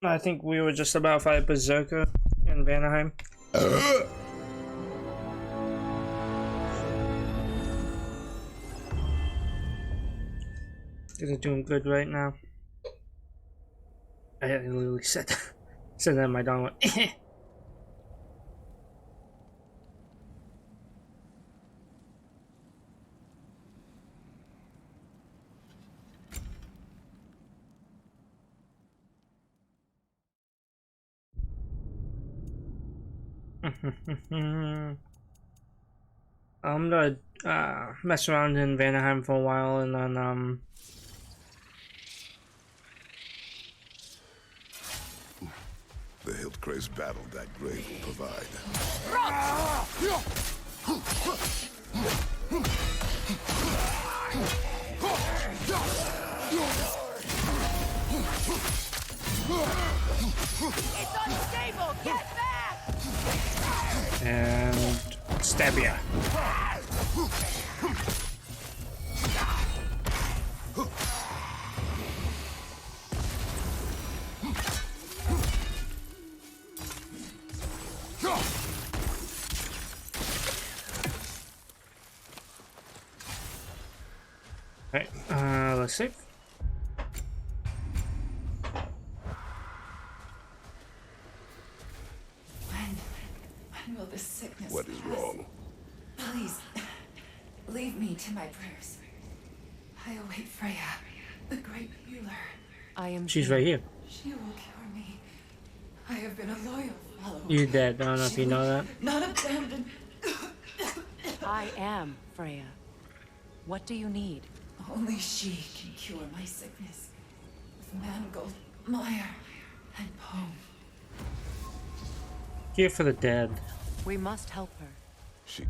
I think we were just about to fight Berserker in Vanaheim. They're doing good right now. I literally said that my dog went I'm gonna mess around in Vanaheim for a while and then The Hildcrave's battle that grave will provide. It's unstable! Get back! and stab ya. Right, let's see. When will this sickness What is pass? wrong? Please, leave me to my prayers. I await Freya, the great healer. She's right here. She will cure me. I have been a loyal follower. You're dead. I don't know if you know that. Not abandoned. I am Freya. What do you need? Only she can cure my sickness. With mangold, mire, and poem. Here for the dead. We must help her. She...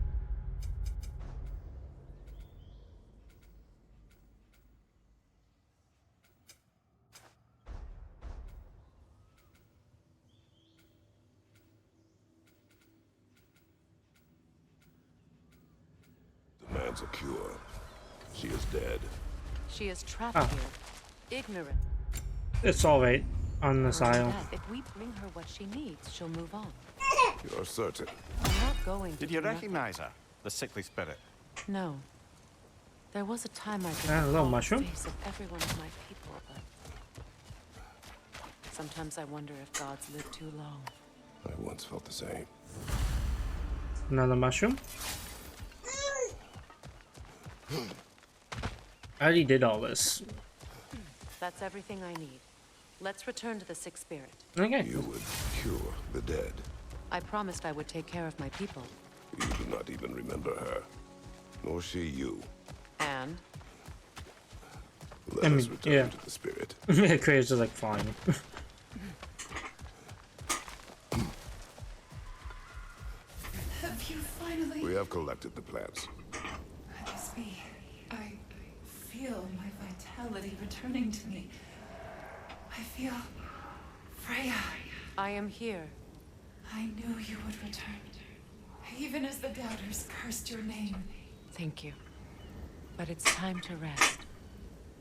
demands a cure. She is dead. She is trapped here, ignorant. It's alright on this Knowing isle. that if we bring her what she needs, she'll move on. You're certain. I'm not going to Did you do nothing. recognize her? The sickly spirit? No. There was a time I could Ah, a little recall the mushroom. face of every one of my people, but sometimes I wonder if gods live too long. I once felt the same. Another mushroom. I already did all this. That's everything I need. Let's return to the sick spirit. Okay. You would cure the dead. I promised I would take care of my people. You do not even remember her. Nor she you. And Let I mean, us return yeah. to the spirit. Kratos is like fine. Have you finally... We have collected the plants. Let this be. I feel my vitality returning to me. I feel... Freya. I am here. I knew you would return. Even as the doubters cursed your name. Thank you. But it's time to rest.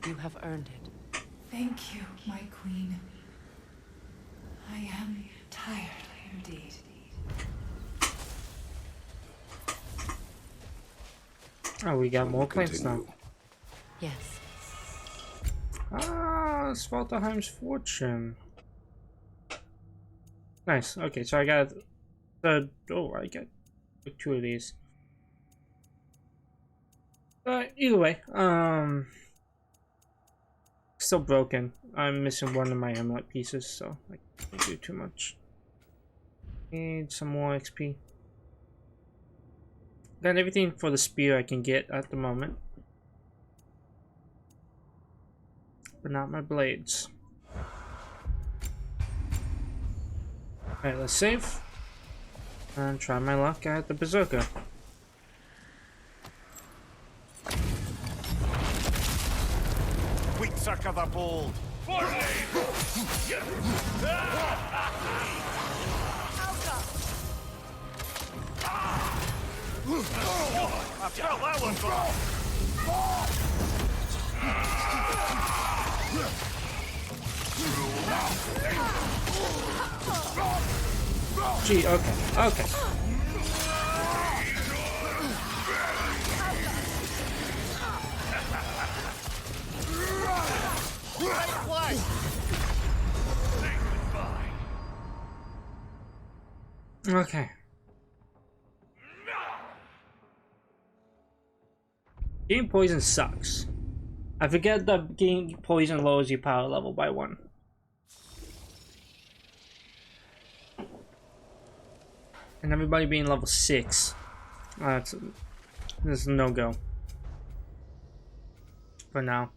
You have earned it. Thank you, my queen. I am tired indeed. Oh, we got Shall more we plants now. continue? Yes. Ah, Svartalheim's fortune. Nice. Okay, so I got the. Oh, I got two of these. Either way, still broken. I'm missing one of my amulet pieces, so I can't do too much. Need some more XP. Got everything for the spear I can get at the moment, but not my blades. Alright, let's save and try my luck at the Berserker. Wheat sucker the bold! I felt that one go! Gee, okay, okay. Okay. Getting poison sucks. I forget that getting poison lowers your power level by 1. And everybody being level 6. This is no go. For now.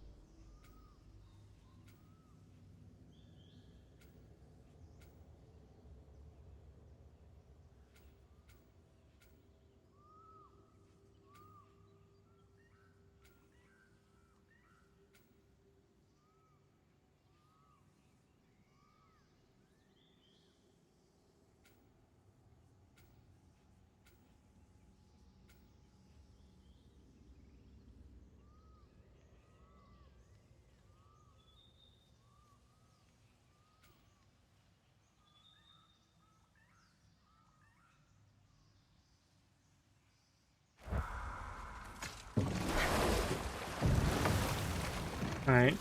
Alright.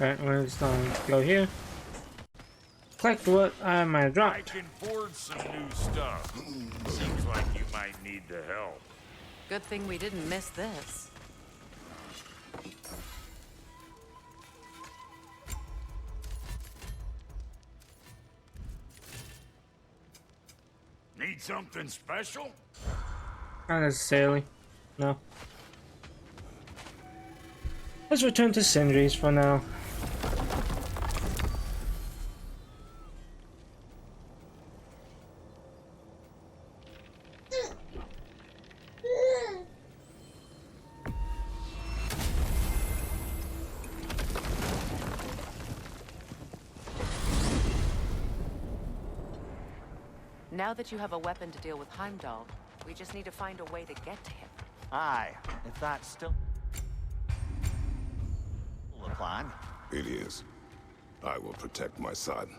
Okay, we're just gonna go here. Collect what I might drop. I can board some new stuff. Seems like you might need the help. Good thing we didn't miss this. Need something special? Not necessarily. No. Let's return to Sindri's for now. Now that you have a weapon to deal with Heimdall, we just need to find a way to get to him. Aye, if that's still the plan. It is. I will protect my son.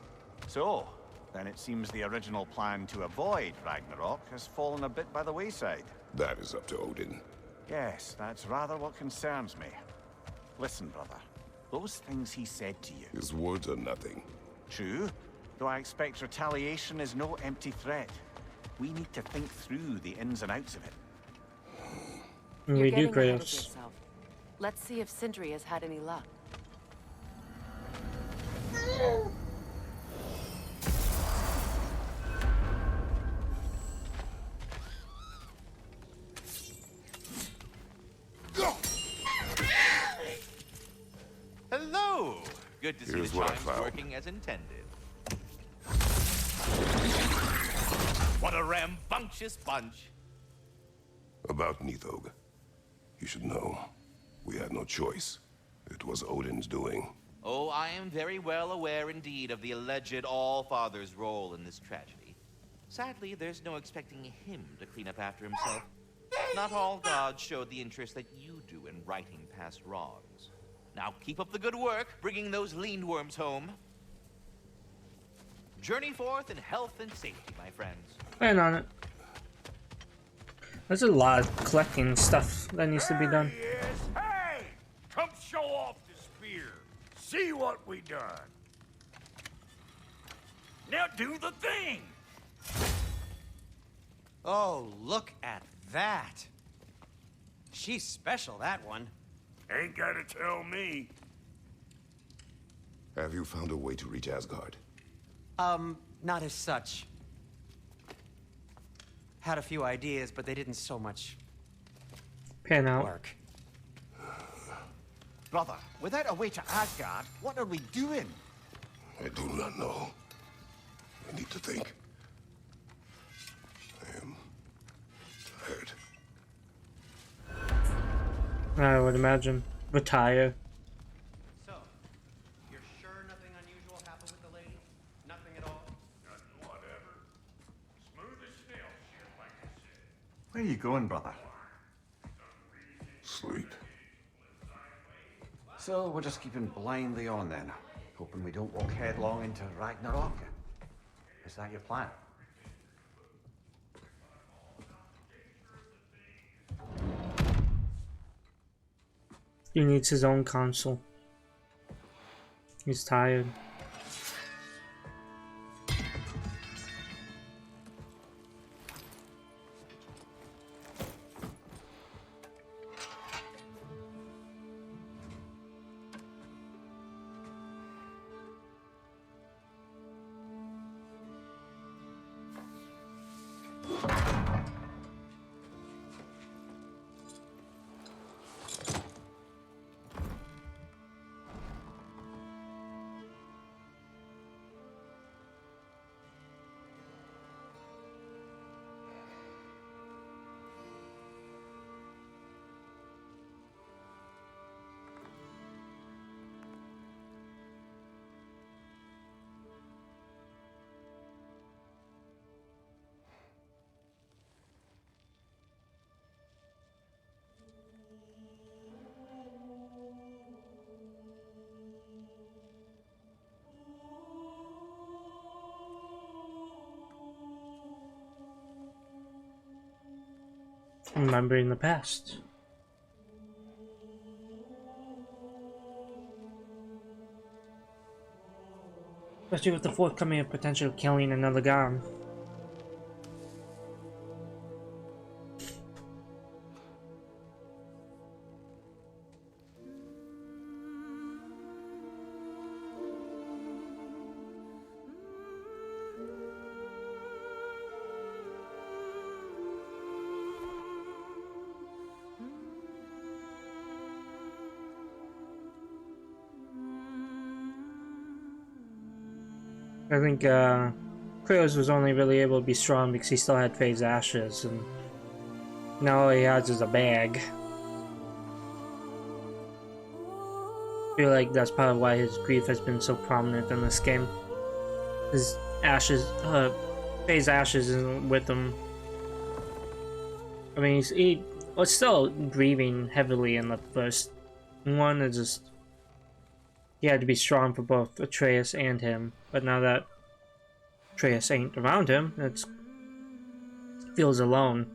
So, then it seems the original plan to avoid Ragnarok has fallen a bit by the wayside. That is up to Odin. Yes, that's rather what concerns me. Listen, brother. Those things he said to you. His words are nothing. True, though I expect retaliation is no empty threat. We need to think through the ins and outs of it. We You're do, getting ahead of Kratos. yourself. Let's see if Sindri has had any luck. Hello! Good to see Here's the what I chimes found. working as intended. What a rambunctious bunch! About Nithog. You should know. We had no choice. It was Odin's doing. Oh, I am very well aware indeed of the alleged All-Father's role in this tragedy. Sadly, there's no expecting him to clean up after himself. Not all gods showed the interest that you do in righting past wrongs. Now keep up the good work, bringing those lean worms home. Journey forth in health and safety, my friends. Plan on it. There's a lot of collecting stuff that needs to be done. There he is. Hey! Come show off the spear. See what we done. Now do the thing. Oh, look at that. She's special, that one. Ain't gotta tell me. Have you found a way to reach Asgard? Not as such. Had a few ideas, but they didn't so much Pan out. work. Brother, without a way to Asgard, what are we doing? I do not know. I need to think. I am tired. I would imagine. Retire. So, you're sure nothing unusual happened with the lady? Nothing at all? Whatever. Smooth as snail shit, like I said. Where are you going, brother? Sleep. So we're just keeping blindly on then, hoping we don't walk headlong into Ragnarok. Is that your plan? He needs his own console. He's tired. Remembering the past. Especially with the forthcoming potential of killing another god. I think Kratos was only really able to be strong because he still had phase ashes, and now all he has is a bag. I feel like that's part of why his grief has been so prominent in this game. His ashes, phase ashes isn't with him. I mean, he was still grieving heavily in the first one. It's just he had to be strong for both Atreus and him. But now that Atreus ain't around him, it feels alone.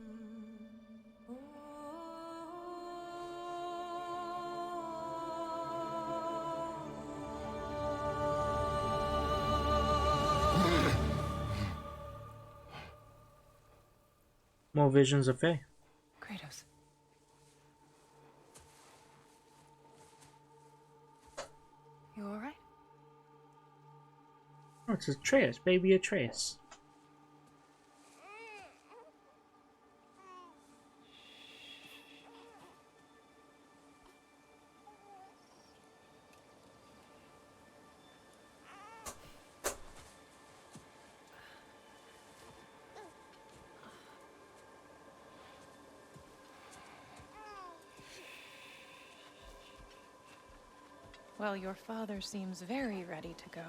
More visions of Faye. Kratos. You alright? Oh, it's Atreus, baby Atreus. Well, your father seems very ready to go.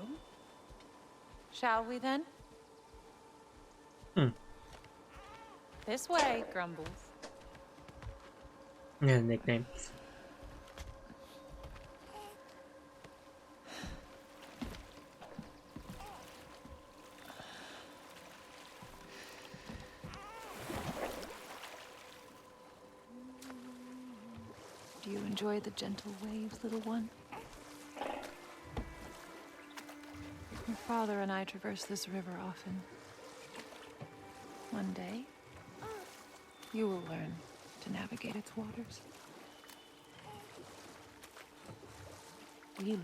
Shall we then? This way, Grumbles. Yeah, nickname. Do you enjoy the gentle waves, little one? Your father and I traverse this river often. One day, you will learn to navigate its waters. We live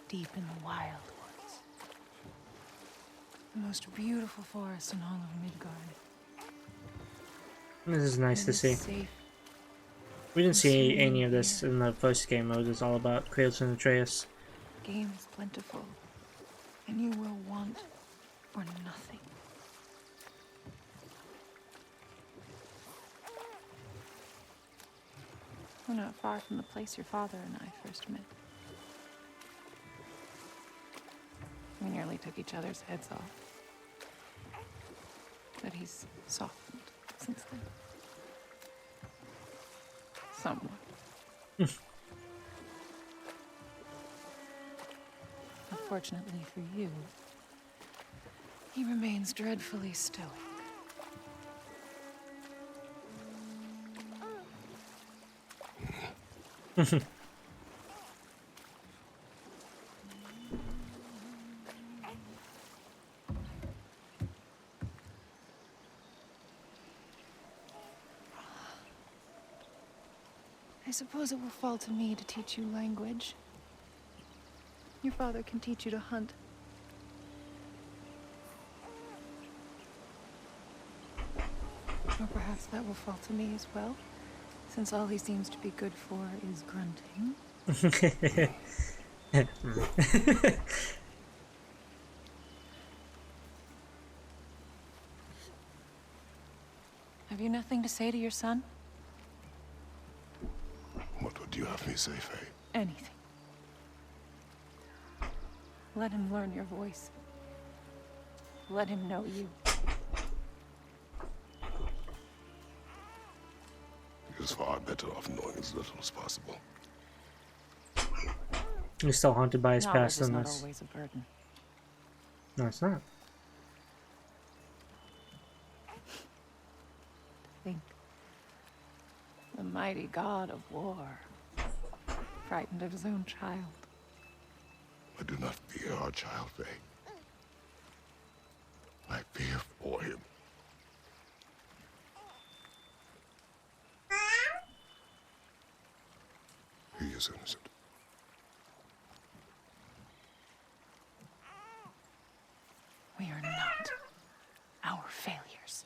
deep in the wild woods. The most beautiful forest in all of Midgard. This is nice to see. Safe. We didn't see any of Here. this in the first game mode. It's all about Kratos and Atreus. Game is plentiful, and you will want for nothing. We're not far from the place your father and I first met. We nearly took each other's heads off. But he's softened since then. Somewhat. Unfortunately for you, he remains dreadfully stoic. I suppose it will fall to me to teach you language. Your father can teach you to hunt. Or perhaps that will fall to me as well, since all he seems to be good for is grunting. Have you nothing to say to your son? What would you have me say, Faye? Anything. Let him learn your voice. Let him know you. He is far better off knowing as little as possible. He's still haunted by his Knowledge past is in not this. always a burden. No, it's not. Think. The mighty god of war. Frightened of his own child. I do not fear our child, Faye. I fear for him. He is innocent. We are not our failures.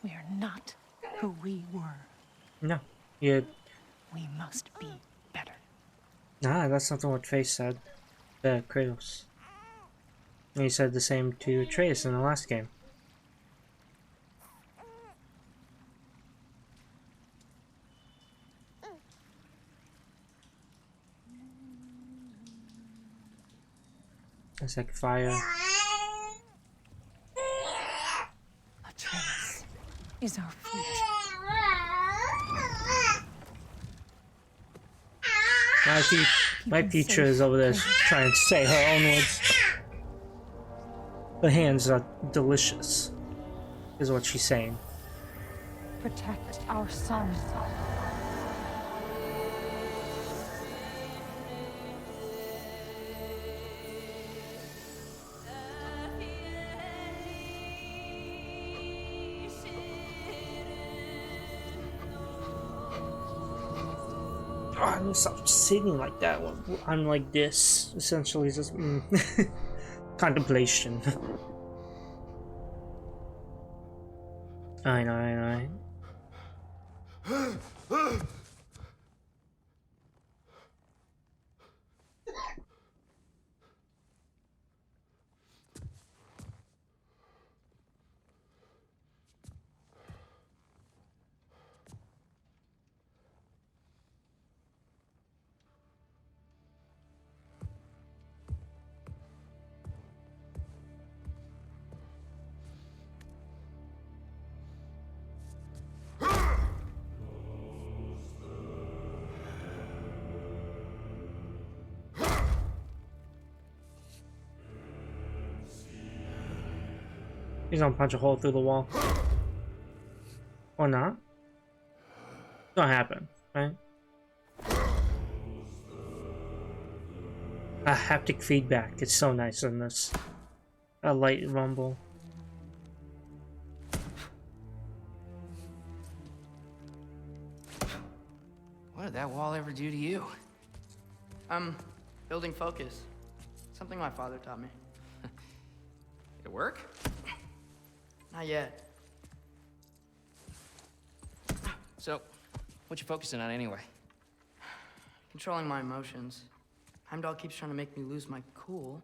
We are not who we were. No. Yeah. We must be better. Nah, that's not what Faye said. Kratos. And he said the same to Atreus in the last game. It's like fire. Atreus is our future. My future is over there trying to say her own words. The hands are delicious, is what she's saying. Protect our son. Oh, I'm gonna stop sitting like that. I'm like this, essentially just contemplation. I know. He's gonna punch a hole through the wall. Or not. It's gonna happen, right? Haptic feedback. It's so nice in this. A light rumble. What did that wall ever do to you? Building focus. Something my father taught me. It work? Not yet. So, what you focusing on anyway? Controlling my emotions. Heimdall keeps trying to make me lose my cool.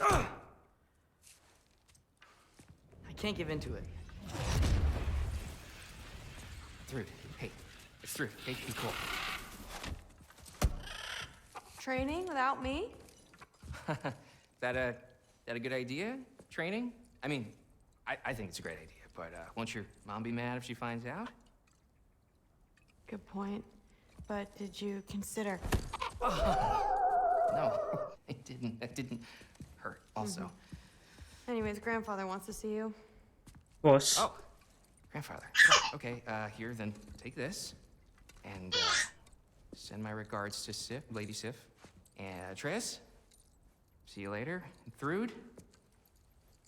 I can't give into it. Thrud, hey, it's Thrud. Hey, be cool. Training without me? That a good idea? Training? I mean, I think it's a great idea, but won't your mom be mad if she finds out? Good point. But did you consider... No, it didn't. That didn't hurt, also. Anyways, grandfather wants to see you. Of course. Oh, grandfather. Okay, here, then take this. And, send my regards to Sif, Lady Sif. And, Atreus, see you later. And Thrud.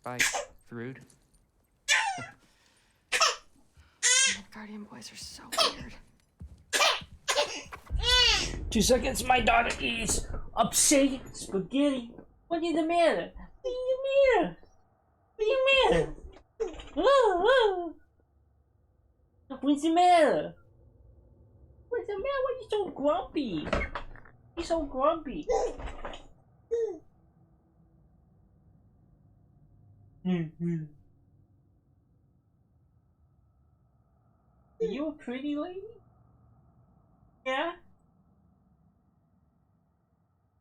Bye, Thrud. Guardian boys are so weird. 2 seconds, my daughter is upset spaghetti. What is the matter? What is the matter? What is the matter? Oh, oh. What's the matter? What's the matter? Why are you so grumpy? You're so grumpy. Are you a pretty lady? Yeah?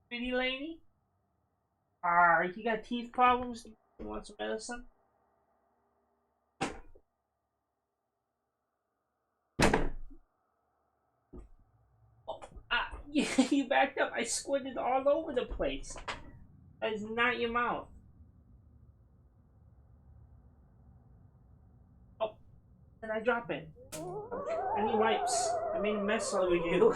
Pretty lady? You got teeth problems? You want some medicine? Oh, you backed up. I squinted all over the place. That is not your mouth. Oh, and I drop it. I need wipes. I made a mess over you.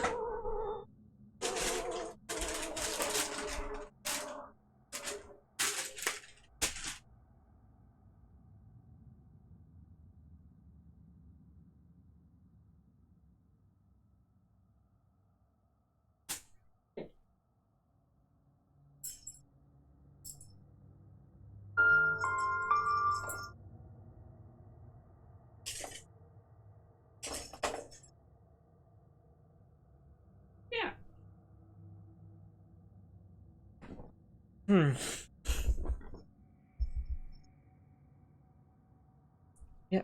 Yeah,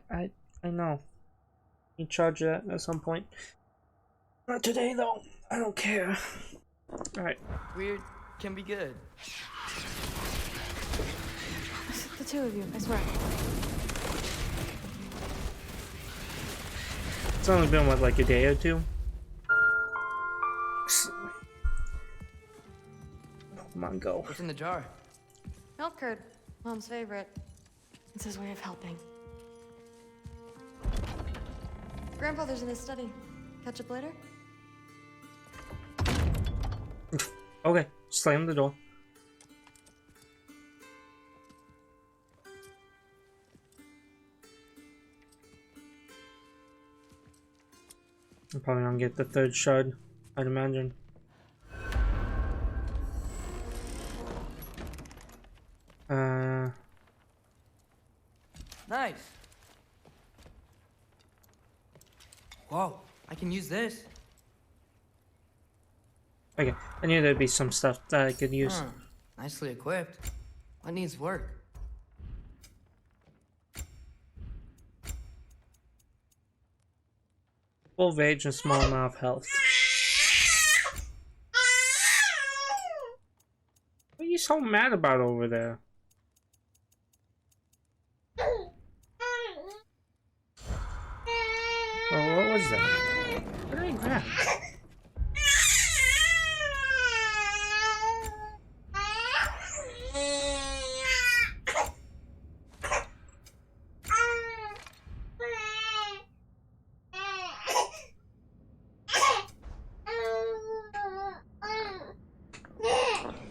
I know. You charge that at some point. Not today though. I don't care. Alright. Weird can be good. The two of you, I swear. It's only been, what, like a day or two? Come on, go. What's in the jar? Milk curd, Mom's favorite. It's his way of helping. Grandfather's in his study. Catch up later? Okay, slam the door. I'm probably gonna get the third shard, I'd imagine. Nice. Whoa, I can use this. Okay, I knew there'd be some stuff that I could use. Nicely equipped. What needs work? Full rage and small amount of health. What are you so mad about over there? Oh, what was that? What did I grab?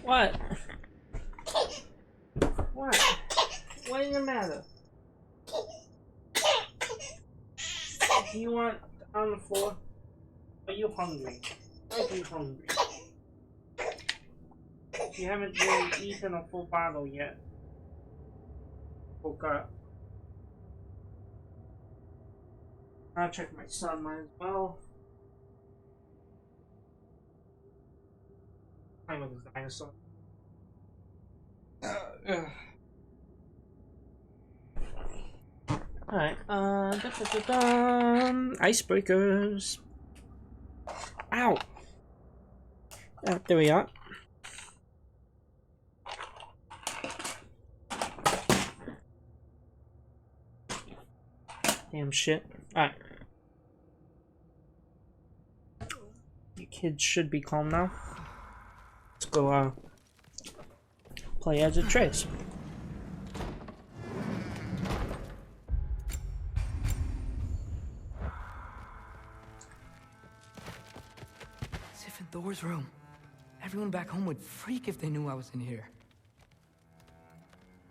What? What? What is the matter? Do you want on the floor? Are you hungry? Are you hungry? You haven't really eaten a full bottle yet. Woke up. I'll check my son mine as well. Playing with his dinosaur. Alright, icebreakers. Ow! There we are. Damn shit. Alright. You kids should be calm now. Let's go, play as a Trace. Sif and Thor's room. Everyone back home would freak if they knew I was in here.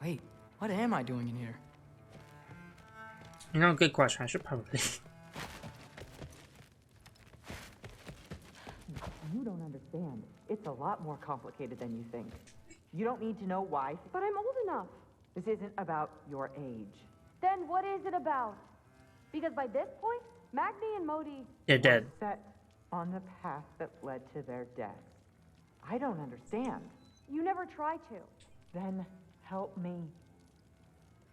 Wait, what am I doing in here? You know, good question. I should probably. You don't understand. It's a lot more complicated than you think. You don't need to know why. But I'm old enough. This isn't about your age. Then what is it about? Because by this point, Magni and Modi... They're dead. Set on the path that led to their deaths. I don't understand. You never try to. Then help me.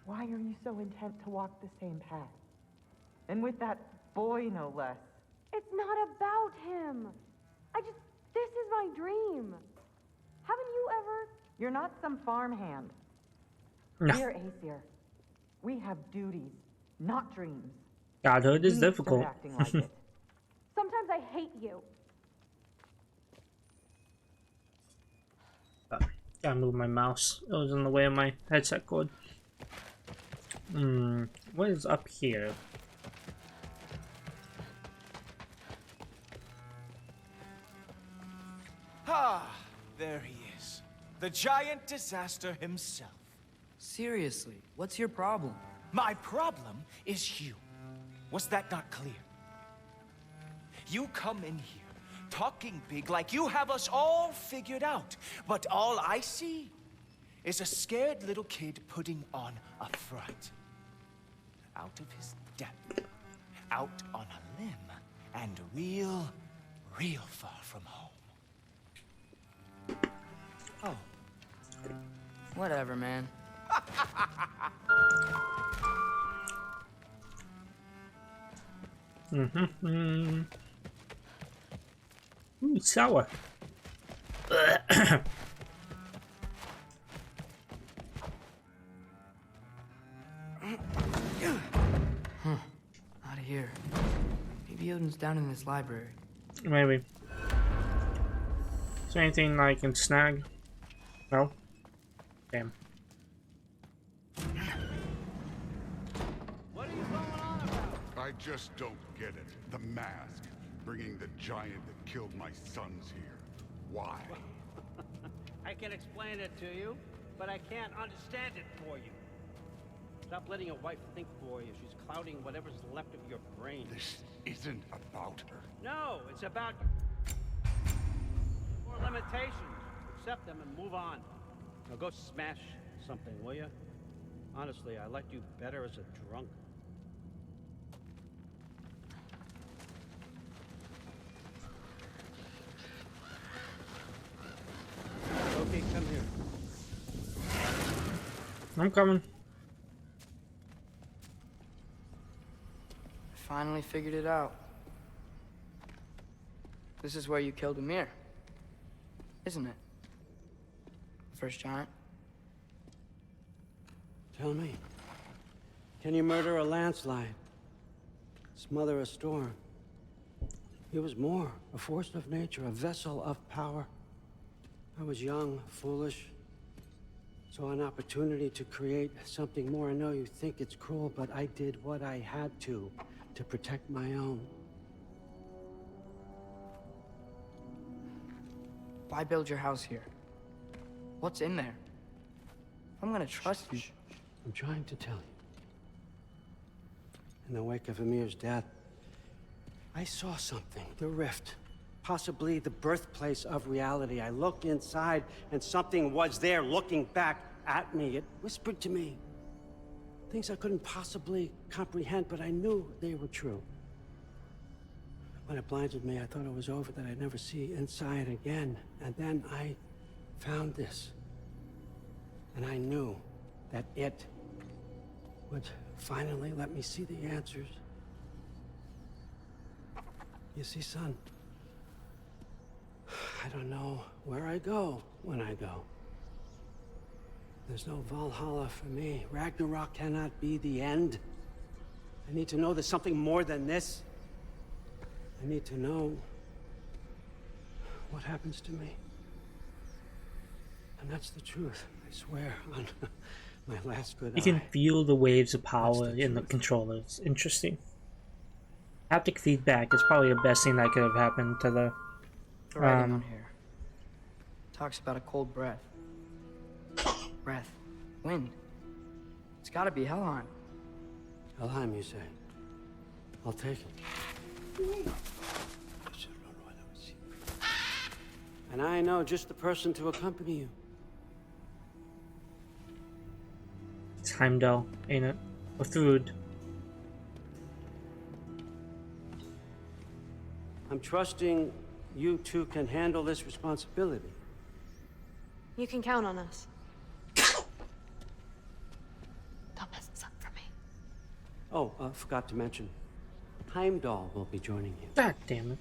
Why are you so intent to walk the same path? And with that boy, no less. It's not about him. This is my dream. Haven't you ever? You're not some farmhand. No. Dear Aesir, we have duties, not dreams. Godhood is You need to start difficult. acting like it. Sometimes I hate you. Gotta move my mouse. It was in the way of my headset cord. What is up here? Ah, there he is. The giant disaster himself. Seriously, what's your problem? My problem is you. Was that not clear? You come in here, talking big like you have us all figured out. But all I see is a scared little kid putting on a front. Out of his depth, out on a limb, and real far from home. Oh. Whatever, man. Ooh, sour. Out of here. Maybe Odin's down in this library. Maybe. Is there anything I can snag? No? Damn. What are you going on about? I just don't get it. The mask. Bringing the giant that killed my sons here. Why? I can explain it to you, but I can't understand it for you. Stop letting your wife think for you. She's clouding whatever's left of your brain. This isn't about her. No, it's about more limitations. Accept them and move on. Now go smash something, will you? Honestly, I liked you better as a drunk. Okay, come here. I'm coming. I finally figured it out. This is where you killed Emir. Isn't it? First giant. Tell me, can you murder a landslide? Smother a storm? He was more, a force of nature, a vessel of power. I was young, foolish, saw an opportunity to create something more. I know you think it's cruel, but I did what I had to protect my own. Why build your house here? What's in there? I'm gonna trust you. I'm trying to tell you. In the wake of Emir's death, I saw something. The rift. Possibly the birthplace of reality. I looked inside, and something was there looking back at me. It whispered to me things I couldn't possibly comprehend, but I knew they were true. When it blinded me, I thought it was over, that I'd never see inside again. And then I found this. And I knew that it would finally let me see the answers. You see, son, I don't know where I go when I go. There's no Valhalla for me. Ragnarok cannot be the end. I need to know there's something more than this. I need to know what happens to me. And that's the truth, I swear, on my last good You eye. can feel the waves of power in the controller. It's interesting. Haptic feedback is probably the best thing that could have happened to the The writing on here talks about a cold breath. Breath. Wind. It's gotta be Helheim. Helheim, you say? I'll take it. And I know just the person to accompany you. It's Heimdall, ain't it? Or Thrud. I'm trusting you two can handle this responsibility. You can count on us. Don't mess this up for me. Oh, forgot to mention. Heimdall will be joining you. God damn it.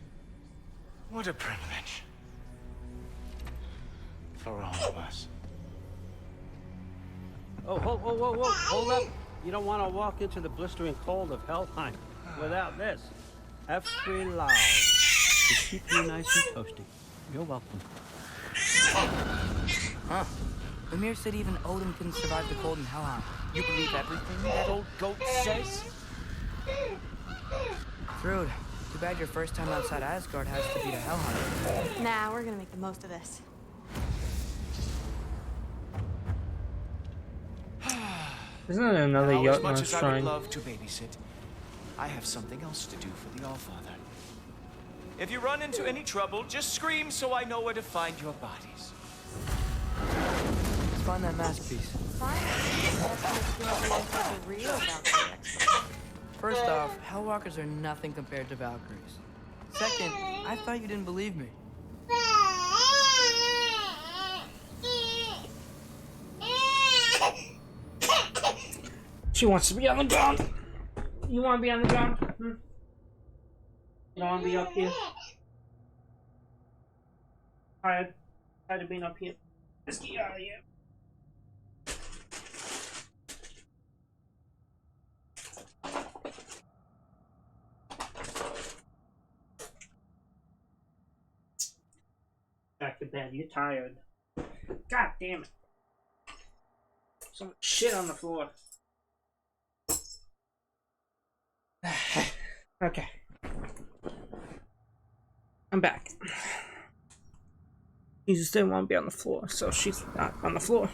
What a privilege. For all of us. Oh, whoa, hold up. You don't want to walk into the blistering cold of Helheim without this. Every loud to keep you nice and toasty. You're welcome. Huh. Ymir said even Odin couldn't survive the cold in Helheim. You believe everything that old goat says? Thrud, too bad your first time outside Asgard has to be to Helheim. Nah, we're gonna make the most of this. Isn't there another Now, as much Jotnar as I would shrine? love to babysit, I have something else to do for the Allfather. If you run into any trouble, just scream so I know where to find your bodies. Let's find that masterpiece. First off, Hellwalkers are nothing compared to Valkyries. Second, I thought you didn't believe me. She wants to be on the ground. You want to be on the ground? Hmm? You don't want to be up here? Tired of being up here. Let's get out of here. Back to bed. You're tired. God damn it. So much shit on the floor. Okay. I'm back. She just didn't want to be on the floor, so she's not on the floor.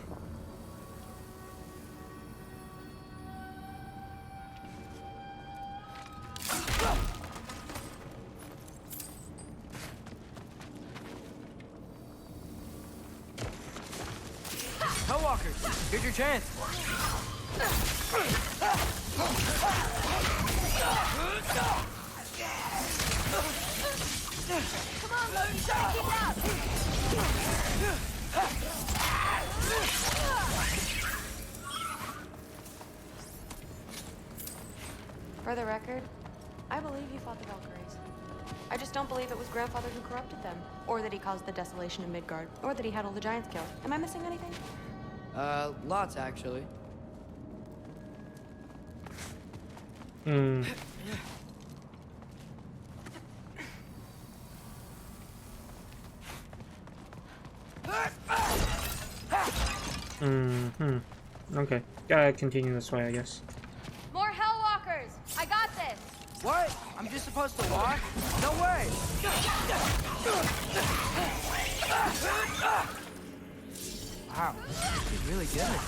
Hellwalkers, here's your chance. Come on, Logan, try to keep it up! For the record, I believe you fought the Valkyries. I just don't believe it was Grandfather who corrupted them, or that he caused the desolation in Midgard, or that he had all the giants killed. Am I missing anything? Lots actually. Hmm. Okay. Gotta continue this way, I guess. More Hellwalkers! I got this! What? I'm just supposed to walk? No way! Wow, he's really good.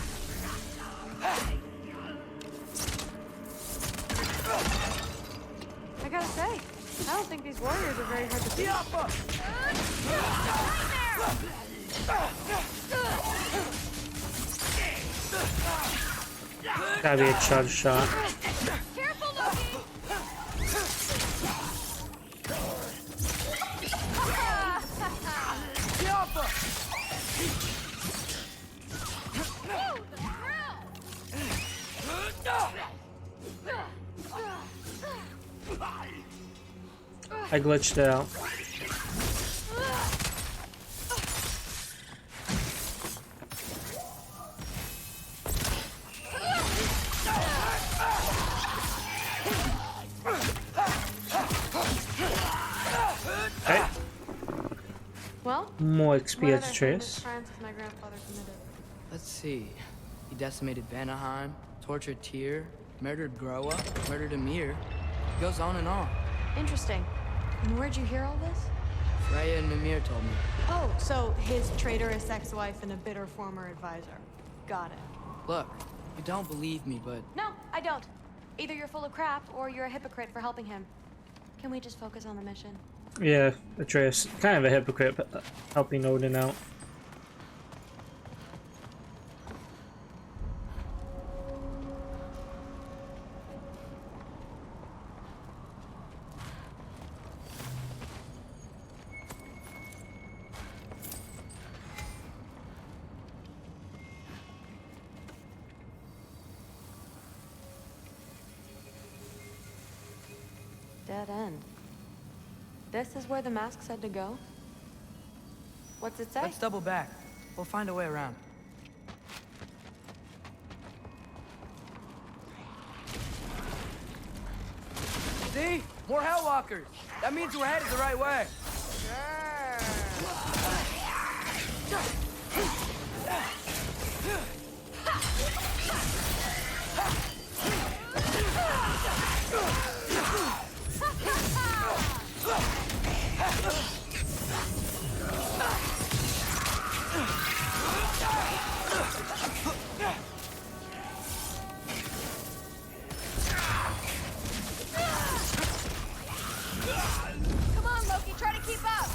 I gotta say, I don't think these warriors are very hard to beat. Gotta be a charge shot. Careful, Loki! I glitched it out. Okay. Well, More XP what as other a famous trace. crimes has my grandfather committed? Let's see. He decimated Vanaheim, tortured Tyr, murdered Groa, murdered Emir. It goes on and on. Interesting. And where'd you hear all this? Freya and Mimir told me. Oh, so his traitorous ex-wife and a bitter former advisor. Got it. Look, you don't believe me, but No, I don't. Either you're full of crap or you're a hypocrite for helping him. Can we just focus on the mission? Yeah, Atreus, kind of a hypocrite, but helping Odin out. Dead end. This is where the mask said to go? What's it say? let's double back. We'll find a way around. See? More Hellwalkers! That means we're headed the right way. Come on, Loki, try to keep up!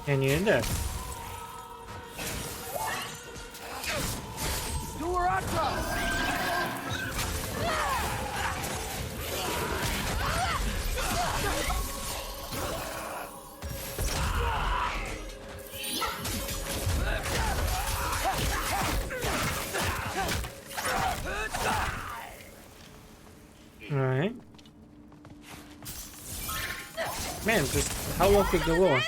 And you're in there. Alright. Man, just how long could go on?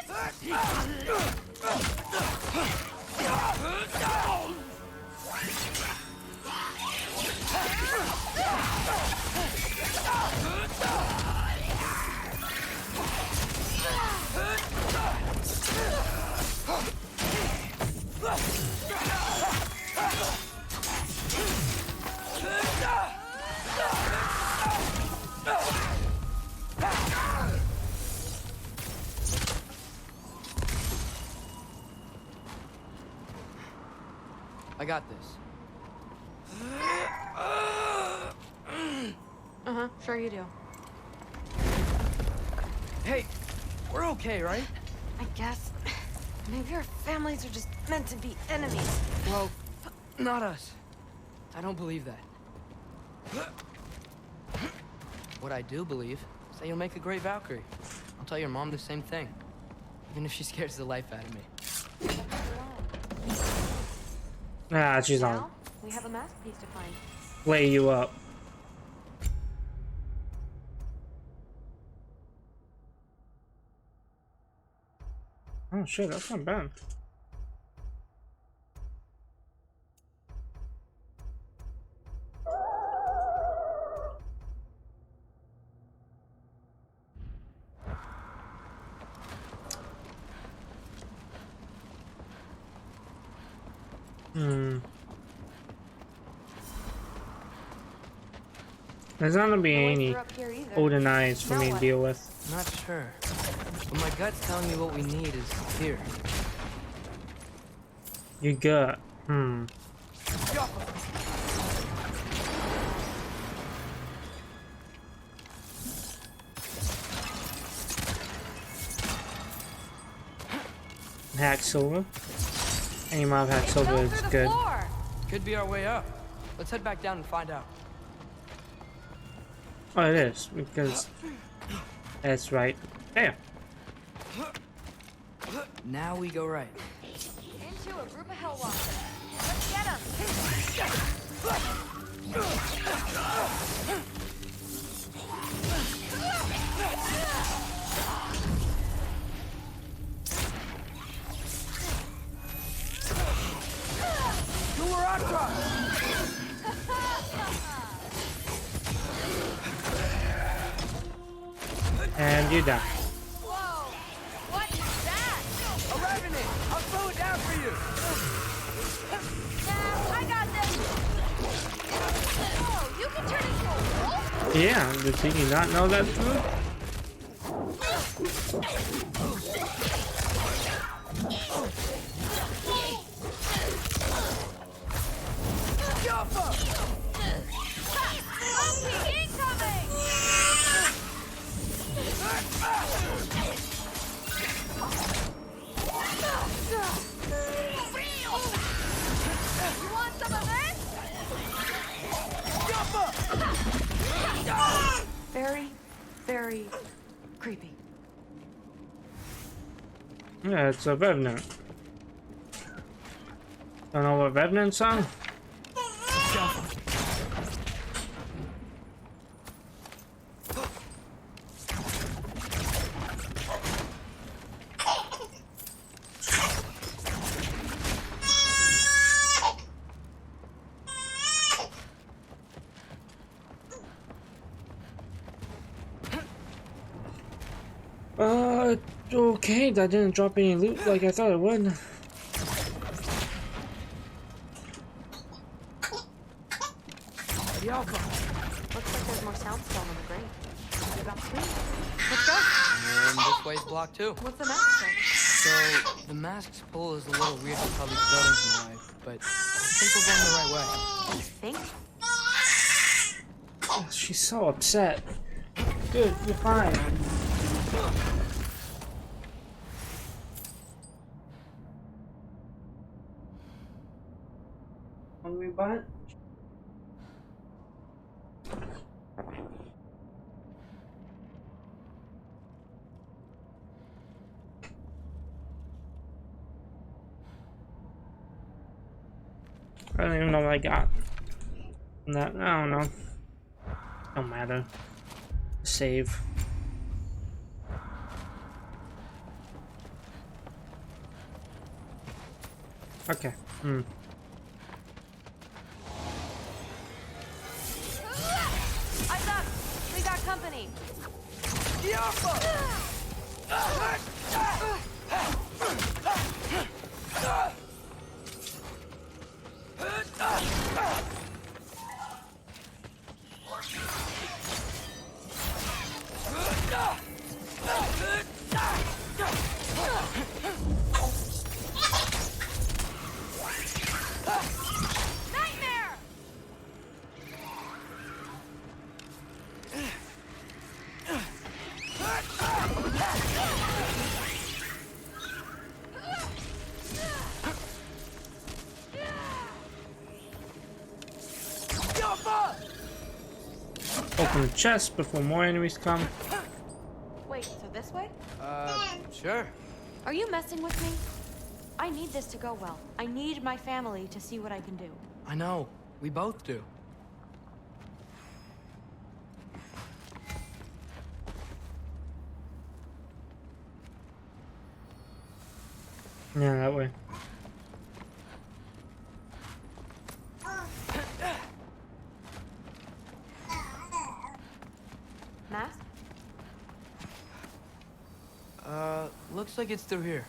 I got this. Uh-huh, sure you do. Hey, we're okay, right? I guess. Maybe our families are just meant to be enemies. Well, not us. I don't believe that. What I do believe is that you'll make a great Valkyrie. I'll tell your mom the same thing, even if she scares the life out of me. Ah, she's on. Now, we have a masterpiece to find. Lay you up. Oh shit, that's not bad. There's not gonna be any Odin eyes for me to deal with. Not sure. But my gut's telling me what we need is here. Your gut. Hack silver. Any amount of hack silver is good. Could be our way up. Let's head back down and find out. Oh, it is, because that's right. There. Now we go right. Into a group of Hellwalkers. Let's get them. And you die. Whoa! What is that? A revenant! I'll slow it down for you! I got this! Whoa, you can turn into a wolf? Yeah, did you not know that too? You want some of this? Very, very creepy. Yeah, it's a revenant. Don't know what revenants are? Okay, that didn't drop any loot like I thought it would. The Alpha. Looks like there's more soundstone on the grate. We got three. Let's go. And this way's blocked too. What's the mask say? So, the mask's pull is a little weird with all these buildings in the way, but I think we're going the right way. You think? Oh, she's so upset. Dude, you're fine. Hungry butt? I don't even know what I got. That, I don't know. Don't matter. Save. Okay. Eyes up! We got company. Nightmare! Open the chest before more enemies come. Wait, so this way? Sure. Are you messing with me? I need this to go well. I need my family to see what I can do. I know. We both do. Yeah, that way. Mask? Looks like it's through here.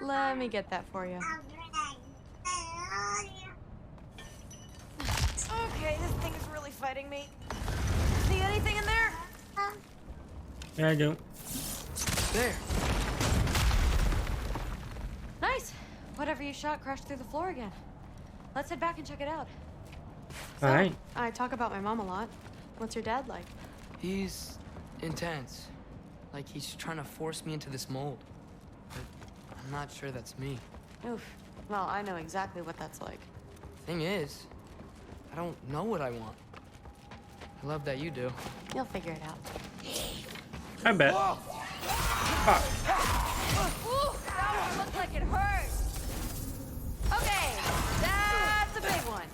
Let me get that for you. Okay, this thing is really fighting me. See anything in there? Yeah, I do. There. Nice. Whatever you shot crashed through the floor again. Let's head back and check it out. So, Alright. I talk about my mom a lot. What's your dad like? He's intense. Like he's trying to force me into this mold. But I'm not sure that's me. Oof. Well, I know exactly what that's like. Thing is, I don't know what I want. I love that you do. You'll figure it out. I bet. Ooh, that one looked like it hurt. Okay, that's a big one.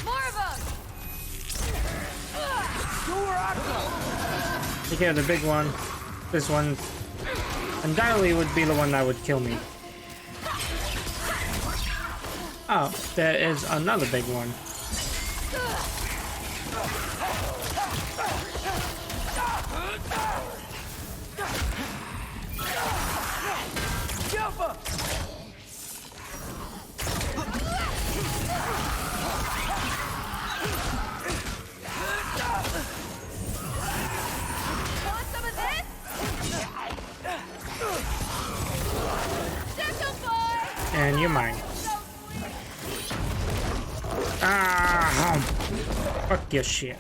More of them. Take care of the big one. This one undoubtedly would be the one that would kill me. Oh, there is another big one. Want some of this? Gentle boy. And you're mine. Ah, fuck your shit.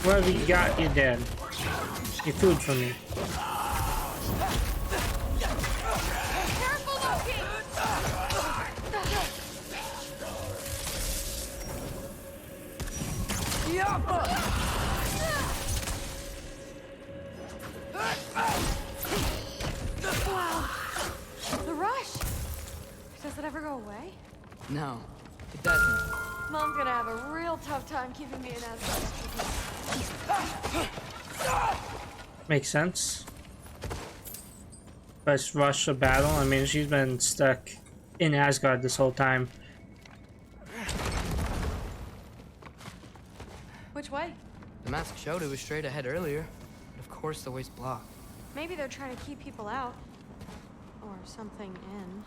Whatever you got, you're dead. Your food for me. Careful, Loki. Wow. The rush. Does it ever go away? No, it doesn't. Mom's gonna have a real tough time keeping me in Asgard. Makes sense. First rush of battle. I mean, she's been stuck in Asgard this whole time. Which way? The mask showed it was straight ahead earlier, but of course the way's blocked. Maybe they're trying to keep people out. Or something in.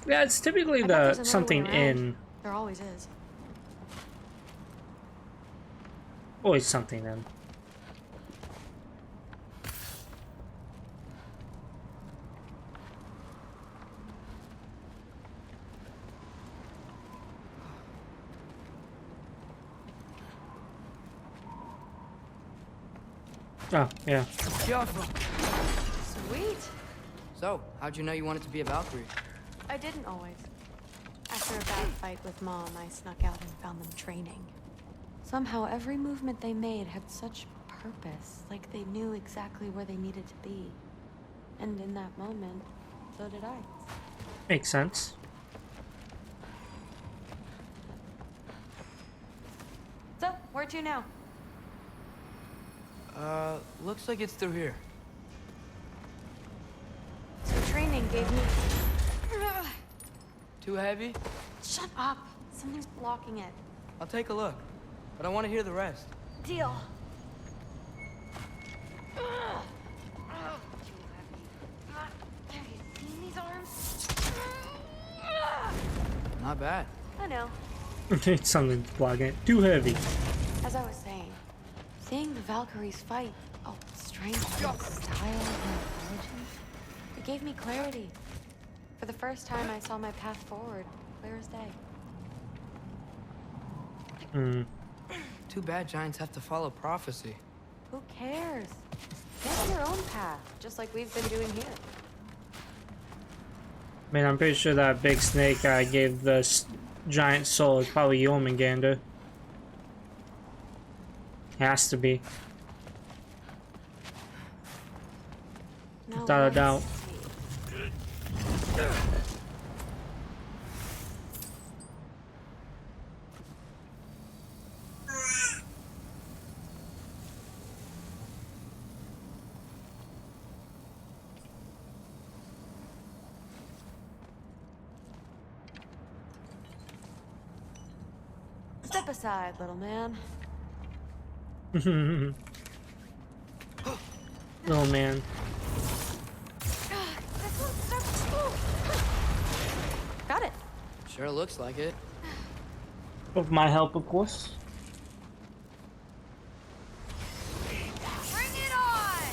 Yeah, it's typically I bet there's the another something way around. in. There always is. Always something in. Oh, yeah. Sweet. So, how'd you know you wanted to be a Valkyrie? I didn't always. After a bad fight with Mom, I snuck out and found them training. Somehow, every movement they made had such purpose, like they knew exactly where they needed to be. And in that moment, so did I. Makes sense. So, where to now? Looks like it's through here. So training gave me... Too heavy? Shut up! Something's blocking it. I'll take a look, but I want to hear the rest. Deal. Have you seen these arms? Not bad. I know. Something's blocking it. Too heavy. As I was saying, seeing the Valkyries fight, strength, style, and intelligence, it gave me clarity. For the first time, I saw my path forward, clear as day. Too bad giants have to follow prophecy. Who cares? Make your own path, just like we've been doing here. Man, I'm pretty sure that big snake I gave the giant soul is probably Jormungandr. Has to be. Now Without a doubt. Step aside, little man. Little man. Got it. Sure looks like it. With my help, of course. Bring it on!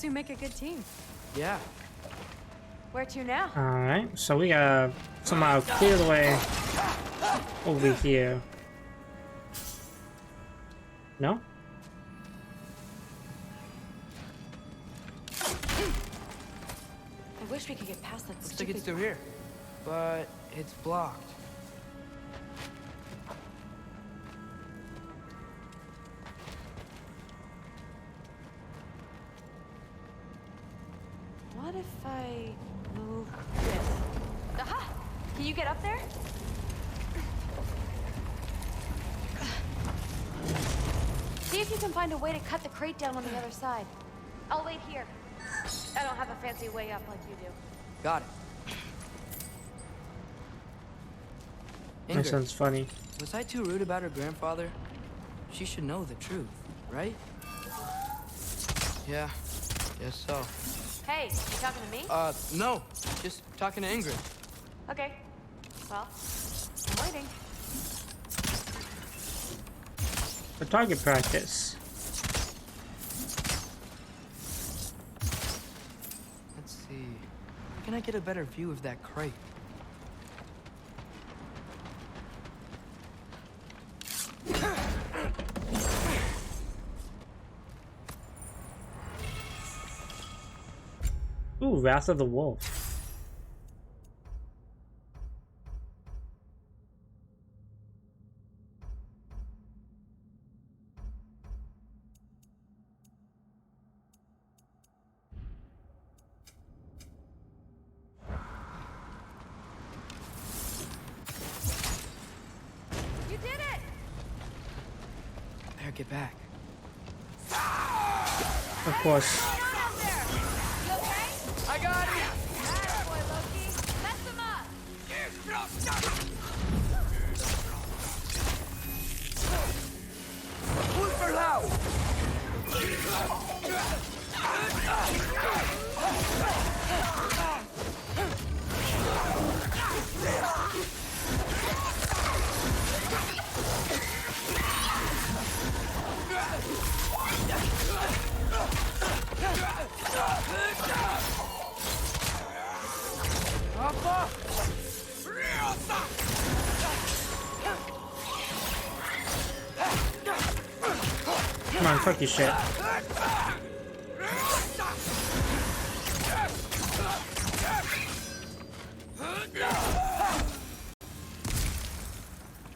two make a good team. Yeah. Where to now? Alright, so we gotta somehow clear the way over here. No? I wish we could get past that Looks like stupid... it's through here. But it's blocked. What if I move this? Aha! Can you get up there? See if you can find a way to cut the crate down on the other side. I'll wait here. I don't have a fancy way up like you do. Got it. That sounds funny. Was I too rude about her grandfather? She should know the truth, right? Yeah, guess so. Hey, you talking to me? No. Just talking to Ingrid. Okay. Well, I'm waiting. For target practice. Let's see. How can I get a better view of that crate? Ooh, Wrath of the Wolf. You did it! Better get back. Of course. I got it! Attaboy, Loki. Mess him up! Come on, fuck your shit.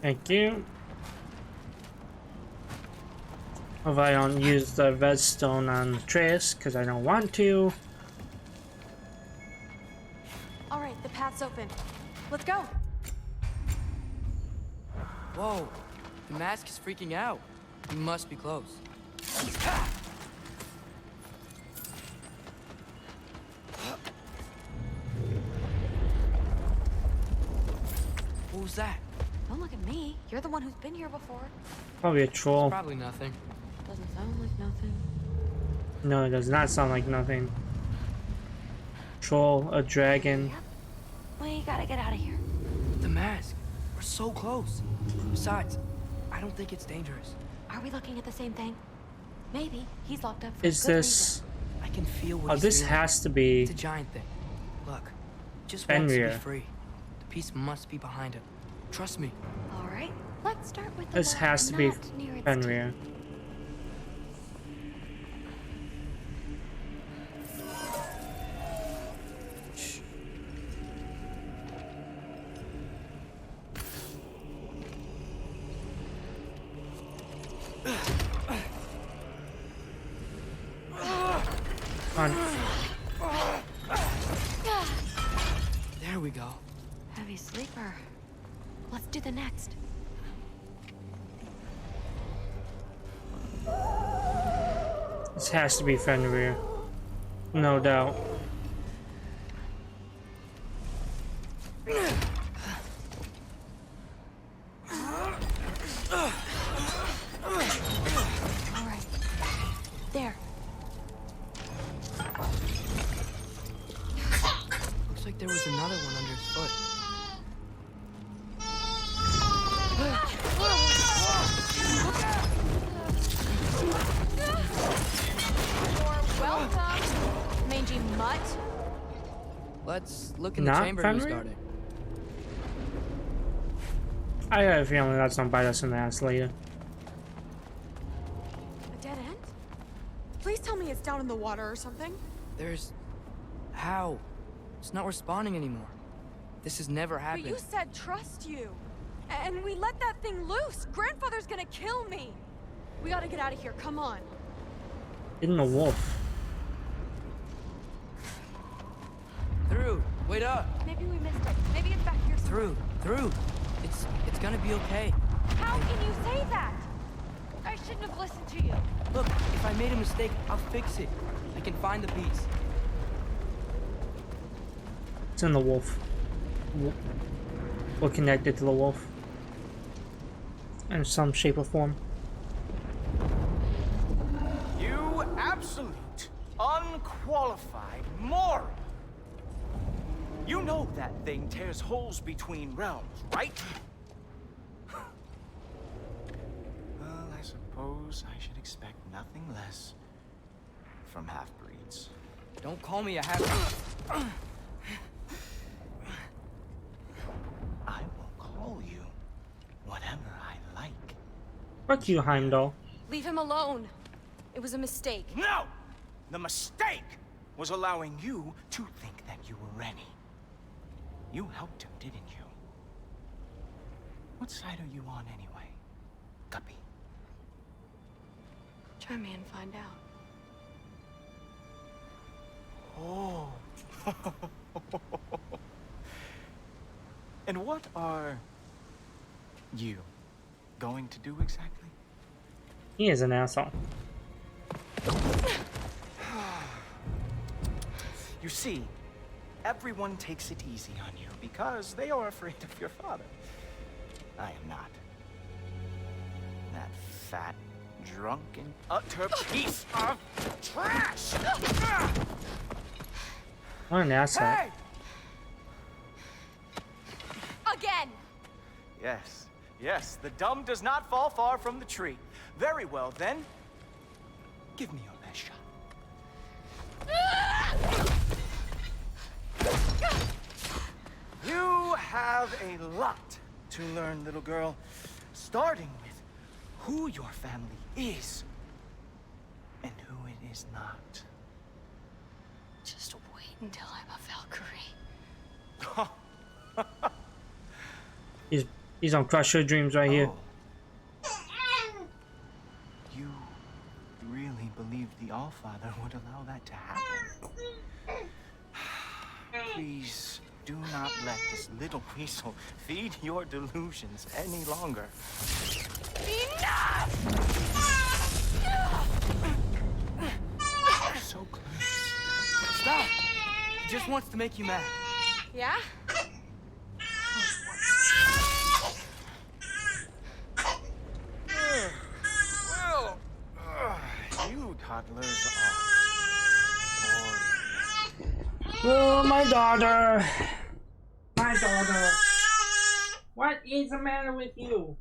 Thank you. If I don't use the redstone on Trace, because I don't want to. Alright, the path's open. Let's go. Whoa. The mask is freaking out. You must be close. What was that? Don't look at me. You're the one who's been here before. Probably a troll. Probably nothing. Doesn't sound like nothing. No, it does not sound like nothing. Troll, a dragon. We gotta get out of here. The mask. We're so close. Besides, I don't think it's dangerous. Are we looking at the same thing? Maybe. He's locked up for Is a good this... I can feel what Oh, he's this doing. has to be... It's a giant thing. Look, just wants to be Fenrir. free. The piece must be behind him. Trust me. Alright, let's start with the This one has to be not near its Fenrir. Come on. There we go. Heavy sleeper. Let's do the next. This has to be Fenrir. No doubt. Alright. There. Looks like there was another one under his foot. You're welcome. Let's look in the Not chamber he was Fenrir? guarding. I have a feeling that's gonna bite us in the ass later. A dead end? Please tell me it's down in the water or something. There's... How? It's not responding anymore. This has never happened. But you said trust you. And we let that thing loose. Grandfather's gonna kill me. We gotta get out of here. Come on. In the wolf. Through. Wait up. Maybe we missed it. Maybe it's back here somewhere. Through. It's gonna be okay. How can you say that? I shouldn't have listened to you. Look, if I made a mistake, I'll fix it. I can find the piece. It's in the wolf. We're connected to the wolf. In some shape or form. You absolute, unqualified moron! You know that thing tears holes between realms, right? Well, I suppose I should expect nothing less from half-breeds. Don't call me a half-breed. I will call you whatever I like. Fuck you, Heimdall. Leave him alone. It was a mistake. No! The mistake was allowing you to think that you were ready. You helped him, didn't you? What side are you on anyway, Guppy? Try me and find out. Oh. And what are you going to do exactly? He is an asshole. You see, everyone takes it easy on you because they are afraid of your father. I am not. That fat, drunken, utter piece of trash! What an asshole. Hey! Again! Yes, yes, the dumb does not fall far from the tree. Very well, then. Give me your best shot. You have a lot to learn, little girl. Starting with who your family is and who it is not. Just wait until I'm a Valkyrie. He's on crush your dreams right here. You really believe the Allfather would allow that to happen? Please do not let this little weasel feed your delusions any longer. Enough! So close. Stop! He just wants to make you mad. Yeah? Well, you toddlers are boring. Oh, my daughter! My daughter! What is the matter with you?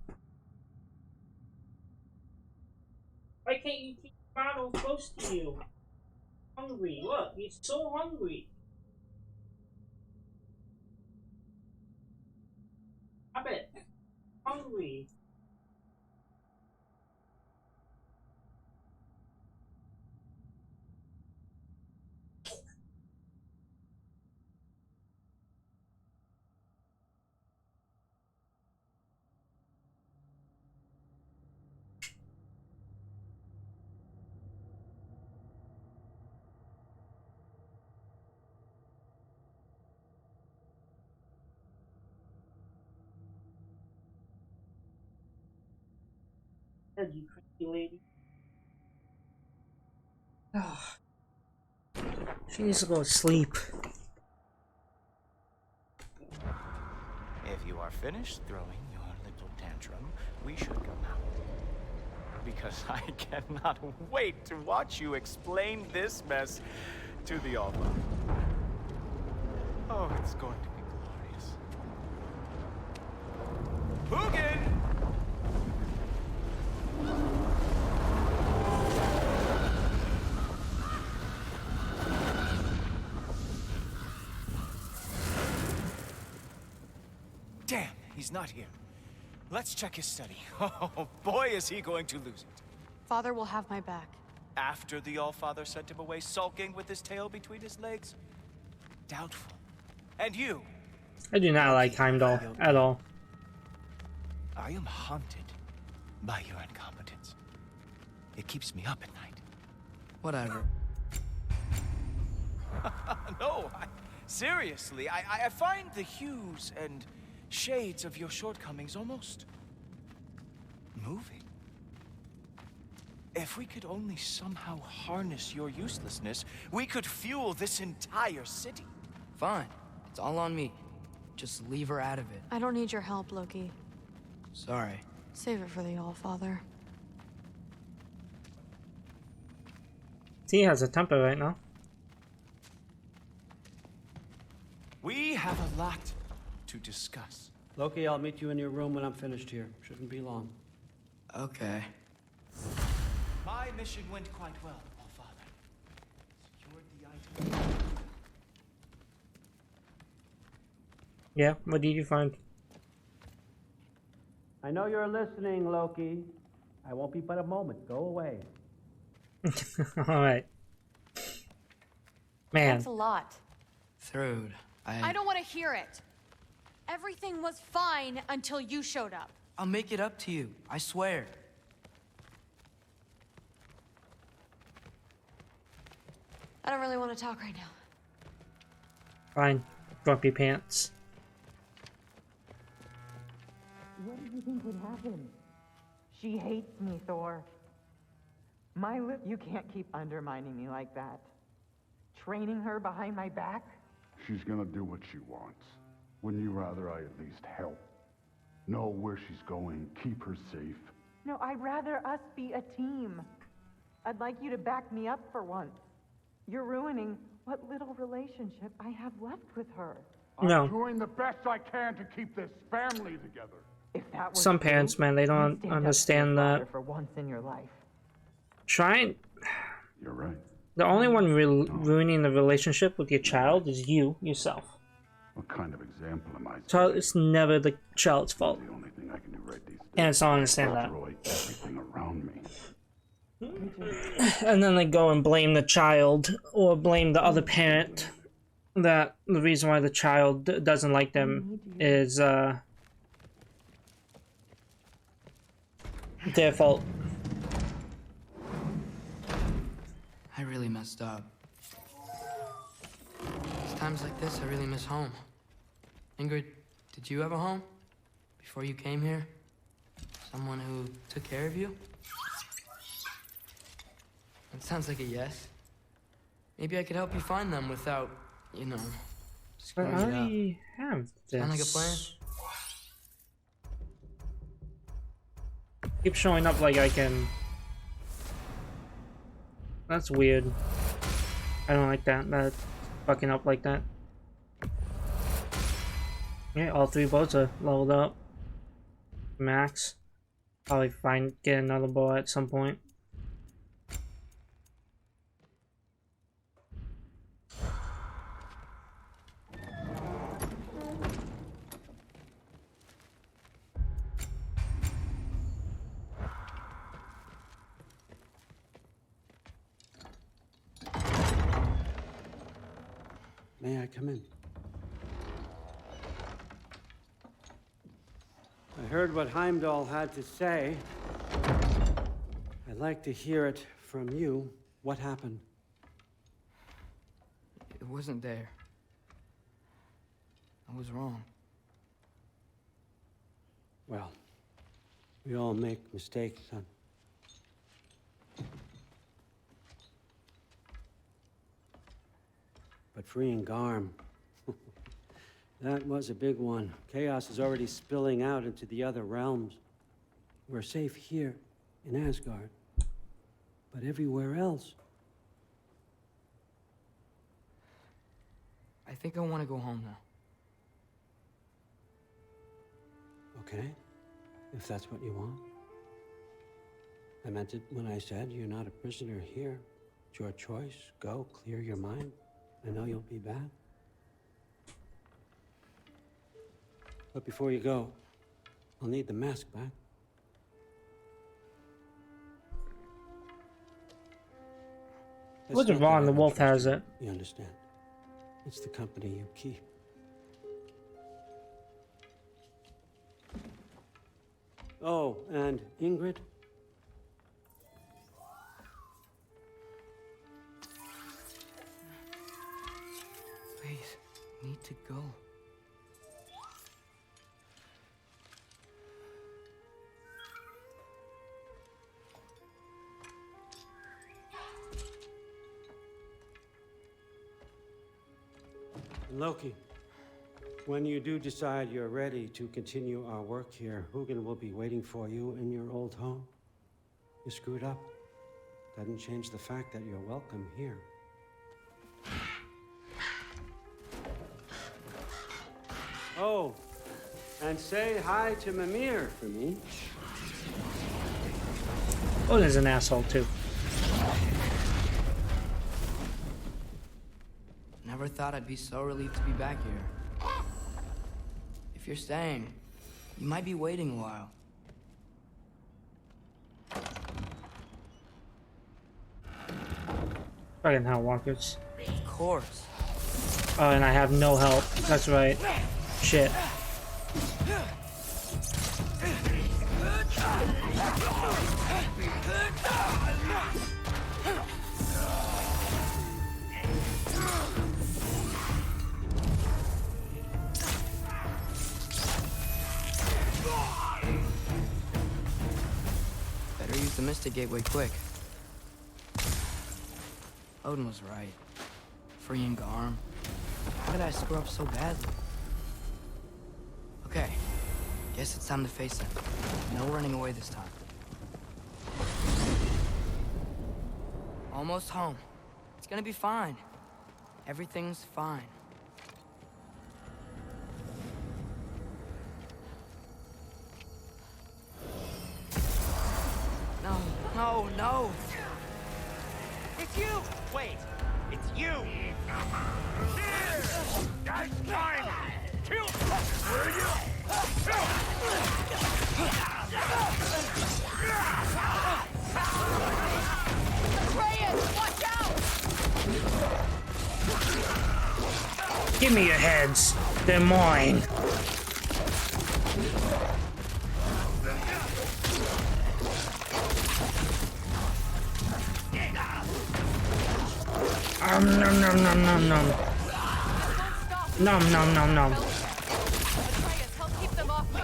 Why can't you keep the bottle close to you? Hungry, look, he's so hungry. Stop it. Hungry. You crazy lady. She needs to go to sleep. If you are finished throwing your little tantrum, we should go now. Because I cannot wait to watch you explain this mess to the Allfather. Oh, it's going to be glorious. Hugin! Damn, he's not here. Let's check his study. Oh, boy, is he going to lose it. Father will have my back. After the All-Father sent him away sulking with his tail between his legs? Doubtful. And you? I do not like Heimdall at all. I am haunted by your incompetence. It keeps me up at night. Whatever. No, seriously, I find the hues and shades of your shortcomings almost moving. If we could only somehow harness your uselessness, we could fuel this entire city. Fine. It's all on me. Just leave her out of it. I don't need your help, Loki. Sorry. Save it for the All-Father. He has a temper right now. We have a lot to discuss. Loki, I'll meet you in your room when I'm finished here. Shouldn't be long. Okay. My mission went quite well, All-Father. Secured the item. Yeah, what did you find? I know you're listening, Loki. I won't be but a moment. Go away. Alright. Man. That's a lot. Thrud, I don't want to hear it. Everything was fine until you showed up. I'll make it up to you. I swear. I don't really want to talk right now. Fine. Grumpy pants. What did you think would happen? She hates me, Thor. You can't keep undermining me like that. Training her behind my back? She's gonna do what she wants. Wouldn't you rather I at least help? Know where she's going, keep her safe? No, I'd rather us be a team. I'd like you to back me up for once. You're ruining what little relationship I have left with her. No. I'm doing the best I can to keep this family together. If that Some true, parents, man, they don't stand up to understand your that. father for once in your life. Trying. You're right. The only one ruining the relationship with your child is you, yourself. What kind of example am I? Child, it's never the child's fault. The only thing I can do right these days. And so I understand that. Destroy everything around me. And then they go and blame the child or blame the other parent that the reason why the child doesn't like them is their fault. I really messed up. It's times like this I really miss home. Ingrid, did you have a home before you came here? Someone who took care of you? It sounds like a yes. Maybe I could help you find them without, you know, But screwing I it up. already have this. Sound like a plan? Keep showing up like I can. That's weird. I don't like that. That's fucking up like that. Yeah, all three boats are leveled up. Max. Probably get another boat at some point. May I come in? I heard what Heimdall had to say. I'd like to hear it from you. What happened? It wasn't there. I was wrong. Well, we all make mistakes, son. But freeing Garm, that was a big one. Chaos is already spilling out into the other realms. We're safe here in Asgard, but everywhere else. I think I want to go home now. Okay, if that's what you want. I meant it when I said you're not a prisoner here. It's your choice. Go, clear your mind. I know you'll be back. But before you go, I'll need the mask back. What's wrong? The wolf has it. You understand? It's the company you keep. Oh, and Ingrid? Please, need to go. Loki, when you do decide you're ready to continue our work here, Hugin will be waiting for you in your old home. You screwed up. Doesn't change the fact that you're welcome here. Oh, and say hi to Mimir for me. Odin's an asshole too. Never thought I'd be so relieved to be back here. If you're staying, you might be waiting a while. Fucking hell walkers. Of course. Oh, and I have no help. That's right. Shit. Better use the Mystic Gateway quick. Odin was right. Freeing Garm. How did I screw up so badly? Okay. Guess it's time to face it. No running away this time. Almost home. It's gonna be fine. Everything's fine. No, no, no! It's you! Wait, it's you! That's mine! Kill! Will you? Atreus, watch out! Give me your heads. They're mine. Nom nom nom nom nom. Nom nom nom nom. Atreus, help keep them off me.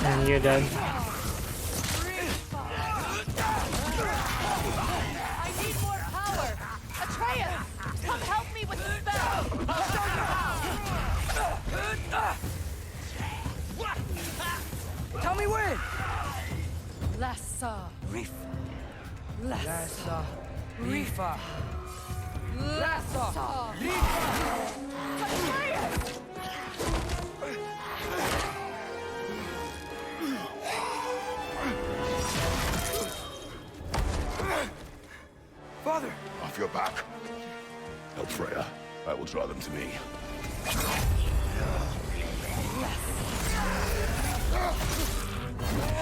And you're dead. I need more power. Atreus, come help me with the spell. I'll show you how. Tell me when! Lessa. Reef. Lessa. Lassa. Reefa. Lessa. Atreus! Father! Off your back. Help Freya. I will draw them to me.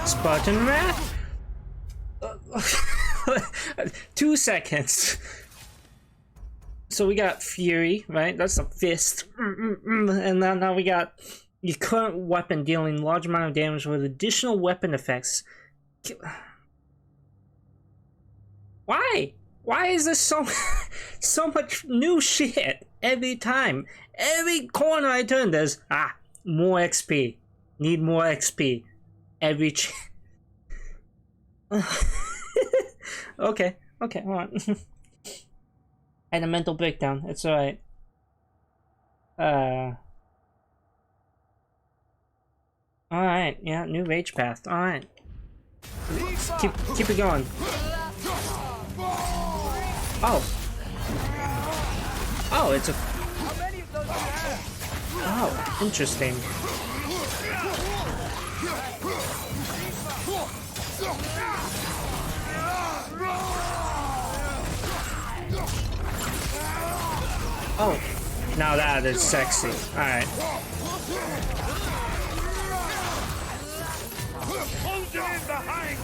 Spartan Wrath? 2 seconds. So we got Fury, right? That's a fist. And now we got your current weapon dealing large amount of damage with additional weapon effects. Why? Why is this so so much new shit every time? Every corner I turn, there's more XP. Need more XP. Every okay, hold on. I had a mental breakdown. It's alright. Alright, yeah, new rage path. Alright. Keep it going. Oh. Oh, it's a... Oh, interesting. Oh, now that is sexy. Alright. Close it in behind!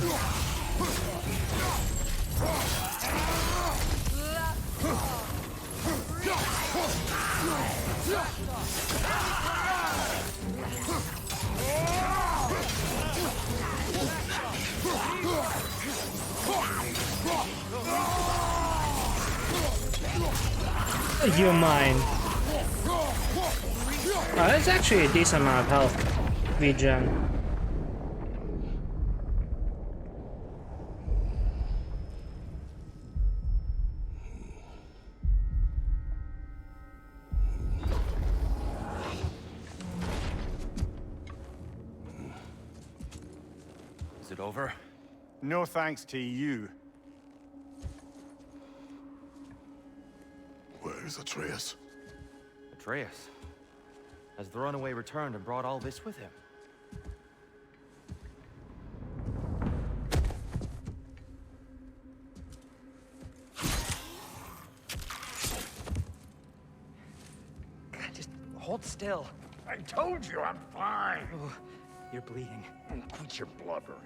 You're mine. Oh, that's actually a decent amount of health regen. Is it over? No thanks to you. Where is Atreus? Atreus? Has the runaway returned and brought all this with him? Just hold still. I told you I'm fine. Oh, you're bleeding. Quit your blubbering.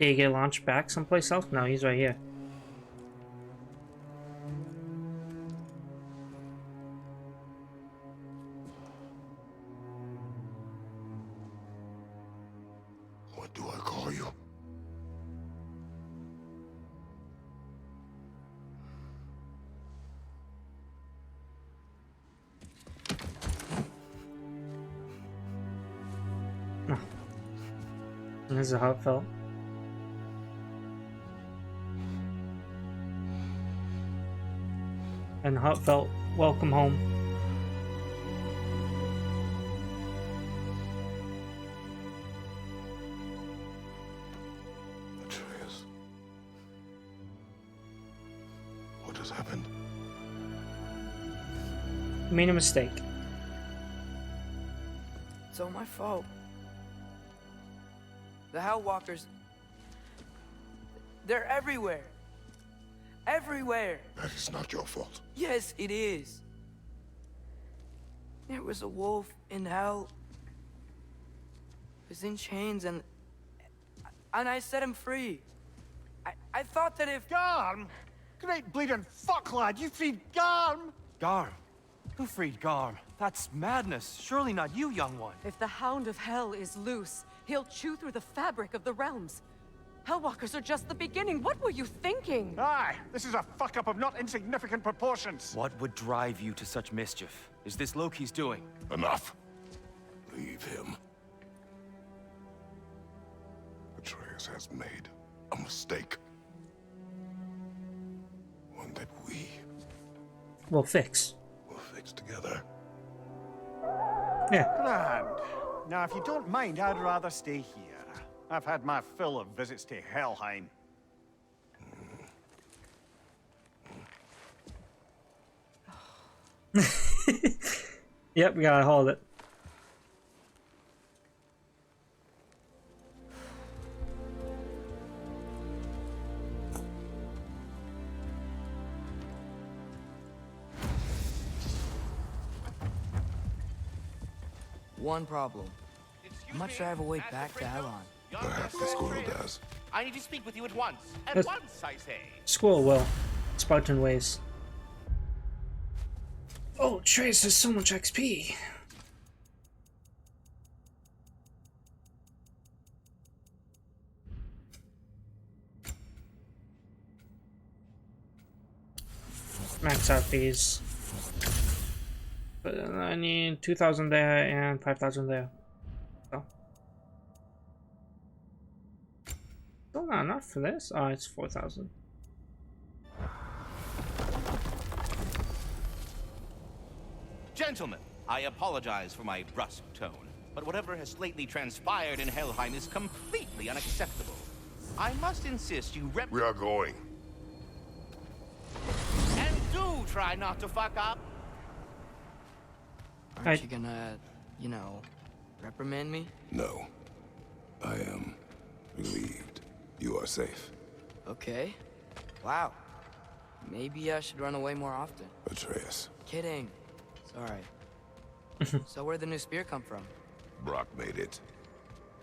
Did he get launched back someplace else? No, he's right here. What do I call you? Oh. This is how it felt. And heartfelt welcome home. Atreus. What has happened? Made a mistake. It's all my fault. The Hell Walkers... they're everywhere. Everywhere! That is not your fault. Yes, it is. There was a wolf in hell. He was in chains and I set him free. I thought that if... Garm? Great bleeding fuck, lad! You freed Garm! Garm? Who freed Garm? That's madness. Surely not you, young one. If the Hound of Hell is loose, he'll chew through the fabric of the realms. Hellwalkers are just the beginning. What were you thinking? Aye, this is a fuck-up of not insignificant proportions. What would drive you to such mischief? Is this Loki's doing? Enough. Leave him. Atreus has made a mistake. One that we We'll fix. will fix together. Yeah. Grand. Now, if you don't mind, I'd rather stay here. I've had my fill of visits to Helheim. Yep, we gotta hold it. One problem. How much do I have a way back to Elon? Perhaps the squirrel does. I need to speak with you at once. At Yes. once, I say. Squirrel will. Spartan ways. Oh, Trace has so much XP. Max out these. But I need 2,000 there and 5,000 there. So. Still not enough for this. Oh, it's 4,000. Gentlemen, I apologize for my brusque tone, but whatever has lately transpired in Helheim is completely unacceptable. I must insist you We are going. And do try not to fuck up. Aren't you gonna, you know, reprimand me? No. I am relieved. You are safe. Okay. Wow. Maybe I should run away more often. Atreus. Kidding. It's alright. So where'd the new spear come from? Brock made it.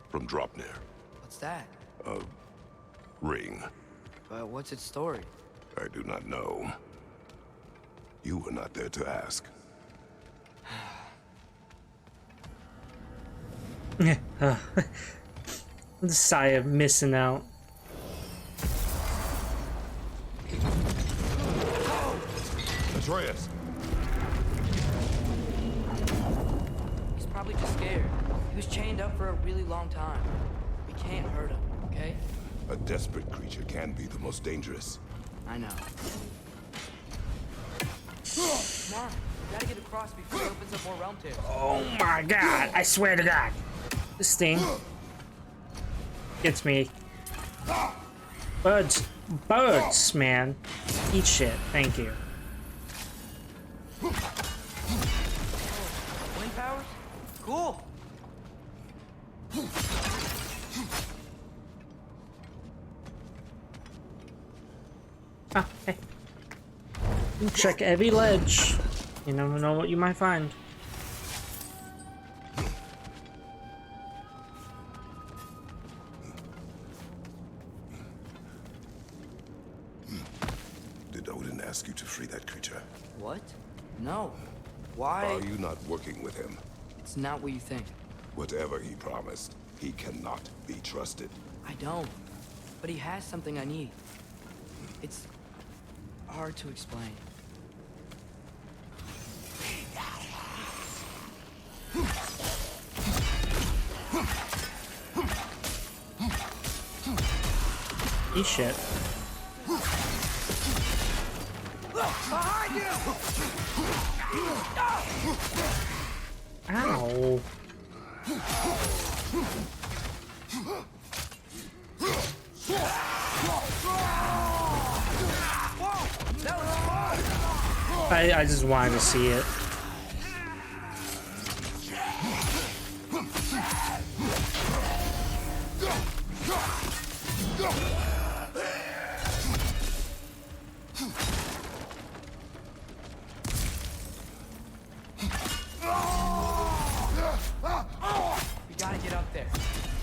From Dropnir. What's that? A ring. But what's its story? I do not know. You were not there to ask. The sigh of missing out. Atreus! He's probably just scared. He was chained up for a really long time. We can't hurt him, okay? A desperate creature can be the most dangerous. I know. Come on, we gotta get across before he opens up more realm tears. Oh my god, I swear to god. This thing gets me. Birds. Birds, man. Eat shit. Thank you. Wind powers? Cool. Ah, hey. Check every ledge. You never know what you might find. Did Odin ask you to free that creature? What? No. Why? Are you not working with him? It's not what you think. Whatever he promised, he cannot be trusted. I don't. But he has something I need. It's hard to explain. Eat shit. Behind you! Ow. I just wanted to see it. We gotta get up there.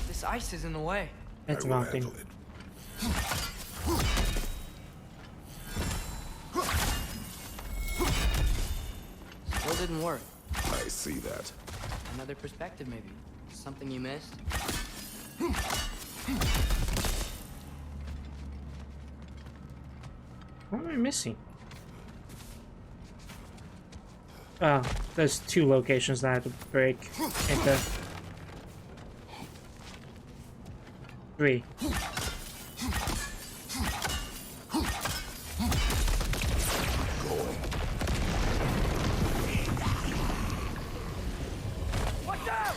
This ice is in the way. It's mounting. Still didn't work. I see that. Another perspective, maybe. Something you missed? What am I missing? Oh, there's two locations that I have to break into. 3. Watch out!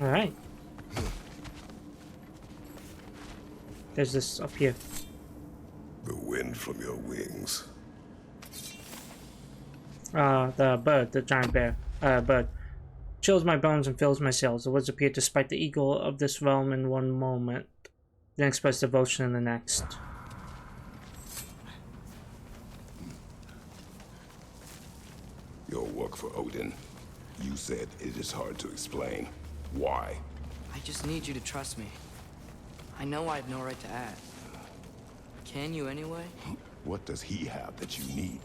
All right. There's this up here. The wind from your wings. The bird, the giant bear, bird. Chills my bones and fills my cells. The woods appear to spite the eagle of this realm in one moment, then express devotion in the next. Your work for Odin. You said it is hard to explain. Why? I just need you to trust me. I know I have no right to ask. Can you anyway? What does he have that you need?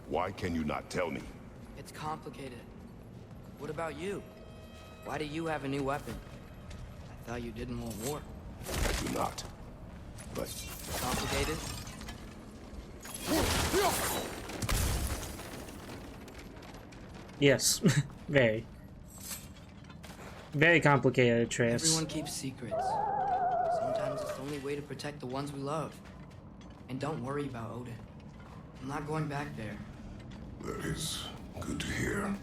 Why can you not tell me? It's complicated. What about you? Why do you have a new weapon? I thought you didn't want war. I do not. But Complicated? Yes, very. Very complicated, Atreus. Everyone keeps secrets. Sometimes it's the only way to protect the ones we love. And don't worry about Odin. I'm not going back there. that is good to hear.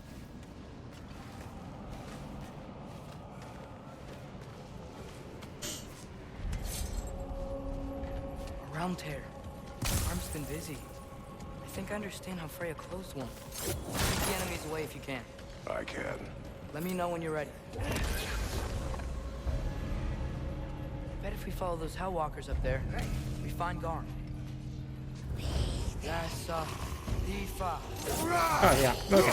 A round tear. Arm's been busy. I think I understand how Freya closed one. Keep the enemies away if you can. I can. Let me know when you're ready. Bet if we follow those Hellwalkers up there, we find Garm. That's Tifa. Oh yeah, okay.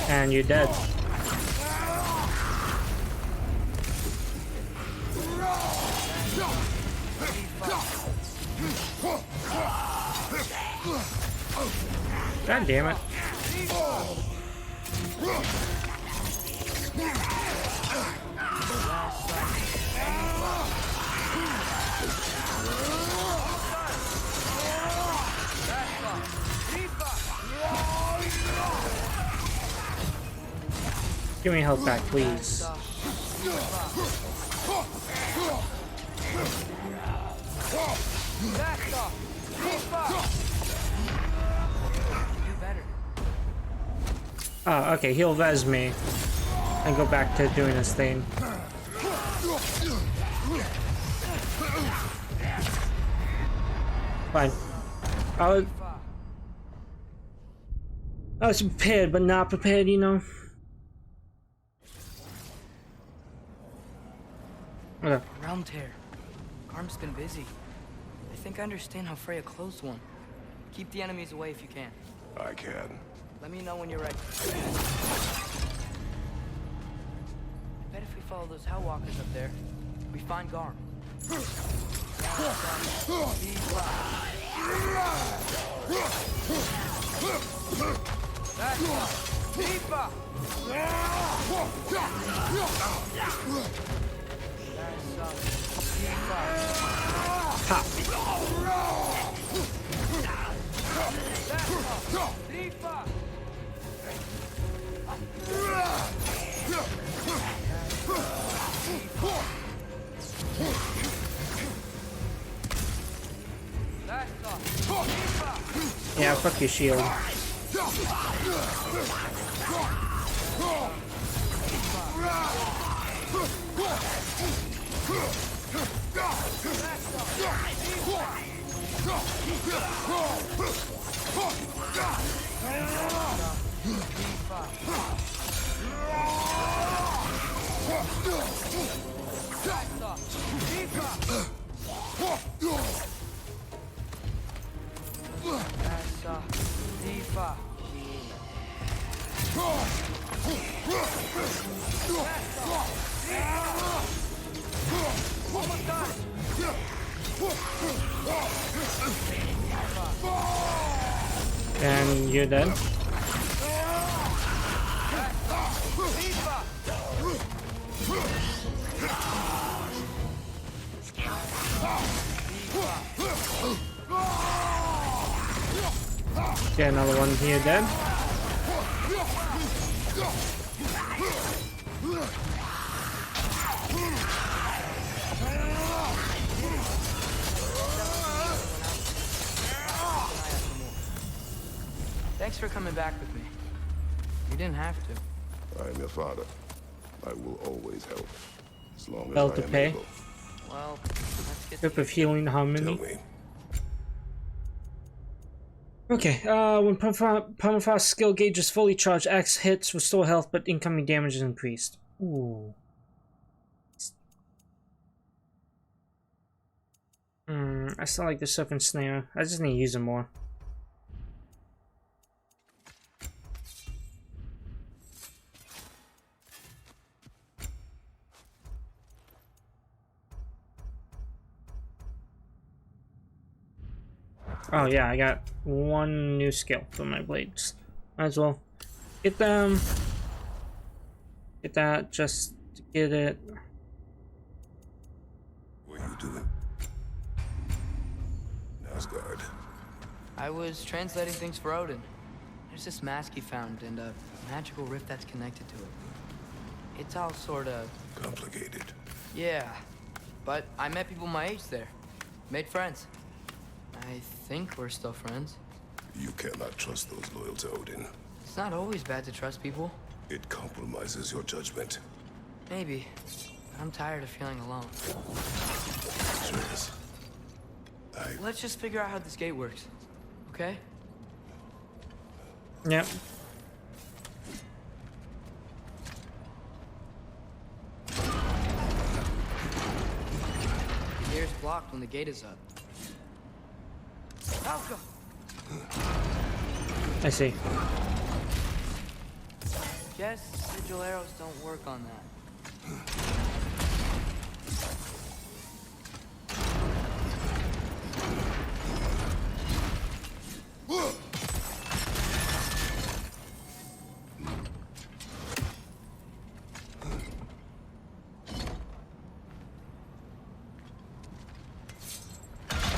And you're dead. God damn it. Give me health back, please. Oh, okay, he'll res me and go back to doing his thing. Fine. I was prepared, but not prepared, you know? Okay. Round tear. Garm's been busy. I think I understand how Freya closed one. Keep the enemies away if you can. I can. Let me know when you're ready. Bet if we follow those Hellwalkers up there, we find Garm. Yeah, fuck your shield. And you're dead. Get another one here dead. Thanks for coming back with me. You didn't have to. I am your father. I will always help. As long as Well I to am pay. able. Well, let's get Grip of healing harmony. Tell me. Okay, when Permafrost's skill gauge is fully charged, axe hits restore health, but incoming damage is increased. Ooh. I still like the serpent snare. I just need to use them more. Oh yeah, I got one new skill for my blades. Might as well get them. Get that just to get it. What are you doing? Asgard. I was translating things for Odin. There's this mask he found and a magical rift that's connected to it. It's all sort of... complicated. Yeah, but I met people my age there. Made friends. I think we're still friends. You cannot trust those loyal to Odin. It's not always bad to trust people. It compromises your judgment. Maybe. But I'm tired of feeling alone. Atreus, Let's just figure out how this gate works. Okay? Yep. The air's blocked when the gate is up. Falco! I see. Guess sigil arrows don't work on that.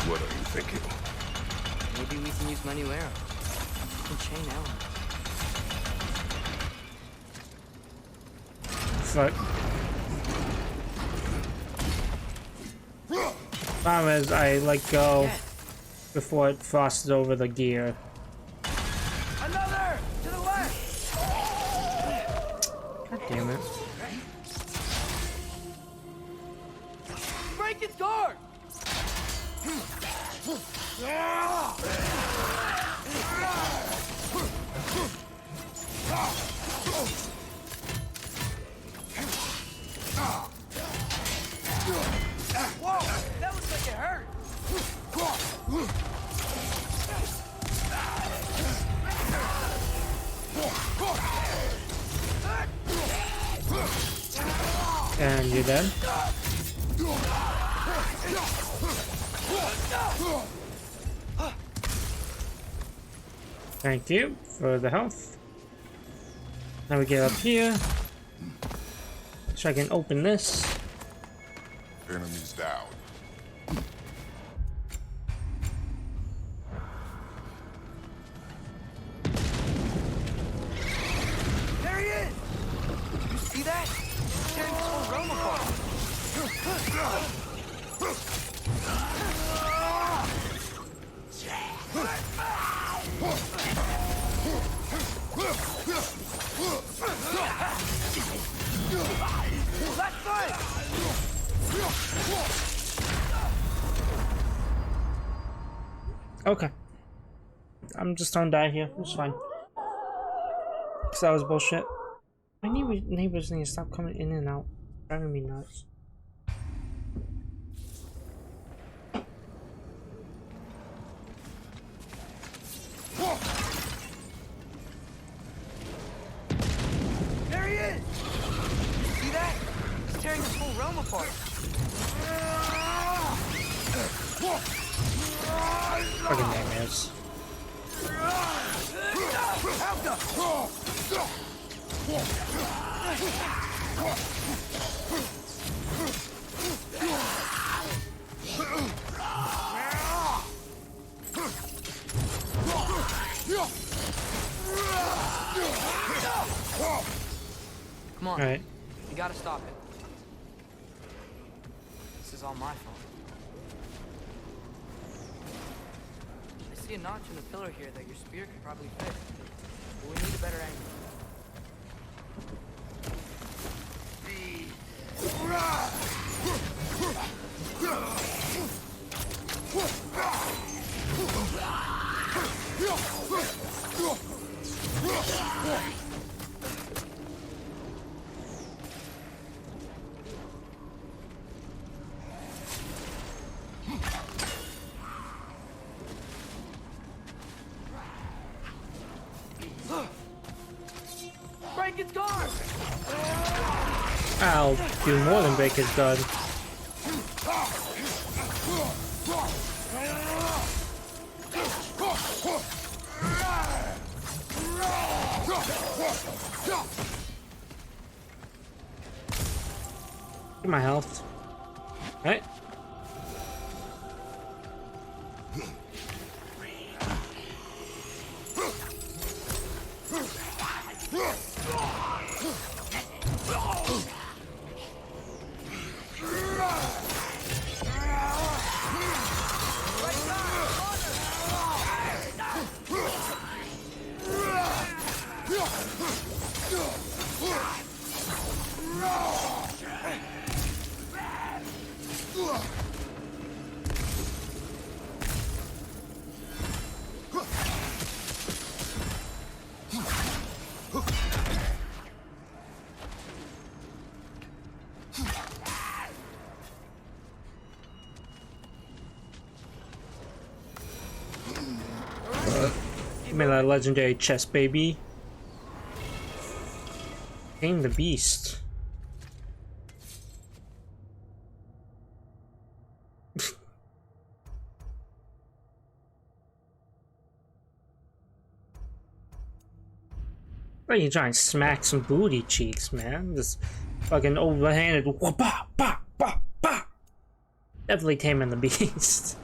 what are you thinking? Maybe we can use my new arrow. We can chain elements. Fuck. Problem is, I let go before it frosted over the gear. Another! To the left! God damn it. Break its guard! Whoa! That looks like it hurt! And you're dead? Thank you for the health. Now we get up here. So I can open this. Enemies down. There he is! You see that? He's tearing this whole realm apart. Left foot! Okay. I'm just gonna die here. It's fine. Cause that was bullshit. My neighbors need to stop coming in and out. Driving me nuts. There he is! You see that? He's tearing this whole realm apart. Fucking nightmares. Come on. All right. You gotta stop it. This is all my fault. I see a notch in the pillar here that your spear could probably fit. But we need a better angle. I'll do more than break his guard. Get my health. Right? Give me that legendary chest, baby. Tame the beast. Why are you trying to smack some booty cheeks, man? This fucking overhanded wah-bah, bah, bah, bah. Definitely taming the beast.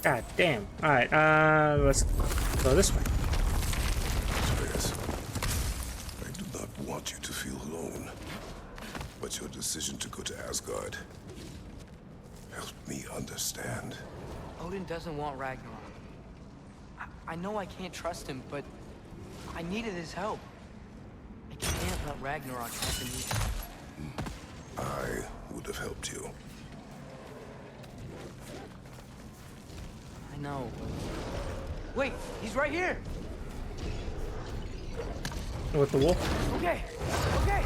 God damn. Alright, let's go this way. Atreus, I do not want you to feel alone. But your decision to go to Asgard helped me understand. Odin doesn't want Ragnarok. I know I can't trust him, but I needed his help. I can't let Ragnarok happen either. I would have helped you. I know. Wait, he's right here. With the wolf? Okay, okay.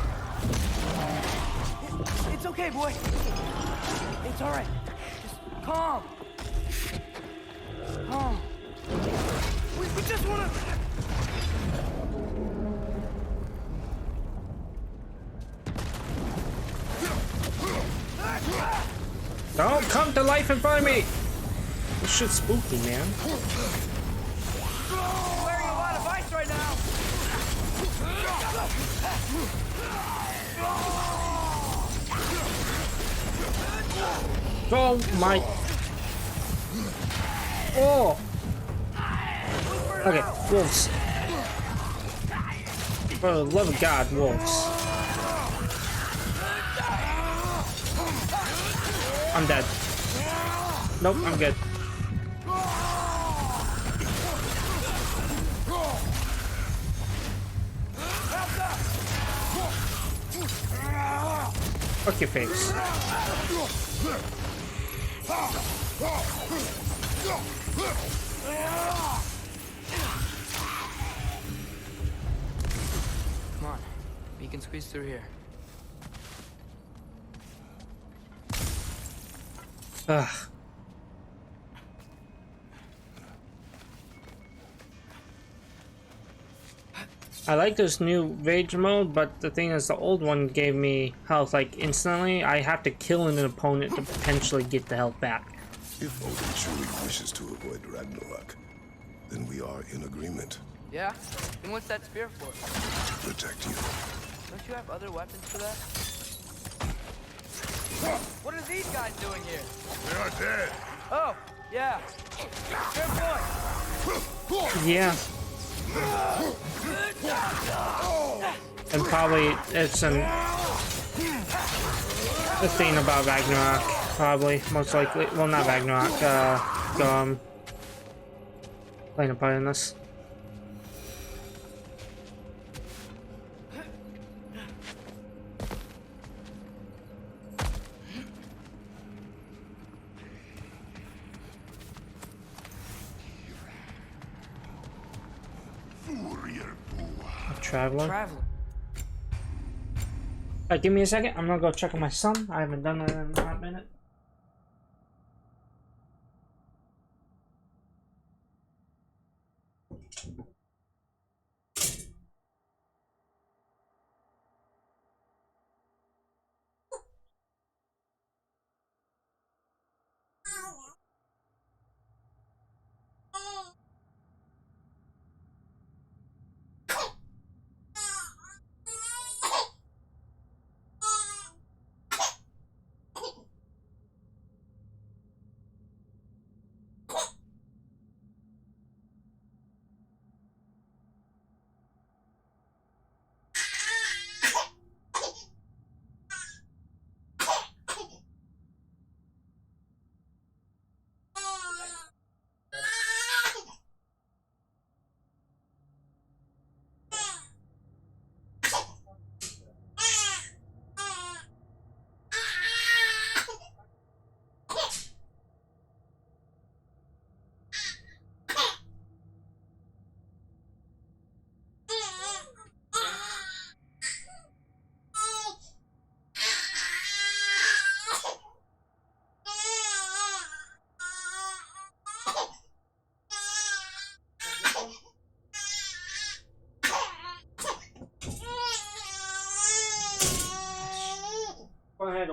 It's okay, boy. It's all right. Just calm. Calm. We just wanna... Don't come to life in front of me! This shit's spooky, man. I'm wearing a lot of ice right now. Oh my... Oh! Okay, wolves. For the love of God, wolves. I'm dead. Nope, I'm good. Fuck your face. Come on, we can squeeze through here. Ugh. I like this new rage mode, but the thing is the old one gave me health like instantly. I have to kill an opponent to potentially get the health back. If Odin truly wishes to avoid Ragnarok, then we are in agreement. Yeah? Then what's that spear for? To protect you. Don't you have other weapons for that? What are these guys doing here? We are dead. Oh, yeah. Fair point. Yeah. And probably it's a thing about Ragnarok. Probably, most likely. Well, not Ragnarok. Playing a part in this. Traveler. Alright, give me a second. I'm gonna go check on my son. I haven't done that in a hot minute.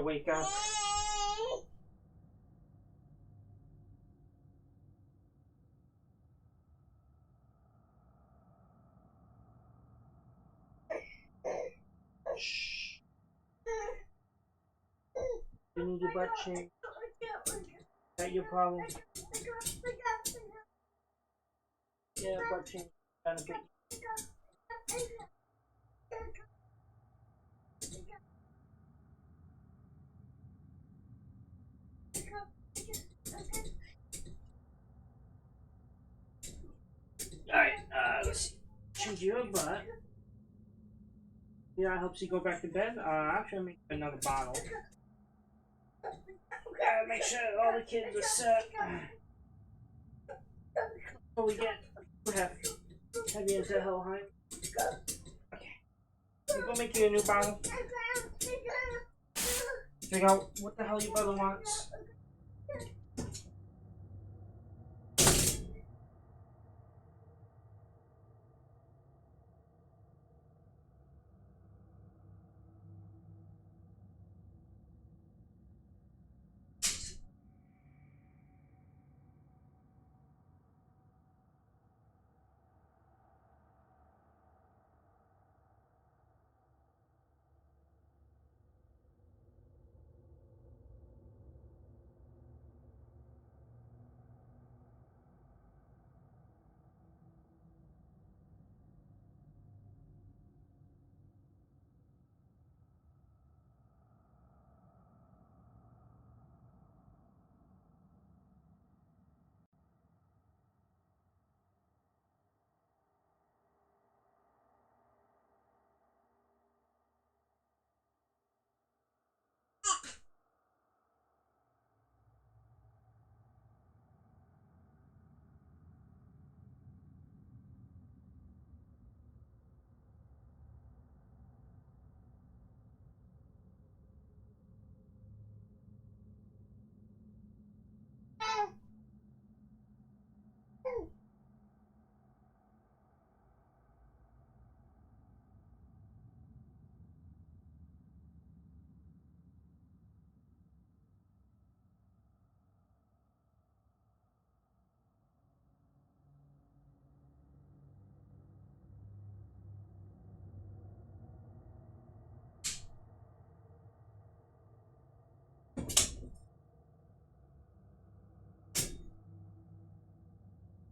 to wake up. You need your butt changed. Is that your problem? Yeah, butt change benefit. Alright, let's change your butt. Yeah, that helps you go back to bed. Actually, I'll make another bottle. Gotta make sure all the kids are set. So we get heavy into Helheim. Okay. You go make you a new bottle. Figure out what the hell your brother wants.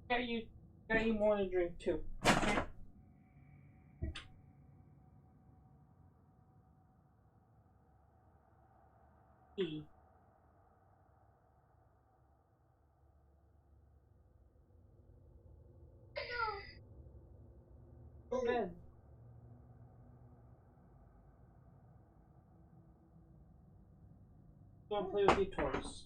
Got you more to drink too. E. Go to bed. Go and play with your toys.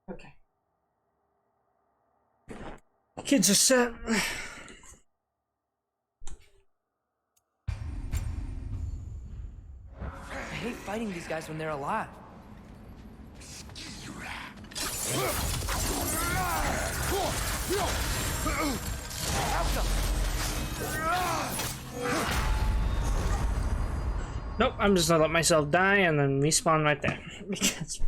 Okay. Kids are set. I hate fighting these guys when they're alive. Nope, I'm just gonna let myself die and then respawn right there. Because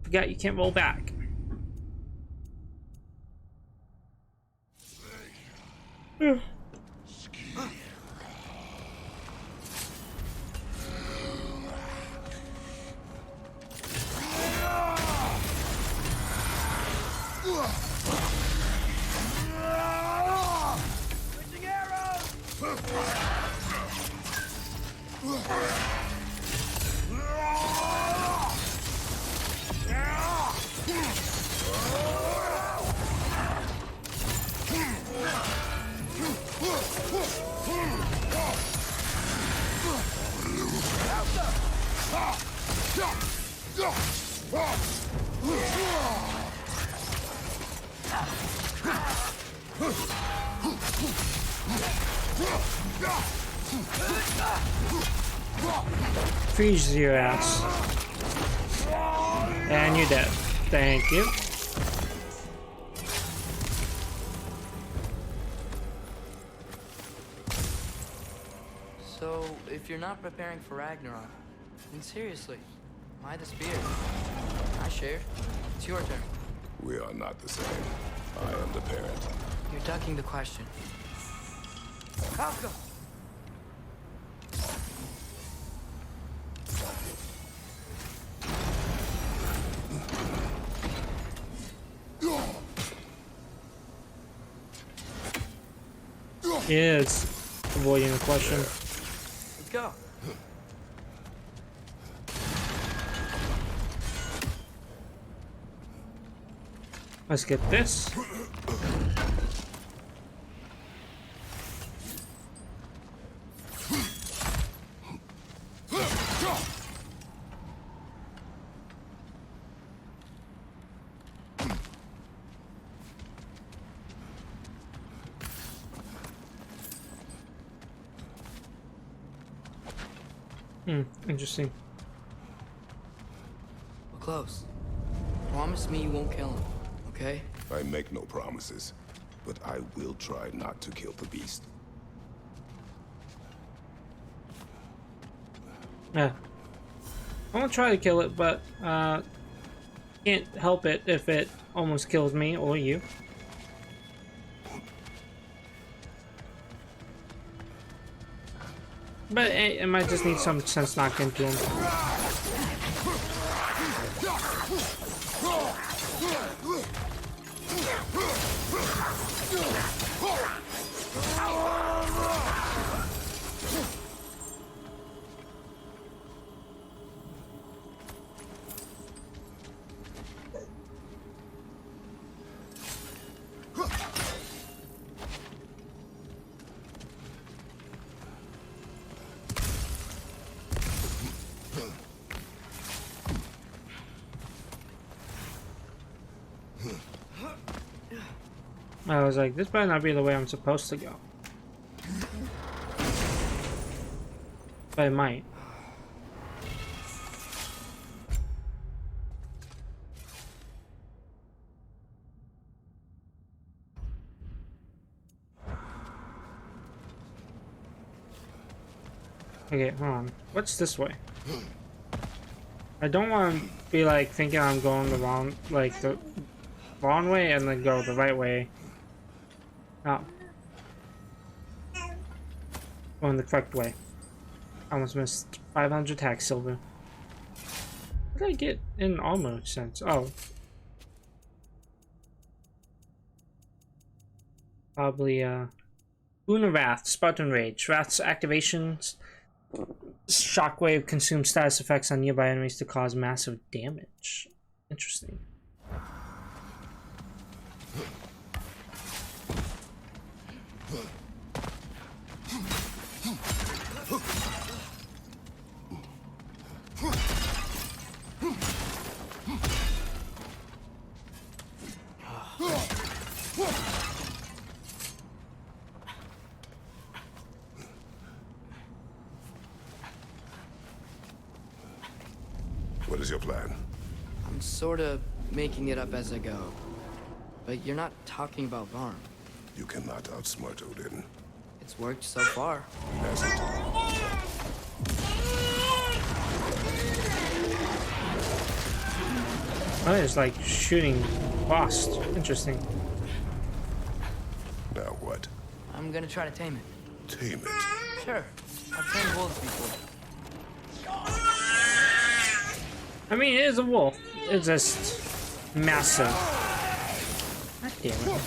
forgot you can't roll back. Freeze your ass. And you're dead. Thank you. So, if you're not preparing for Ragnarok, then seriously, why the spear? I shared. It's your turn. We are not the same. I am the parent. You're ducking the question. Kafka! Yeah, it's avoiding the question. Let's go. Let's get this. Interesting. We're close. Promise me you won't kill him, okay? I make no promises, but I will try not to kill the beast. Yeah. I won't try to kill it, but can't help it if it almost kills me or you. But it might just need some sense knocked into him. I was like, this better not be the way I'm supposed to go. But it might. Okay, hold on. What's this way? I don't want to be like thinking I'm going the wrong, like the wrong way and then go the right way. Oh. Going the correct way. I almost missed 500 tax silver. What did I get in almost sense? Oh. Probably, Boon of Wrath, Spartan Rage. Wrath's activations. Shockwave consumes status effects on nearby enemies to cause massive damage. Interesting. What is your plan? I'm sort of making it up as I go. But you're not talking about Varn. You cannot outsmart Odin. It's worked so far. Has it? Oh, it's like shooting lost. Interesting. Now what? I'm gonna try to tame it. Tame it? Sure. I've tamed wolves before. I mean, it is a wolf. It's just massive. God damn it.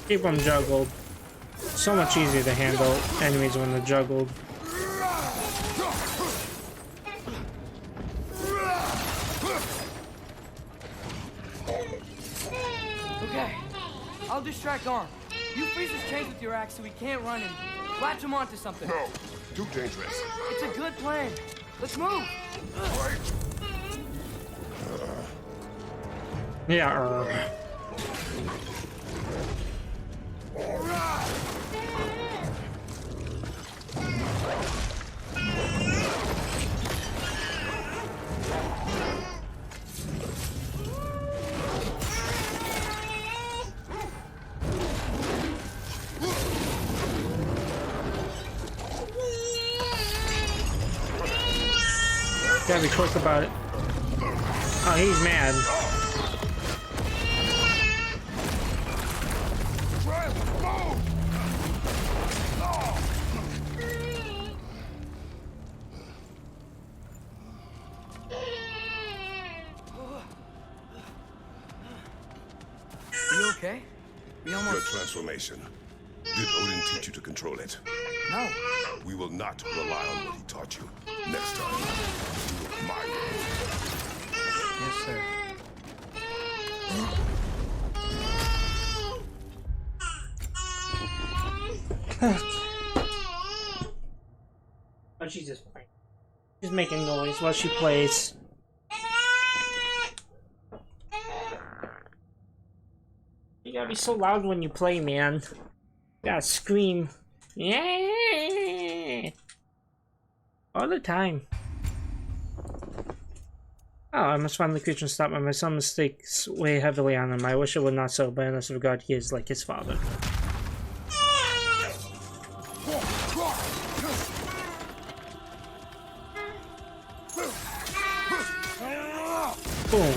Keep them juggled. So much easier to handle enemies when they're juggled. Okay, I'll distract Arm. You freeze his chains with your axe so he can't run and latch him onto something. No, too dangerous. It's a good plan. Let's move. Yeah. Gotta be quick about it. Oh, he's mad. You okay? We almost... Your transformation. Did Odin teach you to control it? No. We will not rely on what he taught you. Next time, do it my way. Yes, sir. Oh, she's just fine. She's making noise while she plays. You gotta be so loud when you play, man. You gotta scream. Yeah! All the time. Oh, I must find the creature and stop him. My son mistakes weigh heavily on him. I wish it were not so, but unless of God, he is like his father. Boom.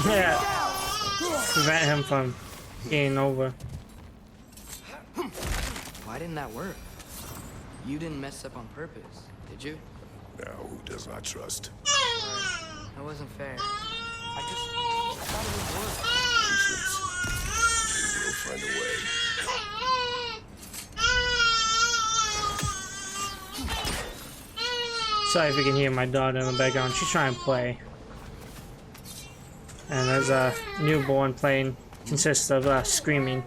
Yeah. Prevent him from getting over. Why didn't that work? You didn't mess up on purpose, did you? Now, who does not trust? That wasn't fair. I thought it would work. Patience. Maybe we'll find a way. Sorry if you can hear my daughter in the background. She's trying to play. And as a newborn playing consists of screaming.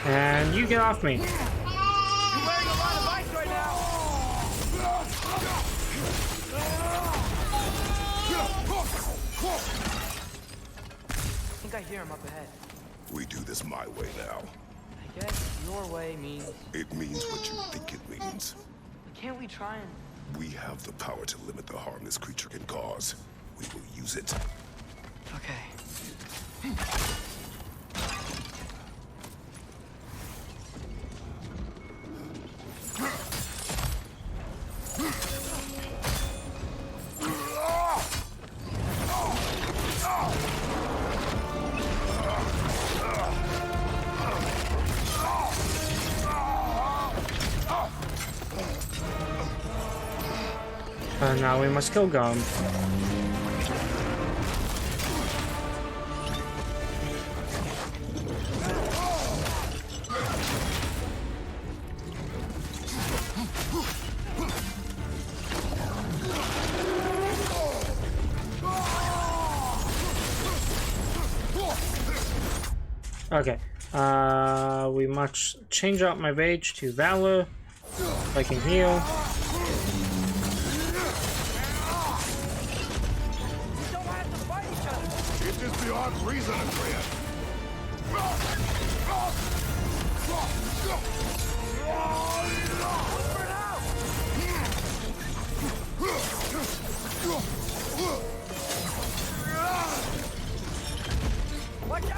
And you get off me. You're wearing a lot of ice right now. I think I hear him up ahead. We do this my way now. I guess your way means... It means what you think it means. Can't we try and... We have the power to limit the harm this creature can cause. We will use it. Okay. Now we must kill Gum. Okay, we must change out my rage to Valor, if I can heal. It is beyond reason, Andrea. Watch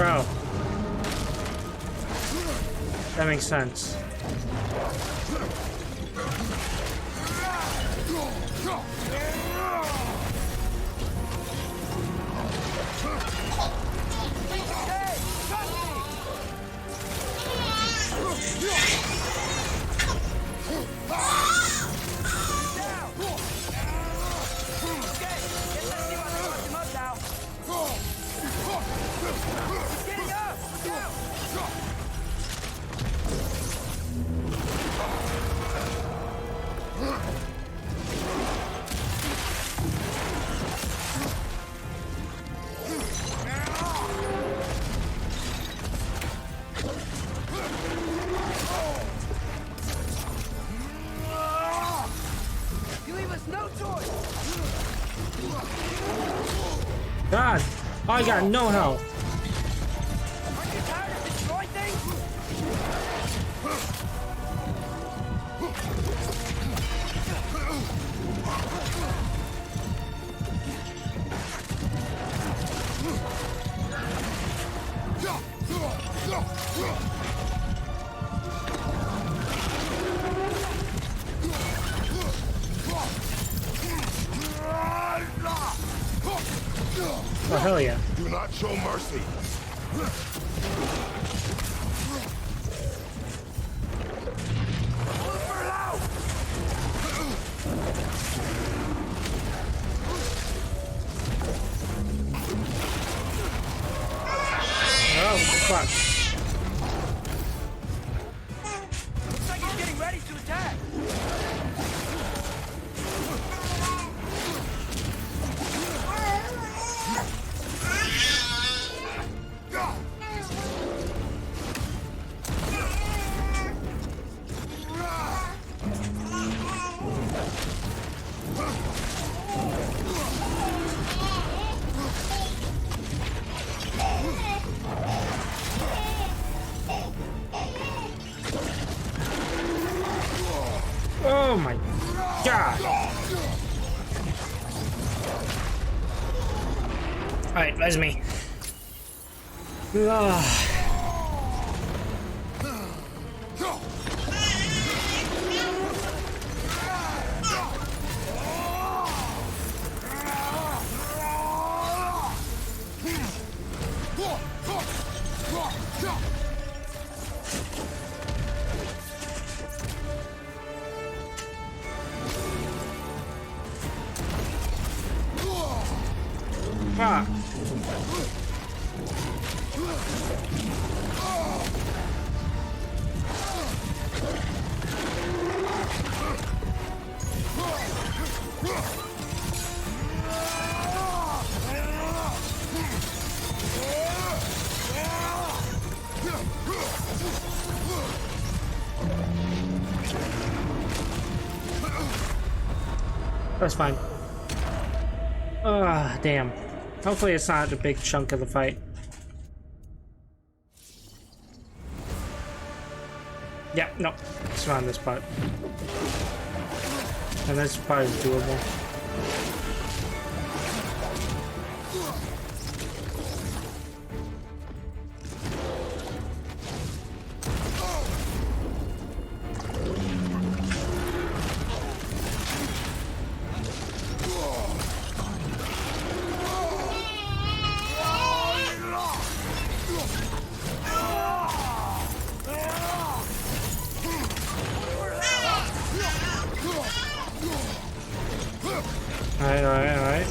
Oh. That makes sense. God, I got no health. Aren't you tired of destroying things? Oh, hell yeah. Do not show mercy. Oh, fuck. Looks like he's getting ready to attack. Oh my god. Alright, that's me. Ugh. Fuck. That's fine. Damn. Hopefully it's not a big chunk of the fight. Yeah, no. It's around this part. And this part is doable. Alright, alright, alright.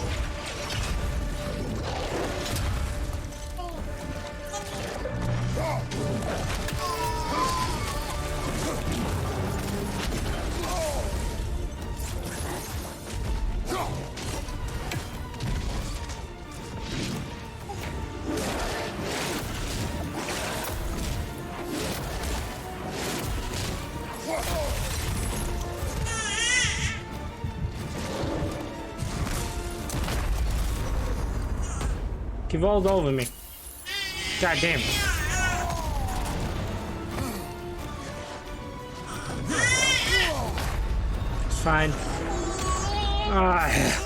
He rolled over me. God damn. It's fine. Ah.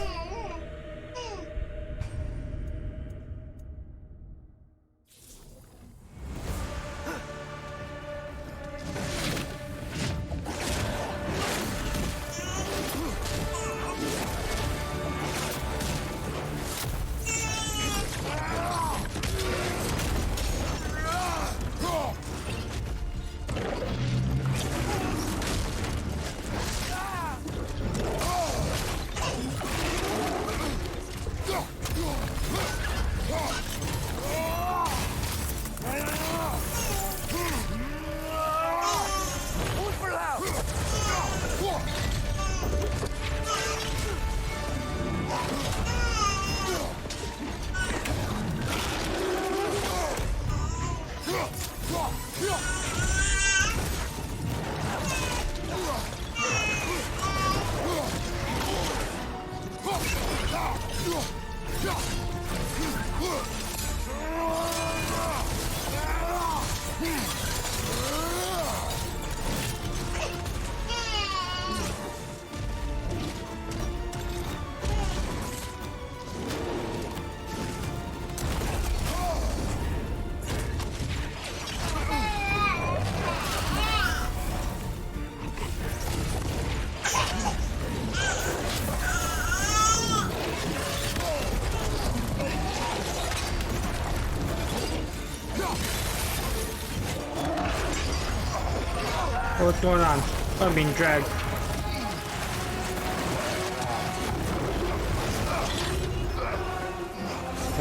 What's going on? I'm being dragged.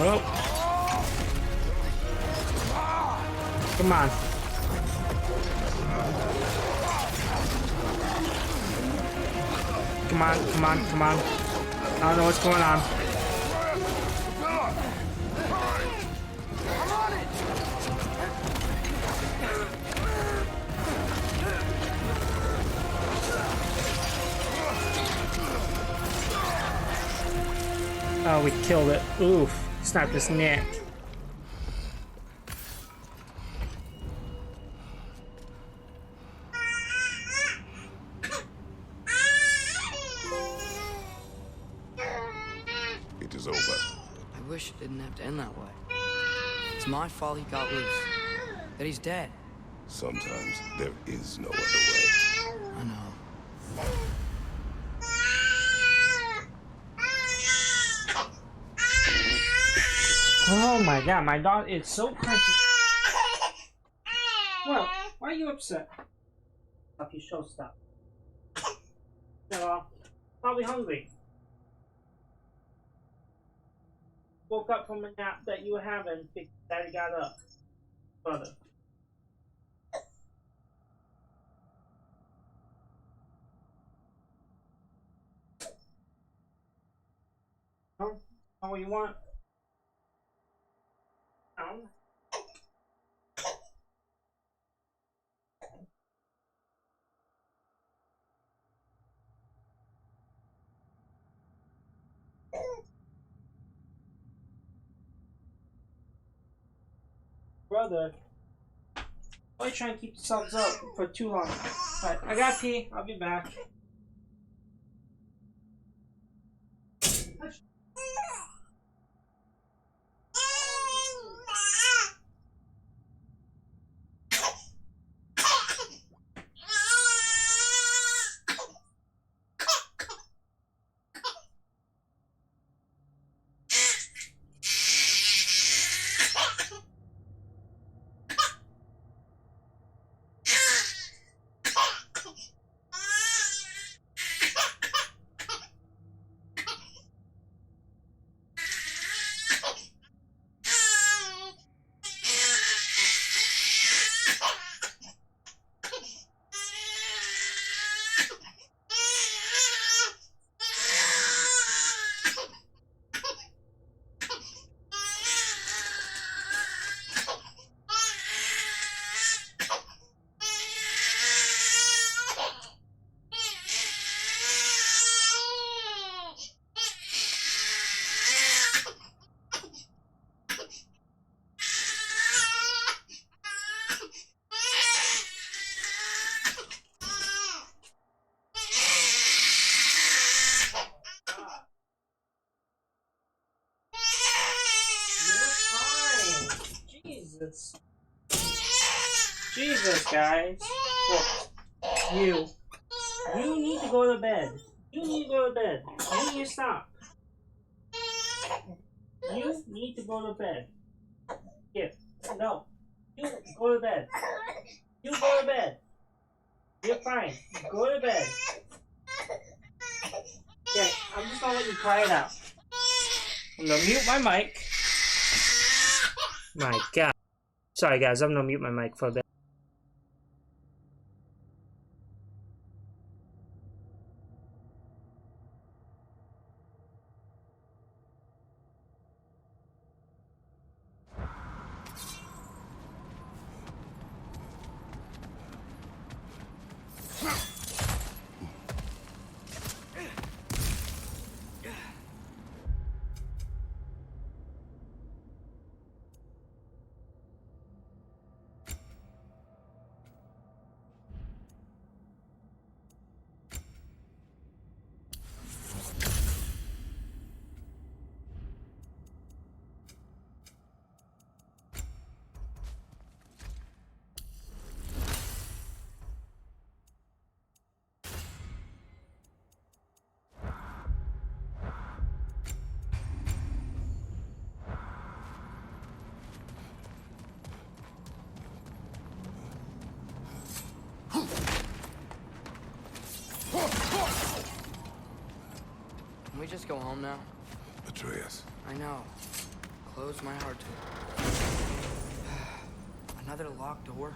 Oh. Come on. Come on, come on, come on. I don't know what's going on. Oh, we killed it. Oof. Snapped his neck. It is over. I wish it didn't have to end that way. It's my fault he got loose. That he's dead. Sometimes there is no other way. I know. Oh my god, my dog is so cranky. Well, why are you upset? Stop your show stuff. Probably hungry. Woke up from a nap that you were having. Daddy got up. Brother. No? Not what you want? No? Brother. Why are you trying to keep yourselves up for too long? Alright, I got pee. I'll be back. Jesus. Jesus, guys. Look, you need to go to bed. You need to go to bed. You need to stop. You need to go to bed. Here, no. You go to bed. You go to bed. You're fine. Go to bed. Yeah, I'm just gonna let you cry it out. I'm gonna mute my mic. My God. Sorry, guys. I'm gonna mute my mic for a bit. just go home now? Atreus. I know. Close my heart to it. Another locked door?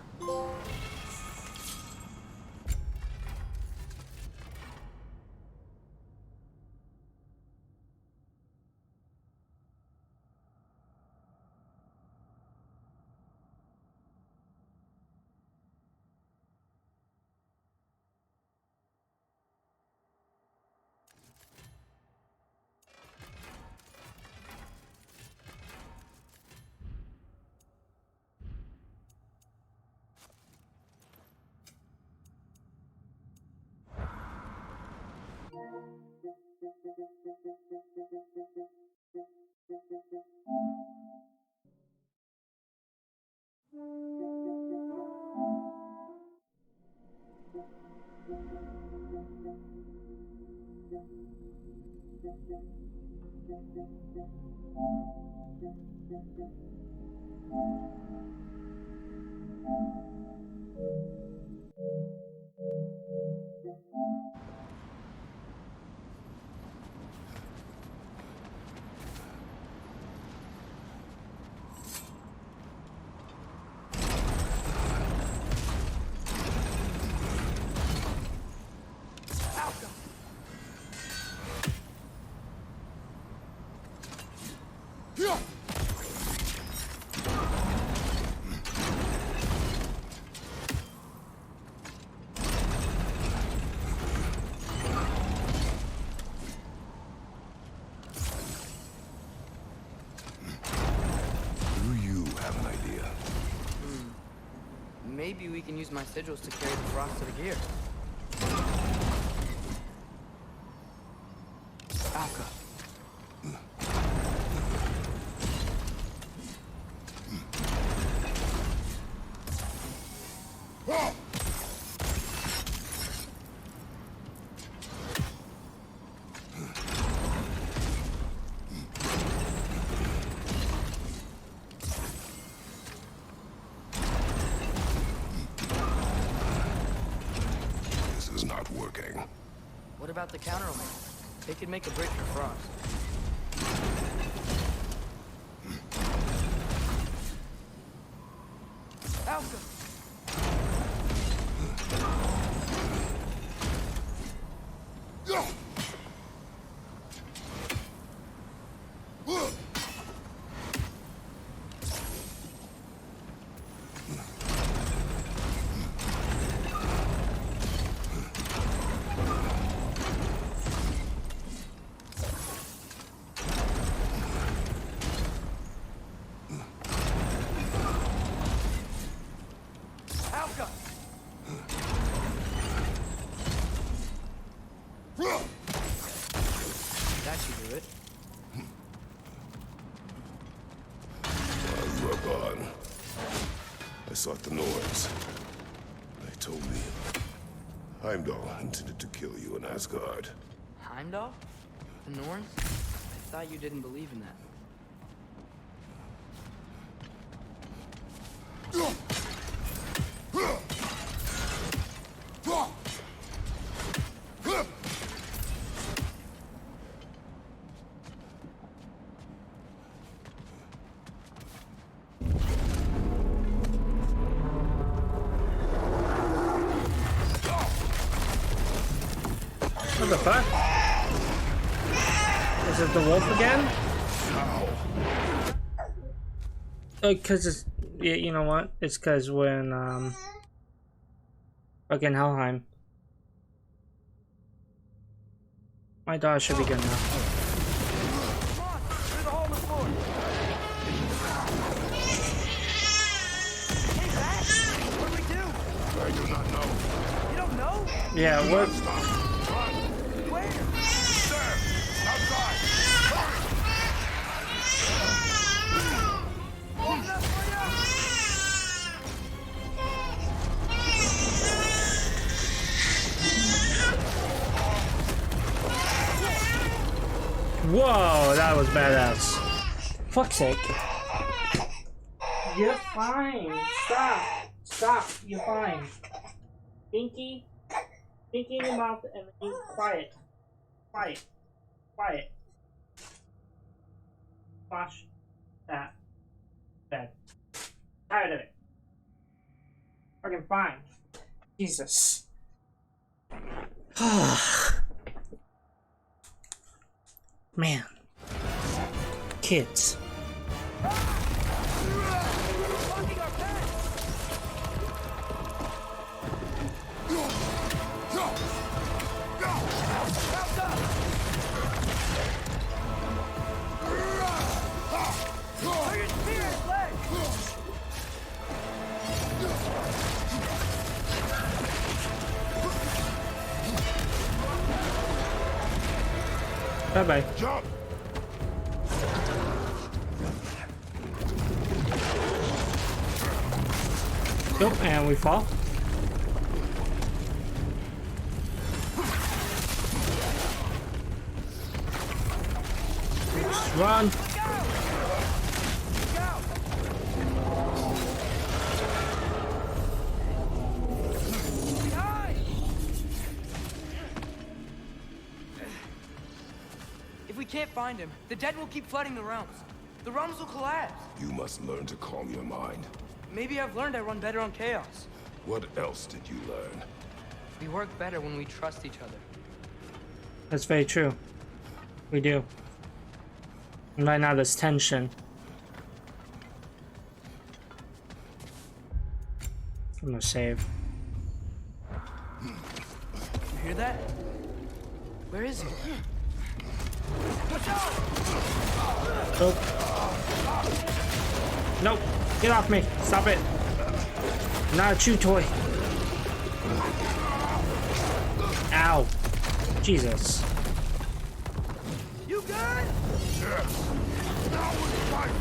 Maybe we can use my sigils to carry the frost to the gear. Alka. What about the counterweight? They could make a break for Frost. Alka! That should do it. Raban. I sought the Norns. They told me Heimdall intended to kill you in Asgard. Heimdall? The Norns? I thought you didn't believe in that. What the fuck? Is it the wolf again? Oh, cause it's, yeah, you know what? It's cause when, fucking Helheim. My dog should be good now. I do not know. You don't know? Yeah, what? Where? There! Outside! Open up for Whoa, that was badass. Fuck's sake. You're fine. Stop. Stop. You're fine. Pinky in your mouth and then quiet. Quiet. Quiet. Wash that bed. Tired of it. Fucking fine. Jesus. Man. Kids. Bye-bye. Jump! Nope, and we fall. Just run. If we can't find him, the dead will keep flooding the realms. The realms will collapse. You must learn to calm your mind. Maybe I've learned I run better on chaos. What else did you learn? We work better when we trust each other. That's very true. We do. And right now there's tension. I'm gonna save. You hear that? Where is he? Nope. Nope. Get off me. Stop it. I'm not a chew toy. Ow. Jesus. You good? Yes. Now we fight.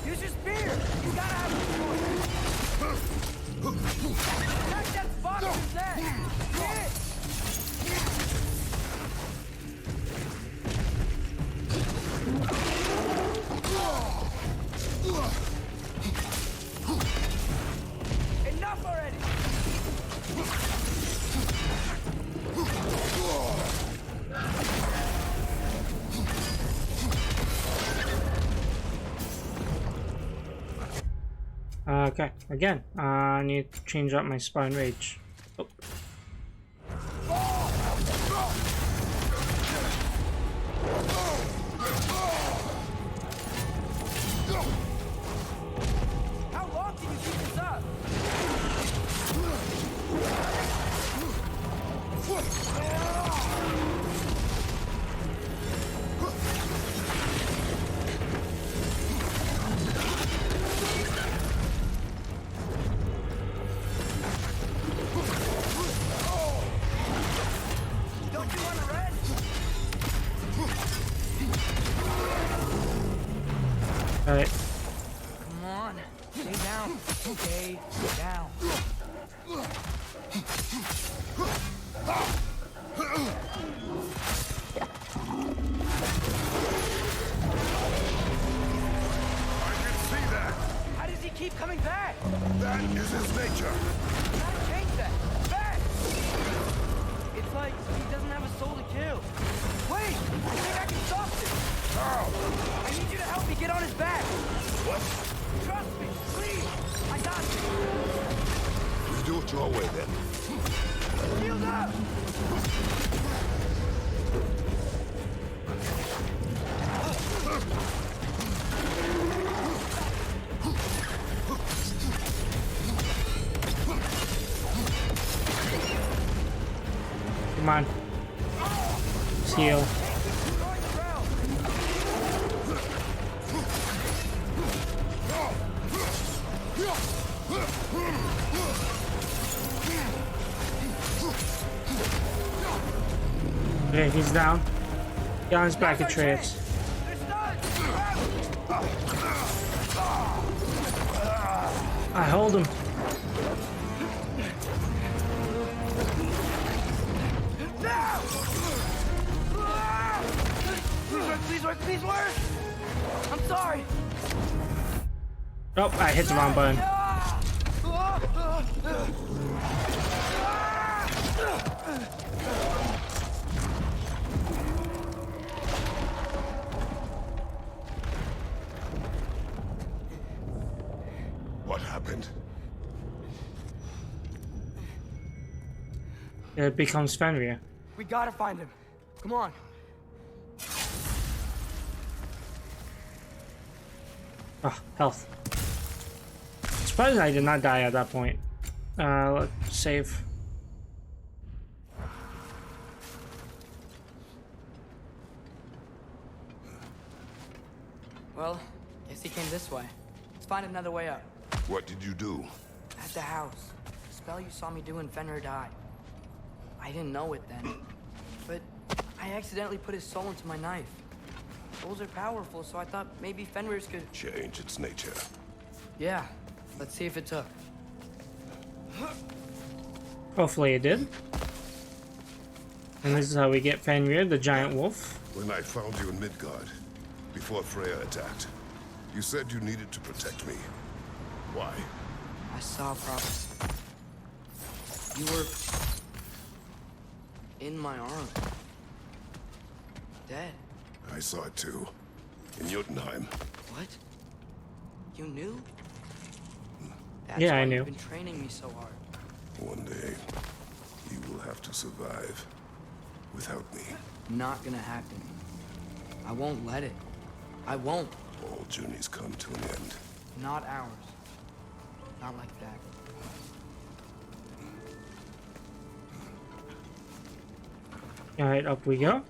Use your spear. You gotta have a choice. Attack that spot on his neck. Hit. Enough already. Okay, again, I need to change up my spine rage. Oh. How long can you keep this up? Don't you want to rest? Alright. Come on. Stay down. Stay down. I can see that. How does he keep coming back? That is his nature. Gotta change that. Back! It's like he doesn't have a soul to kill. Wait! I think I can stop this. How? I need you to help me get on his back. What? Trust me, please. I got you. We do it your way then. Shield up! Come on. Heal. Okay, he's down. Get on his back, Atreus. I hold him. Please work, please work! I'm sorry! Oh, I hit the wrong button. What happened? It becomes Fenrir. We gotta find him. Come on. Oh, health. Surprised I did not die at that point. Let's save. Well, guess he came this way. Let's find another way up. What did you do? At the house. The spell you saw me do when Fenrir died. I didn't know it then. But I accidentally put his soul into my knife. Souls are powerful, so I thought maybe Fenrir's could... Change its nature. Yeah. Let's see if it took. Hopefully it did. And this is how we get Fenrir, the giant wolf. When I found you in Midgard, before Freya attacked, you said you needed to protect me. Why? I saw a prophecy. You were... in my arms. Dead. I saw it too. In Jotunheim. What? You knew? That's Yeah, why I knew. You've been training me so hard. One day, you will have to survive without me. Not gonna happen. I won't let it. I won't. All journeys come to an end. Not ours. Not like that. Alright, up we go.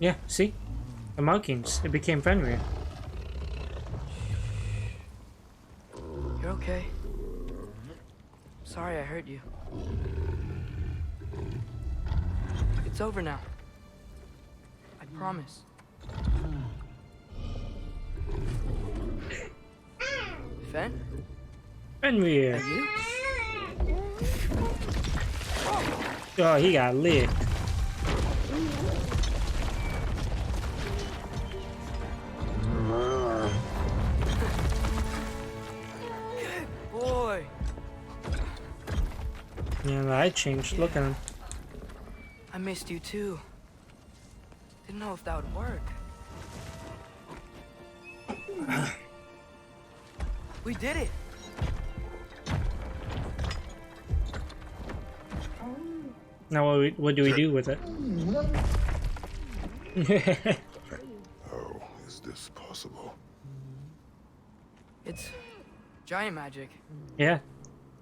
Yeah, see? The markings. It became Fenrir. You're okay. Sorry I hurt you. It's over now. I promise. Fen? Fenrir! Are you? Oh, he got lit. Boy! Yeah, I changed. Look at him. I missed you too. Didn't know if that would work. We did it! Now what do we do with it? How is this possible? It's giant magic. Yeah,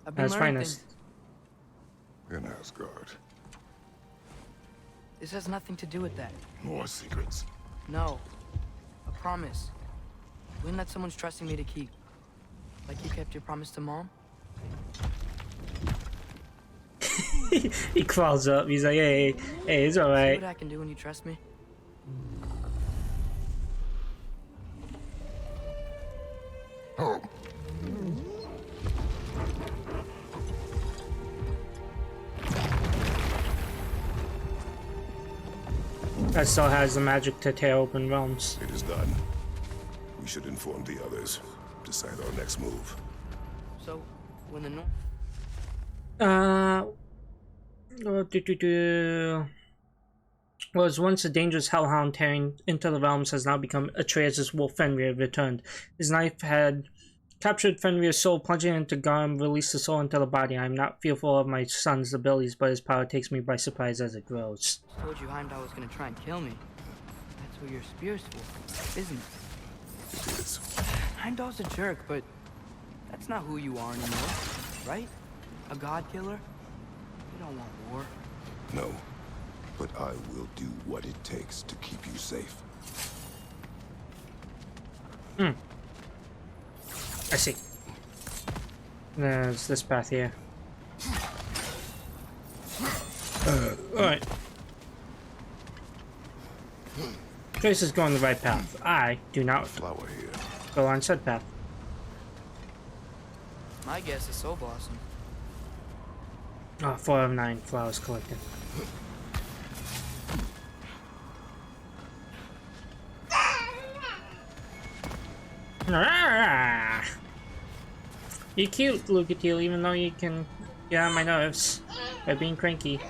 I've been that's learning finest. In Asgard. This has nothing to do with that. More secrets. No. A promise. One that someone's trusting me to keep. Like you kept your promise to Mom? He crawls up. He's like, hey, it's See alright. what I can do when you trust me? Home. That still has the magic to tear open realms. It is done. We should inform the others. Decide our next move. So, when the Was once a dangerous hellhound tearing into the realms has now become Atreus' wolf Fenrir returned. His knife had captured Fenrir's soul, plunging into Garm, released the soul into the body. I am not fearful of my son's abilities, but his power takes me by surprise as it grows. I told you Heimdall was gonna try and kill me. That's what your spear's for, isn't it? It is. Heimdall's a jerk, but that's not who you are anymore, right? A god killer? You don't want war. No. But I will do what it takes to keep you safe. I see. There's this path here. Alright. Trace is going the right path. I do not Flower here. go on said path. My guess is Soul Blossom. Oh, 4 of 9 flowers collected. You're cute, Lucatiel, even though you can get on my nerves by being cranky.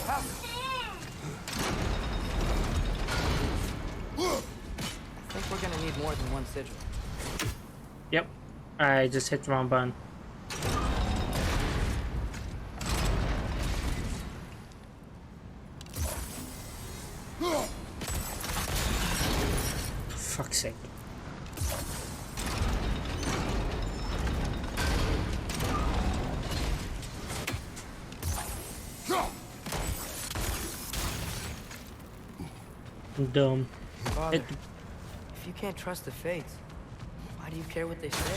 I think we're gonna need more than one sigil. Yep. I just hit the wrong button. For fuck's sake. I'm dumb. Father, if you can't trust the fates, why do you care what they say?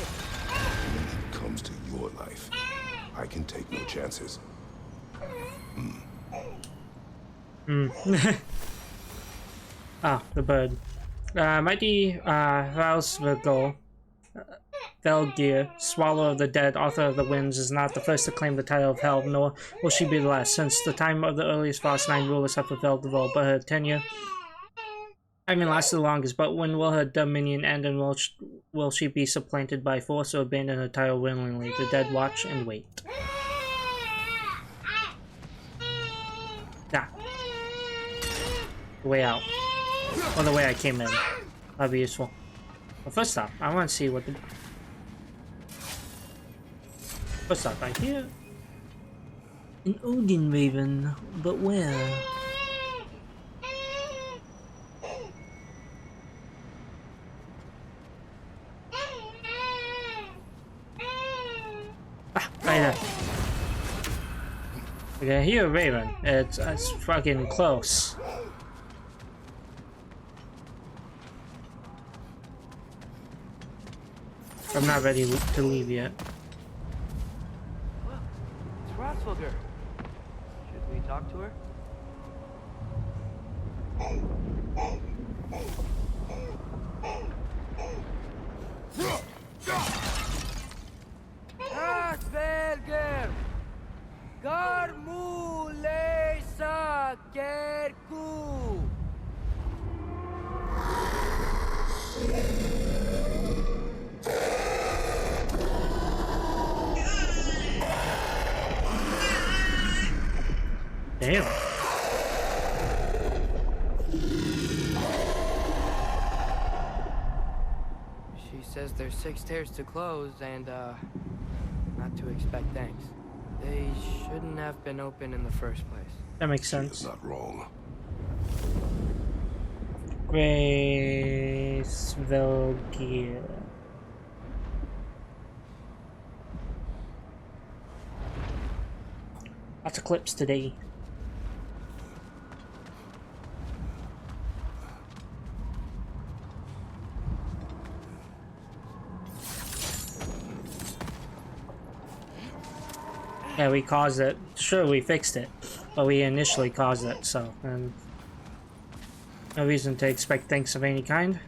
When it comes to your life, I can take no chances. Ah, the bird. Mighty Rausvigol, Velgeir, Swallow of the Dead, Author of the Winds, is not the first to claim the title of Hel, nor will she be the last. Since the time of the earliest Frost 9 rulers have fulfilled the role, but her tenure having lasted the longest. But when will her dominion end, and will she be supplanted by force or abandon her title willingly? The dead watch and wait. Ah. The way out. Or the way I came in. That'd be useful. Well, first off, I want to see what the... First off, I hear an Odin Raven, but where? Ah, right there. Okay, I hear a Raven. It's fucking close. I'm not ready to leave yet. Look, it's Ratsvogr. Should we talk to her? Ratsvogr! Garmulesa Kerku! Damn. She says there's 6 stairs to close and, not to expect thanks. They shouldn't have been open in the first place. That makes sense. She is not wrong. Grace Velgeir. Lots of clips today. Yeah, we caused it. Sure, we fixed it, but we initially caused it, so and no reason to expect thanks of any kind.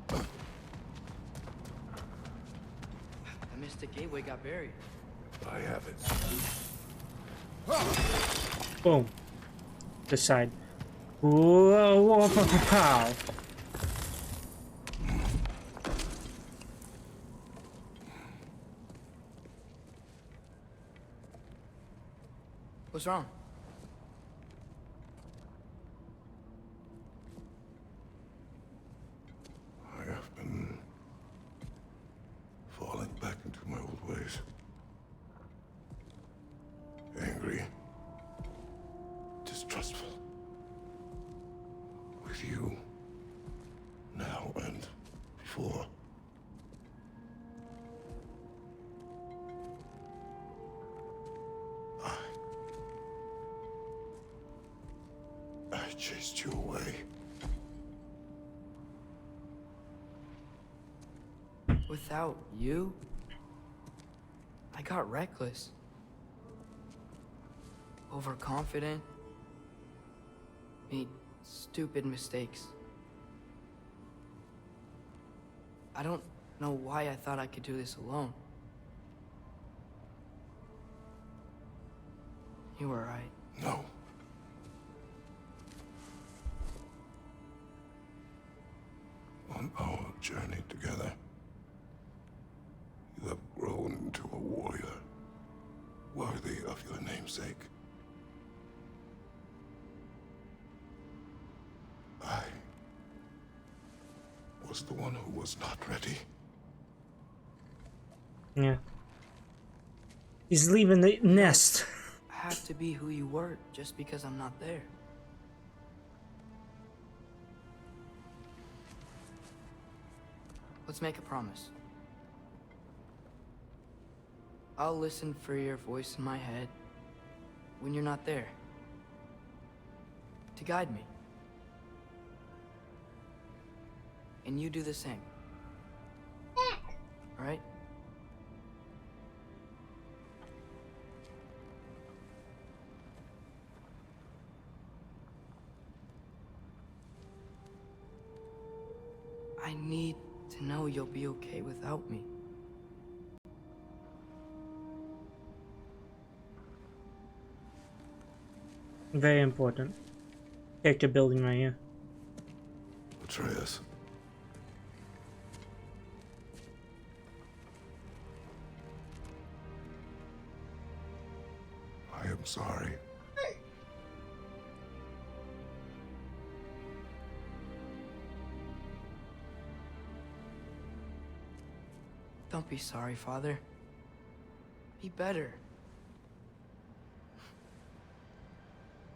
The Mystic Gateway got buried. I have it. Boom. This side. Whoa, whoa, pow. What's wrong? I have been falling back into my old ways. Angry. Distrustful. With you. Now and before. I chased you away. Without you, I got reckless. Overconfident. Made stupid mistakes. I don't know why I thought I could do this alone. You were right. No. on our journey together. You have grown into a warrior, worthy of your namesake. I was the one who was not ready. Yeah. He's leaving the nest. Have to be who you were just because I'm not there. Let's make a promise. I'll listen for your voice in my head when you're not there, to guide me. And you do the same. All right? I need to know you'll be okay without me. Very important. Character building right here. Atreus. I am sorry. Don't be sorry, Father. Be better.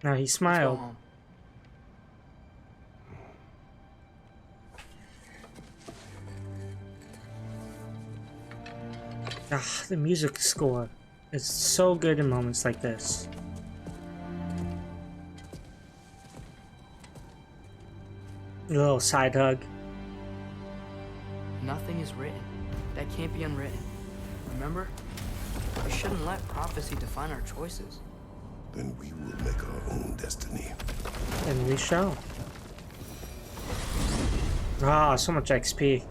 Now he Let's go smiled. home. Ah, the music score is so good in moments like this. A little side hug. Nothing is written that can't be unwritten. Remember? We shouldn't let prophecy define our choices. Then we will make our own destiny. And we shall. Ah, so much XP.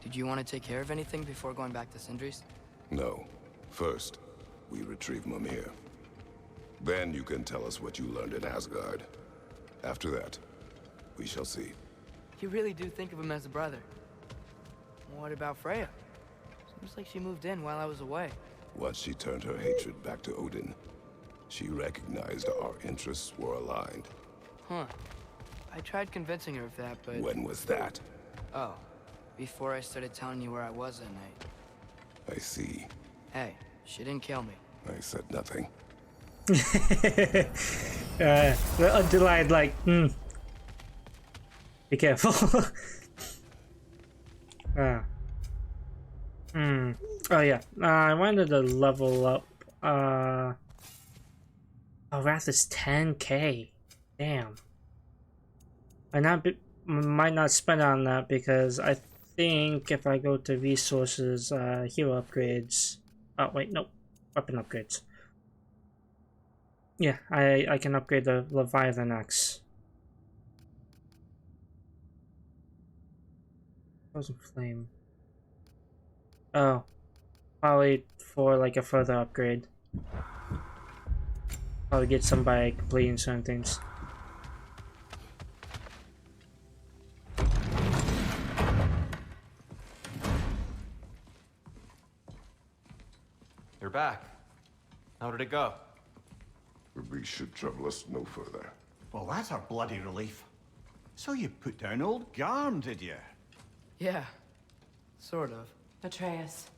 Did you want to take care of anything before going back to Sindri's? No. First, we retrieve Mimir. Then you can tell us what you learned in Asgard. After that, we shall see. You really do think of him as a brother. What about Freya? Seems like she moved in while I was away. Once she turned her hatred back to Odin, she recognized our interests were aligned. Huh. I tried convincing her of that, but... When was that? Oh. Before I started telling you where I was that night. I see. Hey, she didn't kill me. I said nothing. The delight, like, be careful. Oh yeah, I wanted to level up. Oh, Wrath is 10k. Damn. Might not spend on that because I think if I go to resources, hero upgrades. Oh wait, nope, weapon upgrades. Yeah, I can upgrade the Leviathan axe. Frozen Flame. Oh, probably for like a further upgrade. Probably get some by completing certain things. You're back. How did it go? The beast should trouble us no further. Well, that's a bloody relief. So you put down old Garm, did you? Yeah, sort of. Atreus,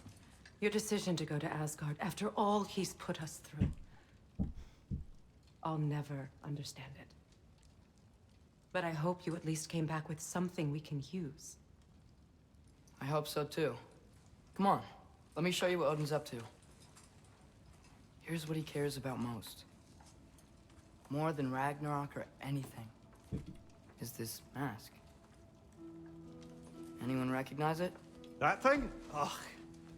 your decision to go to Asgard after all he's put us through. I'll never understand it. But I hope you at least came back with something we can use. I hope so too. Come on, let me show you what Odin's up to. Here's what he cares about most. More than Ragnarok or anything. Is this mask. Anyone recognize it? That thing? Ugh,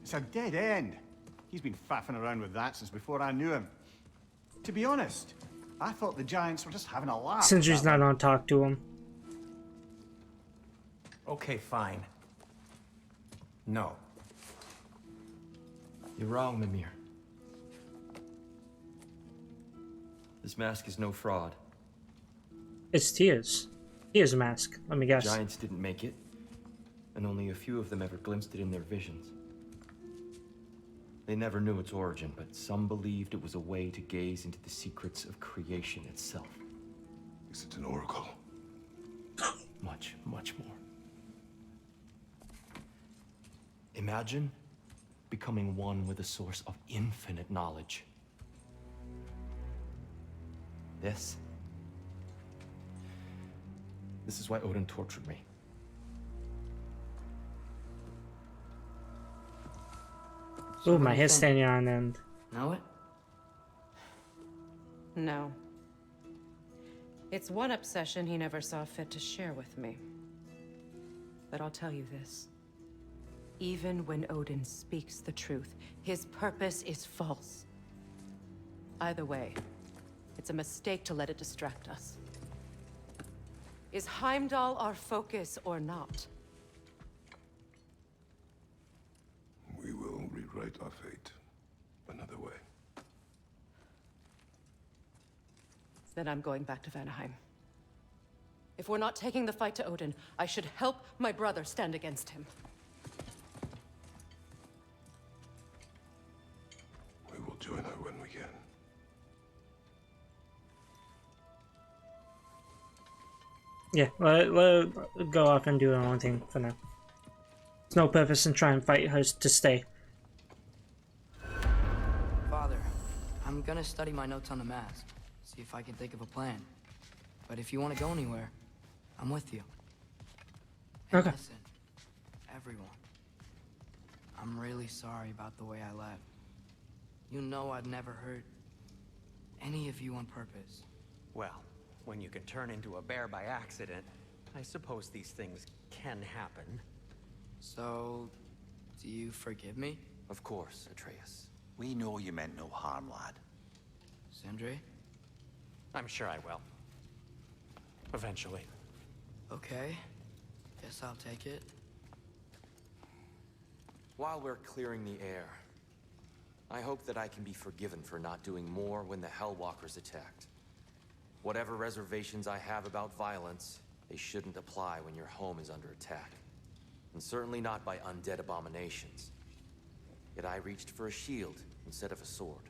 it's a dead end. He's been faffing around with that since before I knew him. To be honest, I thought the giants were just having a laugh. Sindri's not on talk to him. Okay, fine. No. You're wrong, Mimir. This mask is no fraud. It's Tears. Tears mask. Let me guess. Giants didn't make it. and only a few of them ever glimpsed it in their visions. They never knew its origin, but some believed it was a way to gaze into the secrets of creation itself. Is it an oracle? Much, much more. Imagine becoming one with a source of infinite knowledge. This is why Odin tortured me. Ooh, my hair's standing on end. Know it? No. It's one obsession he never saw fit to share with me. But I'll tell you this. Even when Odin speaks the truth, his purpose is false. Either way, it's a mistake to let it distract us. Is Heimdall our focus or not? We will rewrite our fate another way. Then I'm going back to Vanaheim. If we're not taking the fight to Odin, I should help my brother stand against him. We will join her when we can. Yeah, let her go off and do her own thing for now. There's no purpose in trying to fight her to stay. Father, I'm gonna study my notes on the mask. See if I can think of a plan. But if you want to go anywhere, I'm with you. And okay. Listen, everyone. I'm really sorry about the way I left. You know I'd never hurt any of you on purpose. Well, when you can turn into a bear by accident, I suppose these things can happen. So, do you forgive me? Of course, Atreus. We know you meant no harm, lad. Sindri? I'm sure I will. Eventually. Okay. Guess I'll take it. While we're clearing the air, I hope that I can be forgiven for not doing more when the Hellwalkers attacked. Whatever reservations I have about violence, they shouldn't apply when your home is under attack. And certainly not by undead abominations. Yet I reached for a shield instead of a sword.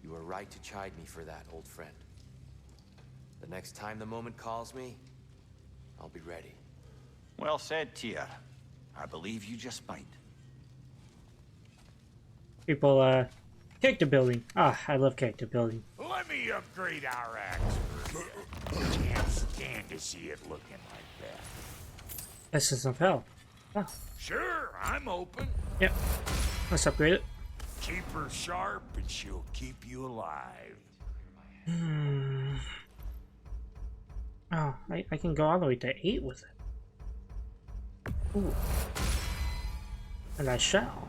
You were right to chide me for that, old friend. The next time the moment calls me, I'll be ready. Well said, Tyr. I believe you just might. People, character building. Ah, I love character building. Let me upgrade our axe for a bit. Can't stand to see it looking like that. Essence of Hell. Oh. Sure, I'm open. Yep. Let's upgrade it. Keep her sharp and she'll keep you alive. Hmm. Oh, I can go all the way to 8 with it. Ooh. And I shall.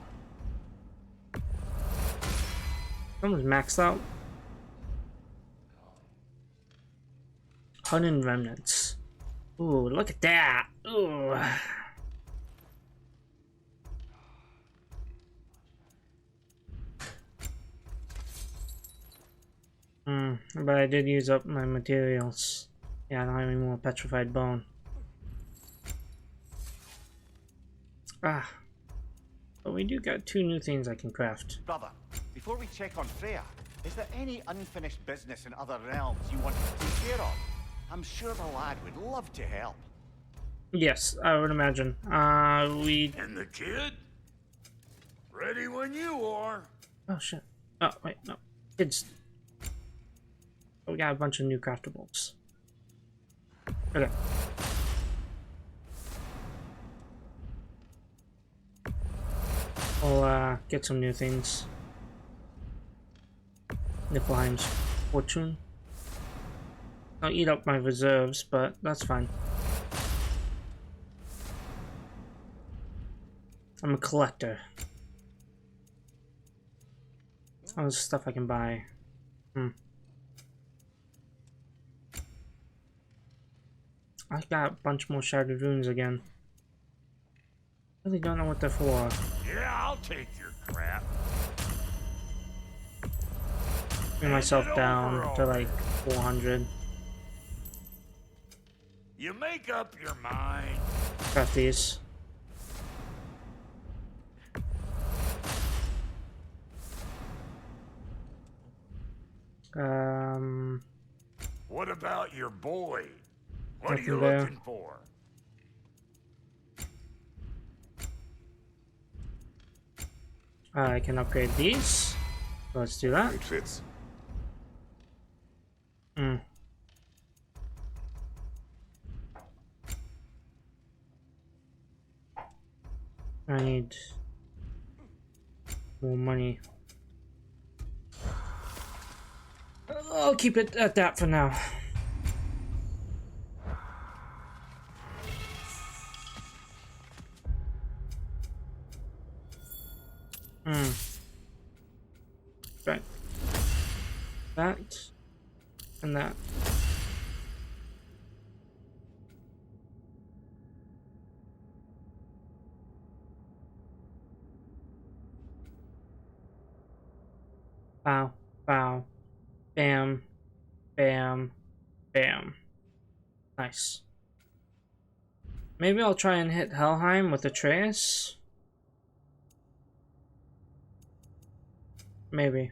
Someone's maxed out. Hunted remnants. Ooh, look at that. Ooh. But I did use up my materials. Yeah, I don't have any more petrified bone. Ah. But we do got 2 new things I can craft. Brother, before we check on Freya, is there any unfinished business in other realms you want to take care of? I'm sure the lad would love to help. Yes, I would imagine. And the kid? Ready when you are. Oh, shit. Oh, wait, no. Kids. Oh, we got a bunch of new craftables. Okay. I'll, get some new things. Niflheim's Fortune. I'll eat up my reserves, but that's fine. I'm a collector. All this stuff I can buy. I got a bunch more shattered runes again. Really don't know what they're for. Yeah, I'll take your crap. Bring myself down to like 400. You make up your mind. Craft these. What about your boy? What are Nothing you there. looking for? I can upgrade these. Let's do that. It fits. I need more money. I'll keep it at that for now. Right. That and that. Bow, bow, bam, bam, bam. Nice. Maybe I'll try and hit Helheim with Atreus. Maybe.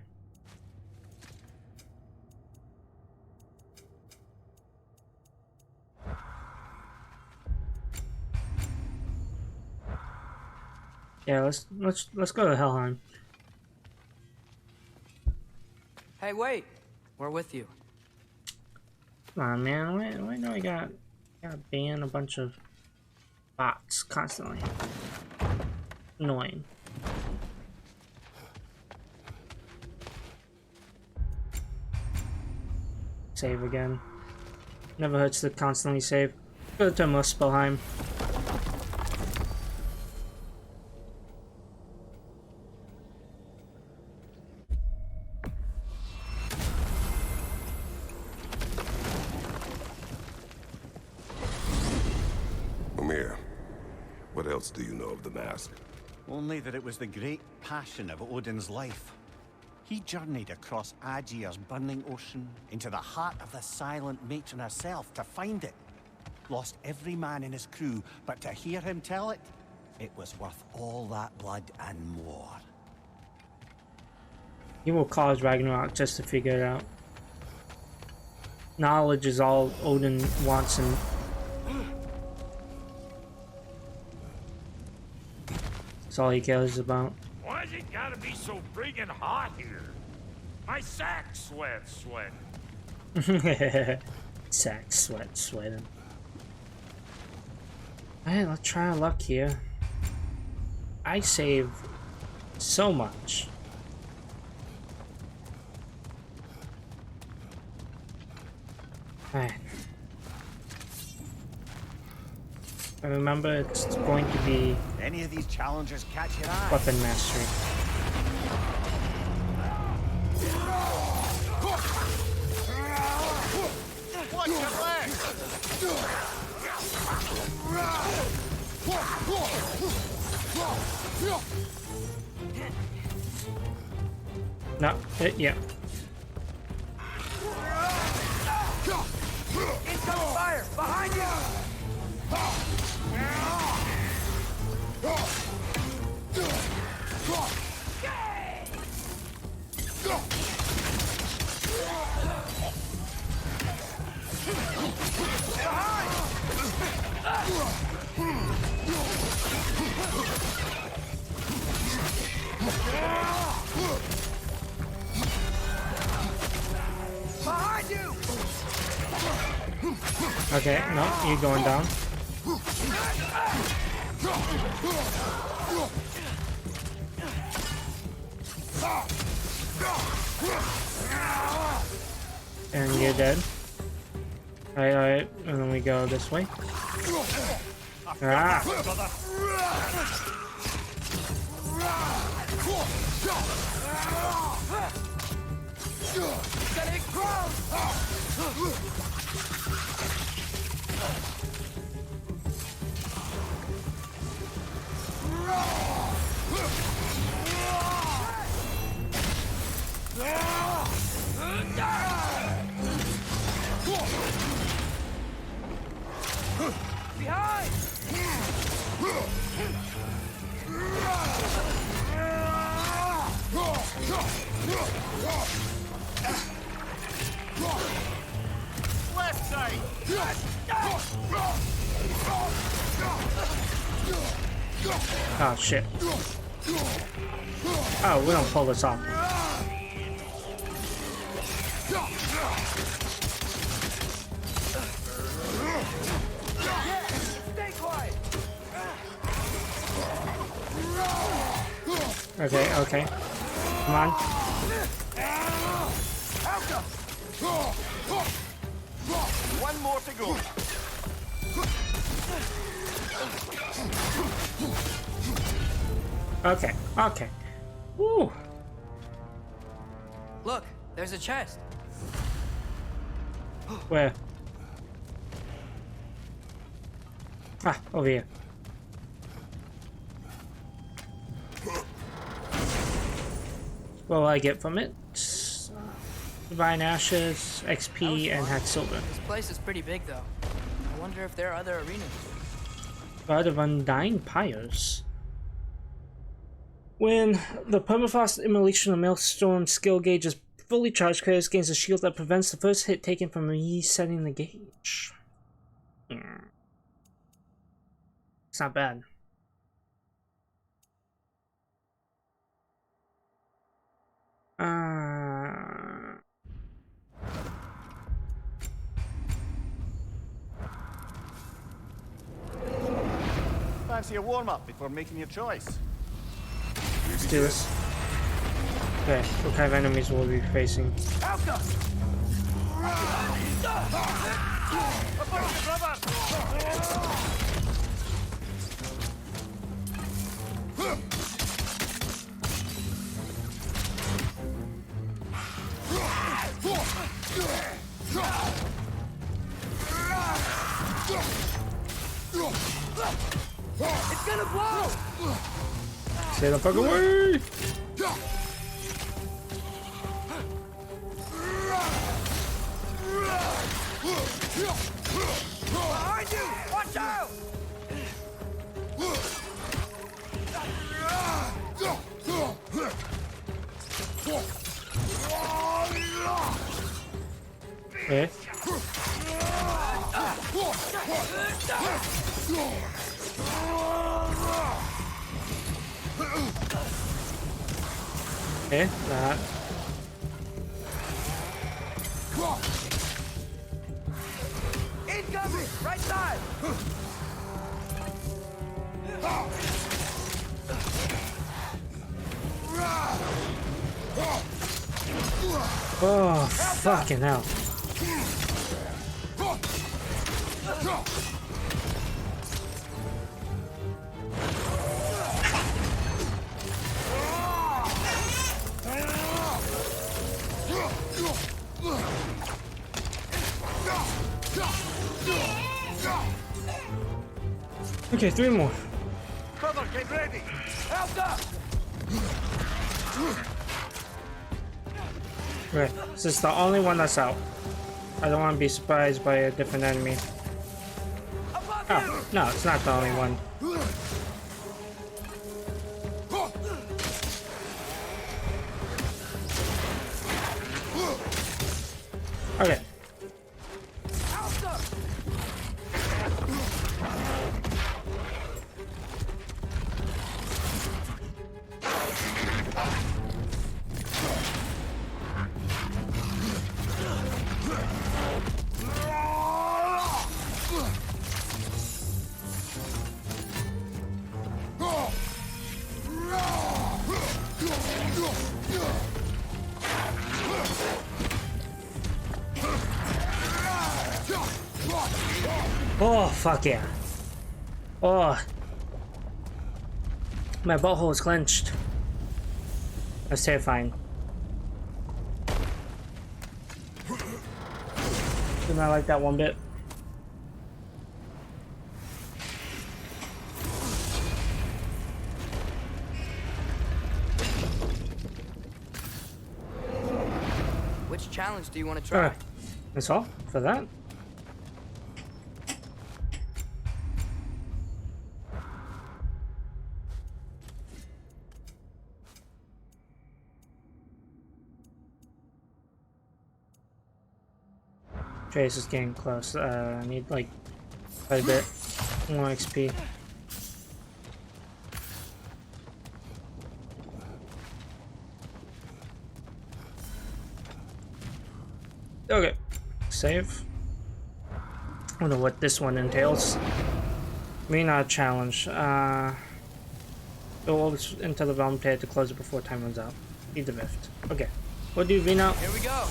Yeah, let's go to Helheim. Hey, wait! We're with you. Come on, man. Why do I gotta ban a bunch of bots constantly? Annoying. Save again. Never hurts to constantly save. Go to Muspelheim. What else do you know of the mask? Only that it was the great passion of Odin's life. He journeyed across Aegir's burning ocean into the heart of the silent matron herself to find it. Lost every man in his crew, but to hear him tell it, it was worth all that blood and more. He will cause Ragnarok just to figure it out. Knowledge is all Odin wants, and that's all he cares about. Why's it gotta be so friggin' hot here? My sack sweats sweating. Sack sweating. Alright, let's try our luck here. I save so much. Alright. And remember, it's going to be any of these challengers catch your eye? Weapon mastery. Watch your leg! No, yeah. Incoming fire! Behind you! Behind you! Okay, no, you're going down. And you're dead. Alright, and then we go this way. Ah! Getting close! Behind! Left side! Oh shit. Oh, we don't pull this off. Stay quiet. Okay, okay. Come on. One more to go. Okay, okay. Woo! Look, there's a chest. Where? Ah, over here. What will I get from it? Divine Ashes, XP, and Hack Silver. This place is pretty big, though. I wonder if there are other arenas. God of Undying Pyres. When the Permafrost Immolation of Maelstrom skill gauge is fully charged, Kratos gains a shield that prevents the first hit taken from resetting the gauge. It's not bad. Fancy a warm-up before making your choice. Let's do this. Okay, what kind of enemies will we be facing? It's gonna blow! Stay the fuck away! Behind you! Watch out! Okay. Okay, that. Incoming! Right side! Oh, fucking hell. Okay, 3 more. Brother, get ready! Help! Okay, this is the only one that's out. I don't want to be surprised by a different enemy. Oh, no, it's not the only one. Okay. Oh, fuck yeah. Oh. My butthole is clenched. That's terrifying. Did not like that one bit. Which challenge do you want to try? Alright. That's all for that. Trace is getting close. I need like quite a bit more XP. Okay, save. I don't know what this one entails. Arena challenge. Go over into the realm pit to close it before time runs out. Feed the rift. Okay, we'll do arena. Here we go.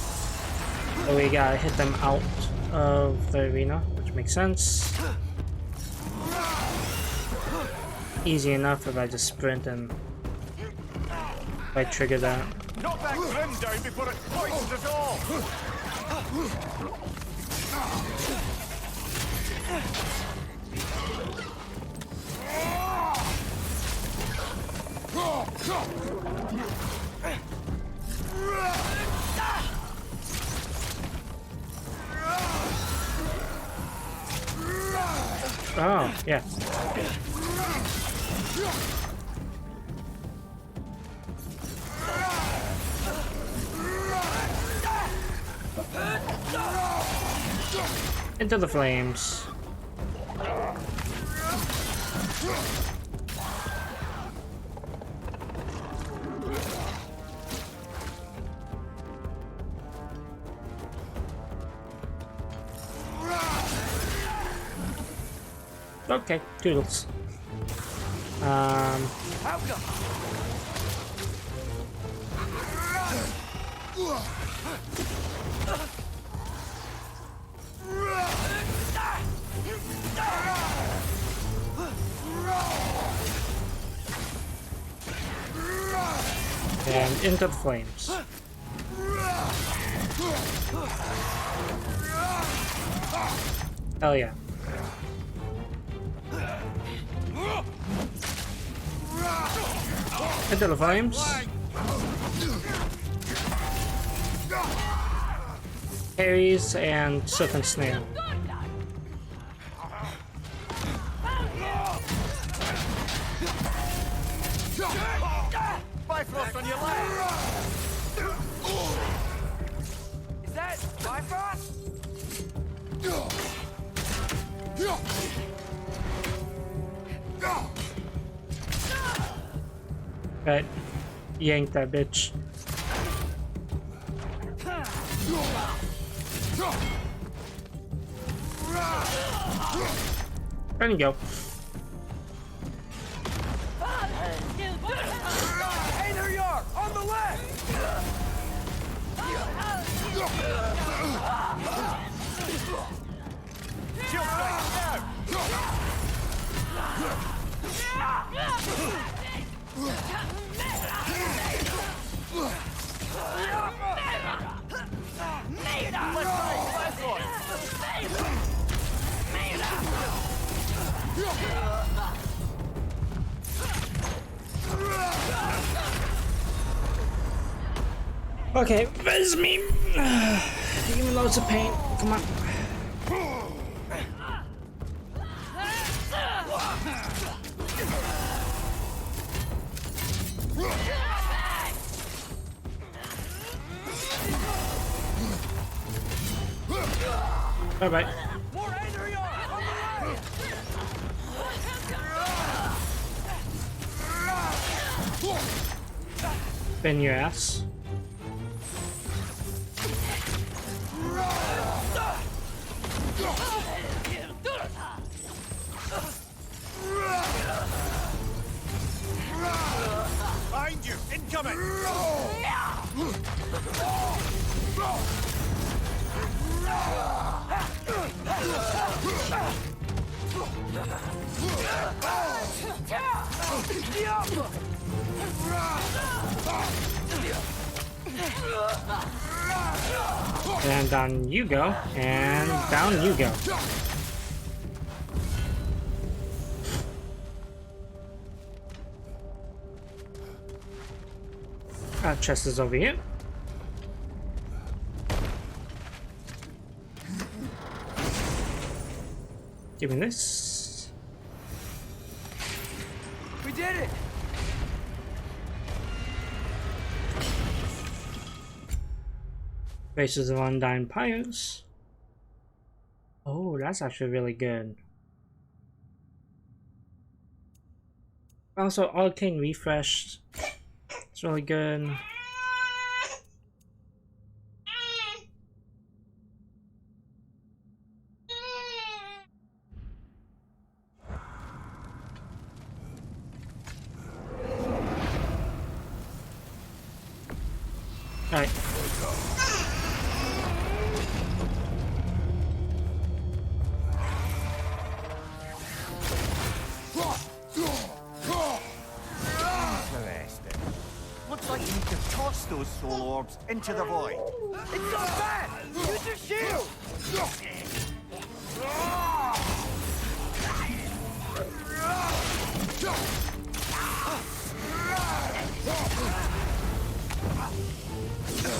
So we gotta hit them out of the arena, which makes sense. Easy enough if I just sprint and if I trigger that. Knock that grim down before it poisons us all! Oh, yeah. Into the flames. Okay, toodles. And into the flames. Hell yeah. Into the flames. Parries and serpent snare. Bifrost on your left! Is that Bifrost? Right. Yank that bitch. There you go. Hey, there you are! On the left! Shield strike, now! Okay, res me. Give me loads of pain. Come on. Bye bye. Bend your ass. Behind you! Incoming! And down you go, and down you go. Chest is over here. Give me this. We did it! Faces of Undying Pyres. Oh, that's actually really good. Also, Arcane Refresh. It's really good. Alright. Interesting. Looks like you need to toss those soul orbs into the void. It's not bad! Use your shield!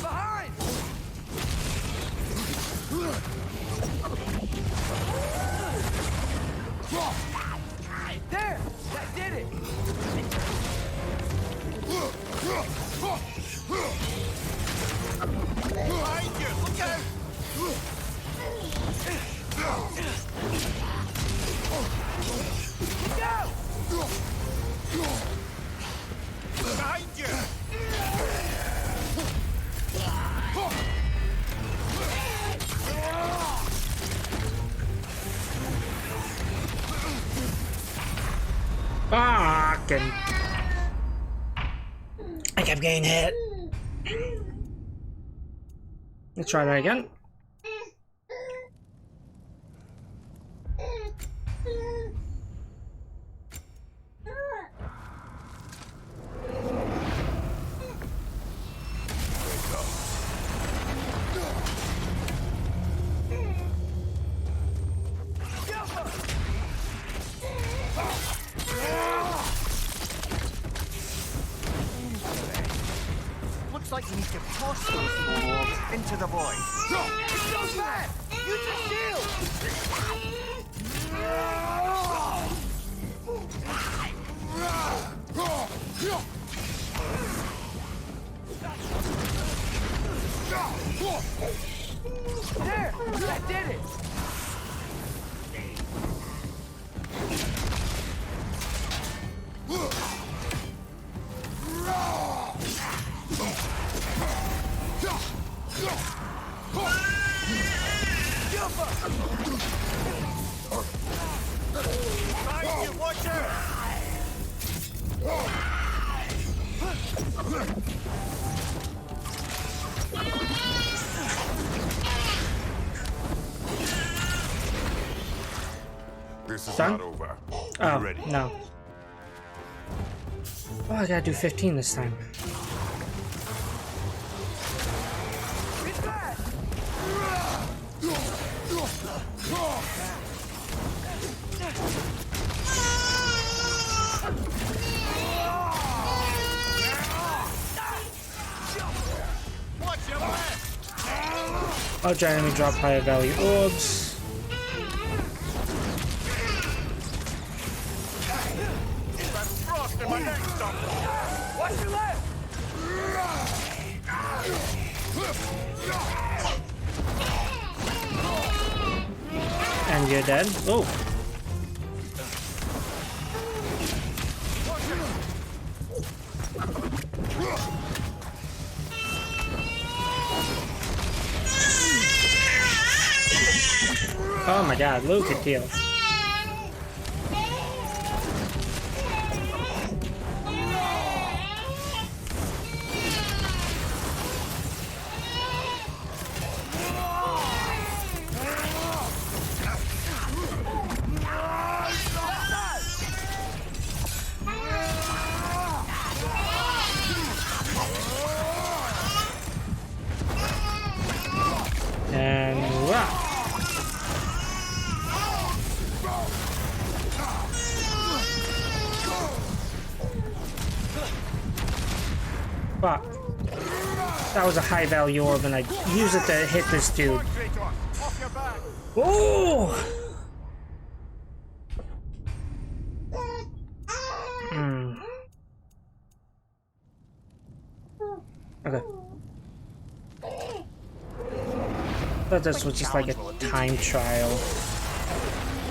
Behind! There! That did it! Behind you! Look out! Look out! Behind you! Fucking. I kept getting hit. Let's try that again. Looks like you need to toss those soul orbs into the void. It's so bad! Use your shield! There! That did it! Behind you, watch out! This is Done? not over. Oh, ready? no. Oh, I gotta do 15 this time. It's bad! Watch your back! Large enemy drop higher value orbs. That's frost in my neck, stop! Watch your left! And you're dead. Oh. Oh my god, look at kill. And wow. Fuck. That was a high value orb and I used it to hit this dude. Oh! Hmm. Okay. thought this was just like a time trial.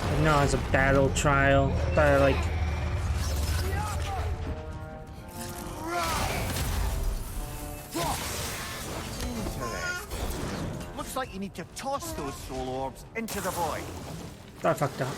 But no, it's a battle trial. But like. Looks like you need to toss those soul orbs into the void. I fucked up.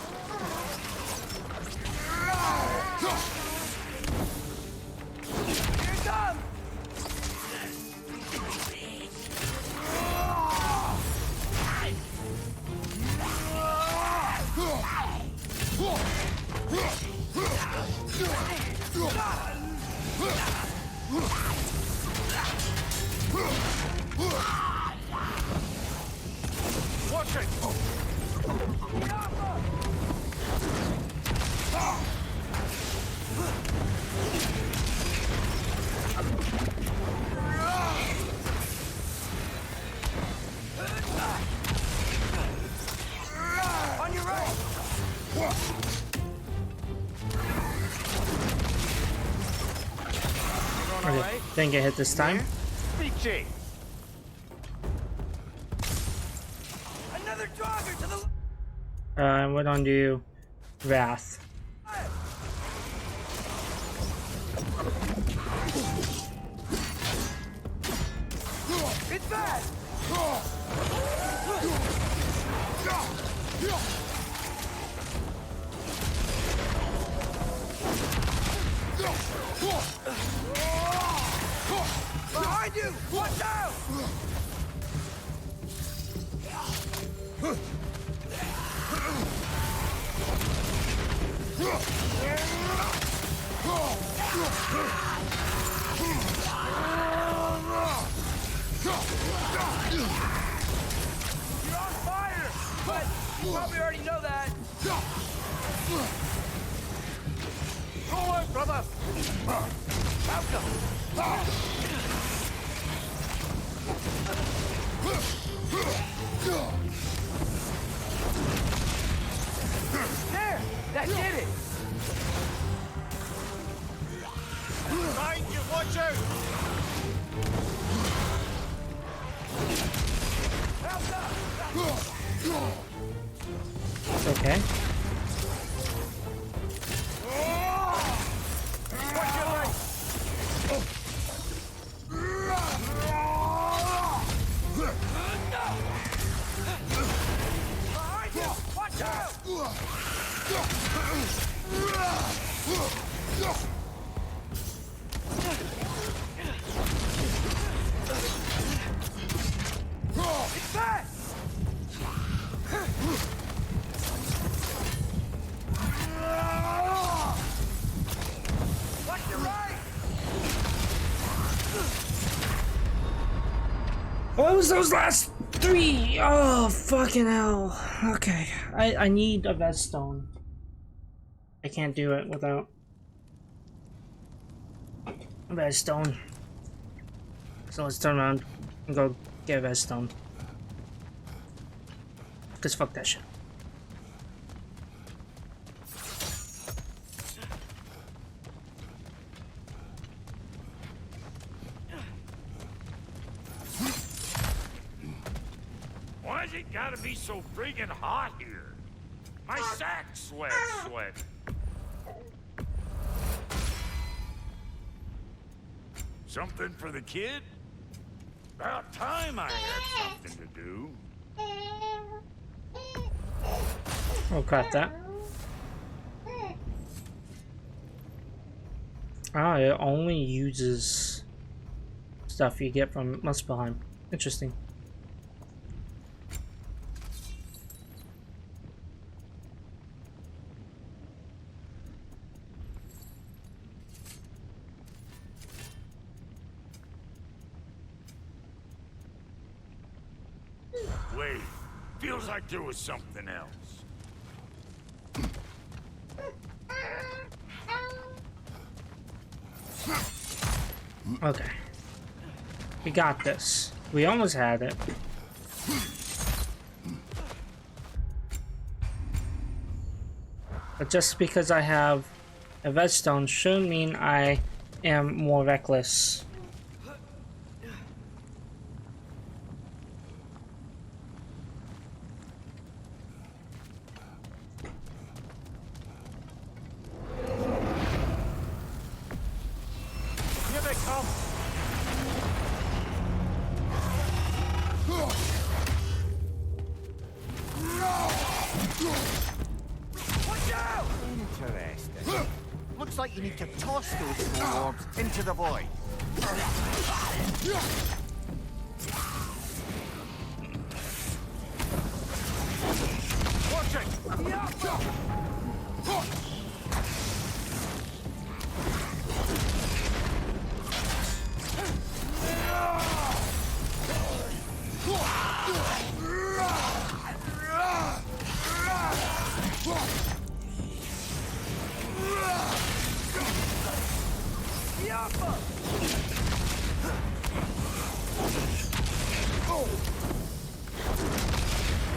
Watch it! On your right! Okay, didn't get hit this time. Speak, Another jogger to the I went on to Wrath. It's bad! Behind you! Watch out! You're on fire! But you probably already know that. Go on, brother! There! That did it! Behind you, watch out! It's okay. Watch your leg! Behind you! Watch out! It's back! Watch your right! What was those last three? Oh, fucking hell. Okay, I need a Vedstone. I can't do it without a Vedstone. So let's turn around and go get a Vedstone. Cause fuck that shit. Why's it gotta be so friggin' hot here? My sack sweat. Something for the kid? About time I had something to do. We'll cut that. Ah, it only uses stuff you get from Muspelheim. Interesting. Wait, feels like there was something else. Okay. We got this. We almost had it. But just because I have a Vedstone shouldn't mean I am more reckless. Come. Watch out! Interesting. Looks like you need to toss those small orbs into the void. Watch it!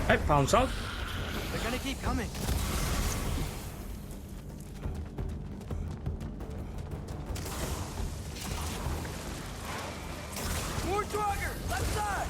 Hey, palm salt. They're gonna keep coming. More Draugr! Left side!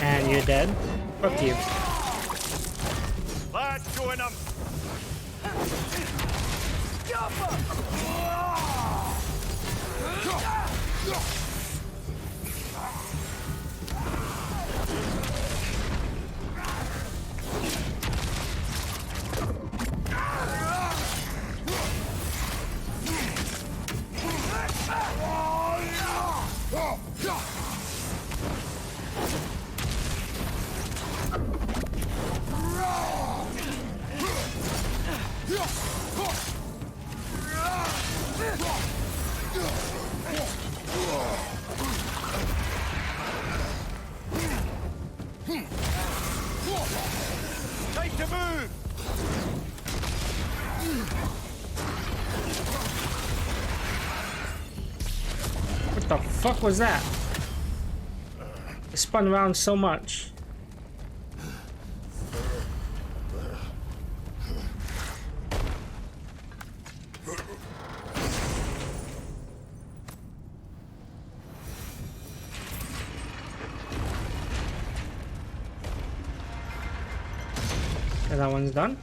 And you're dead. Fuck you. Let's join them. Time to move. What the fuck was that? It spun around so much. Okay, that one's done.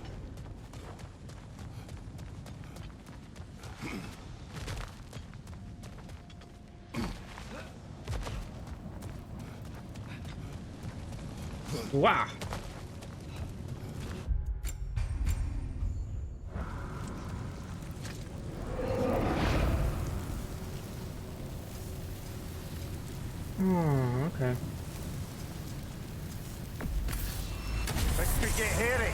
Wow. Oh, okay. This could get hairy.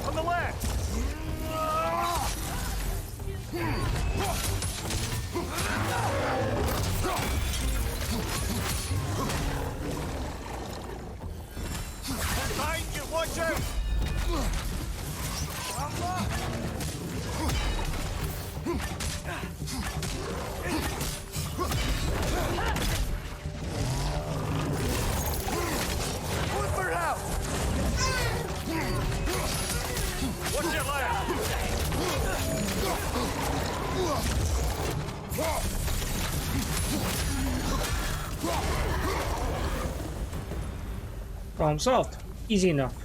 On the left. What's your Problem solved. Easy enough.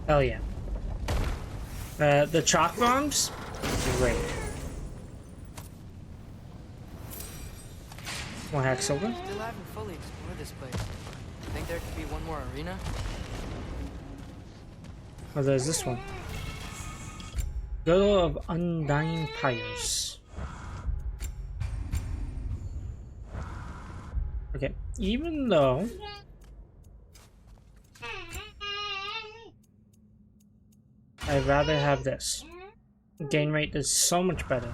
Hell yeah. The chalk bombs? Great. More hack silver? Still haven't fully explored this place. Think there could be one more arena? Oh, there's this one. Girdle of Undying Pyres. Okay, even though I'd rather have this. Gain rate is so much better.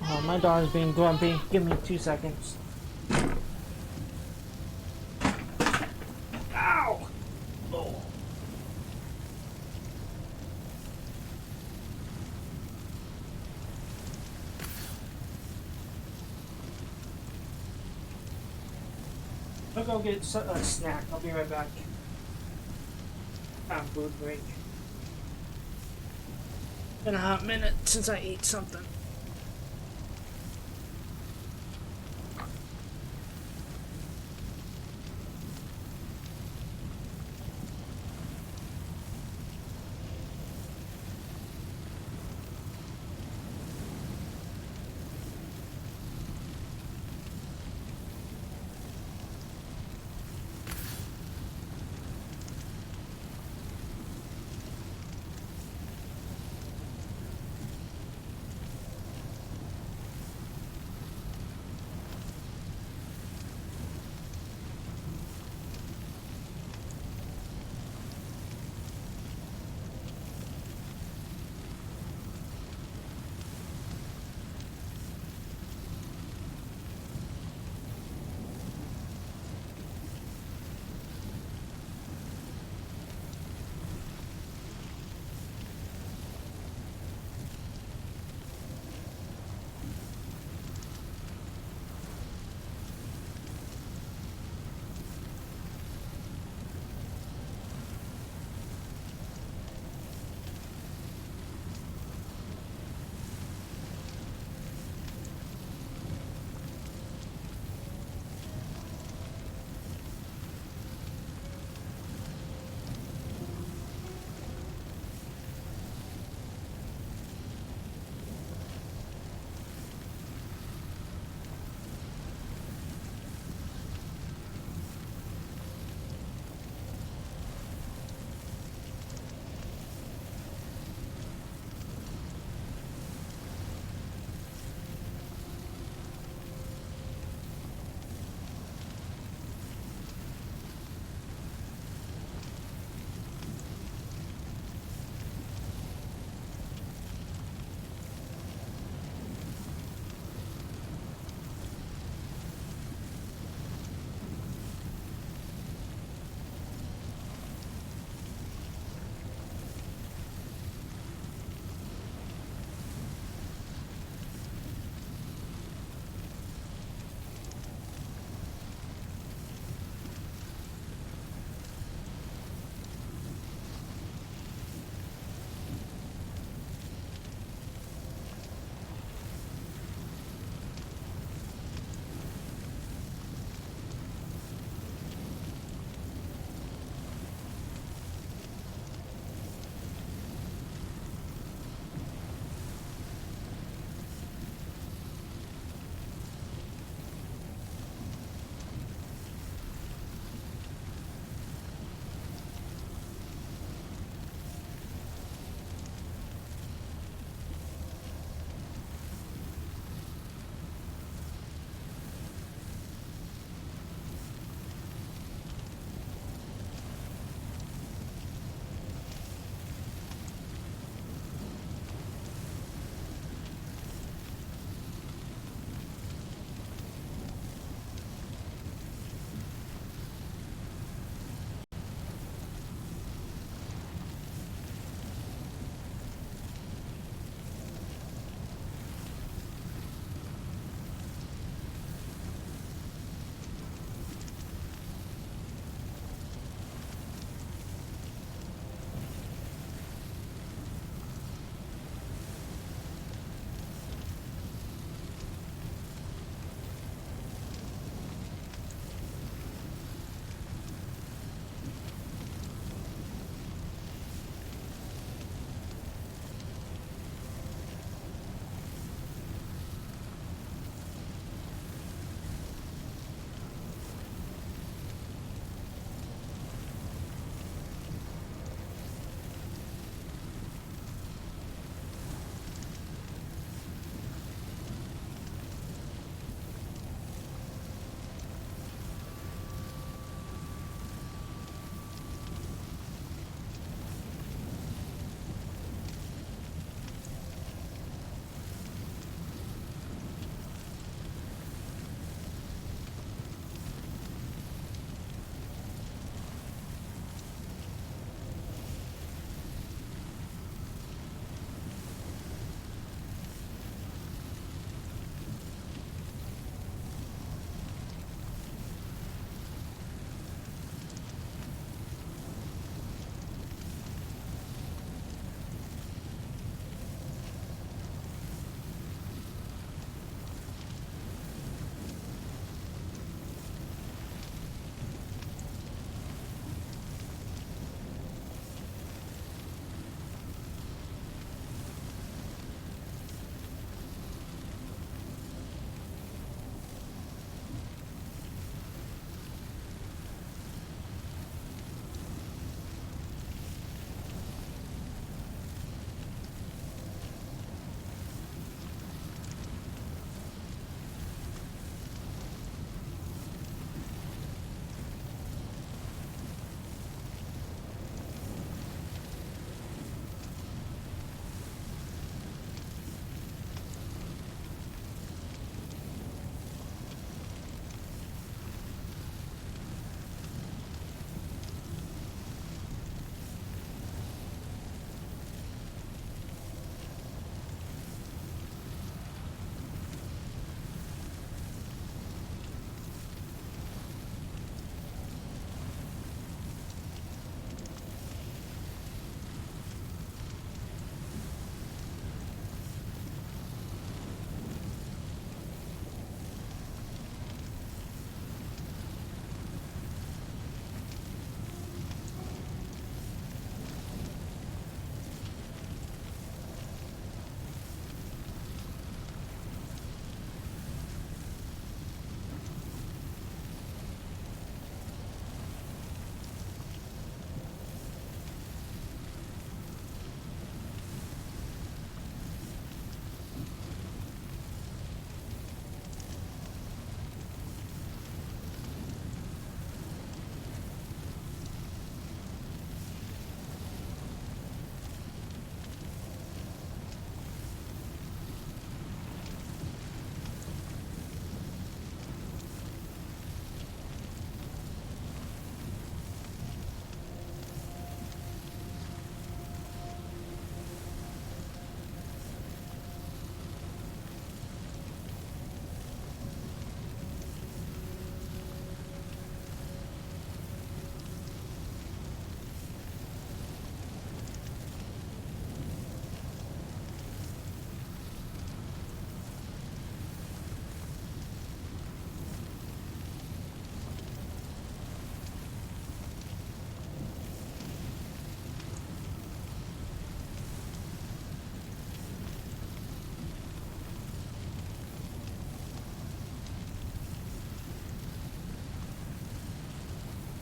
Oh, my dog's being grumpy. Give me 2 seconds. Ow! Oh. I'll go get a snack. I'll be right back. Food break. Been a hot minute since I ate something.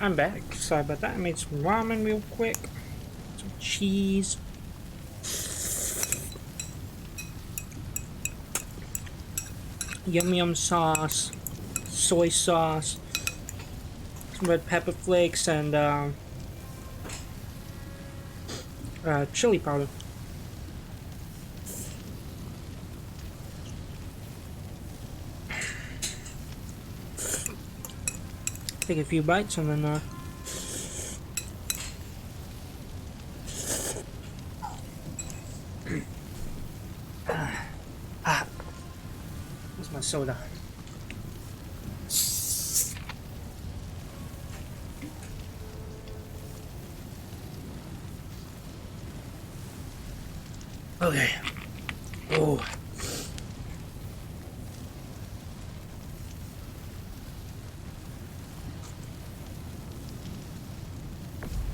I'm back. Sorry about that. I made some ramen real quick. Some cheese. Yum yum sauce. Soy sauce. Some red pepper flakes and chili powder. Take a few bites and then where's my soda? Okay. Oh.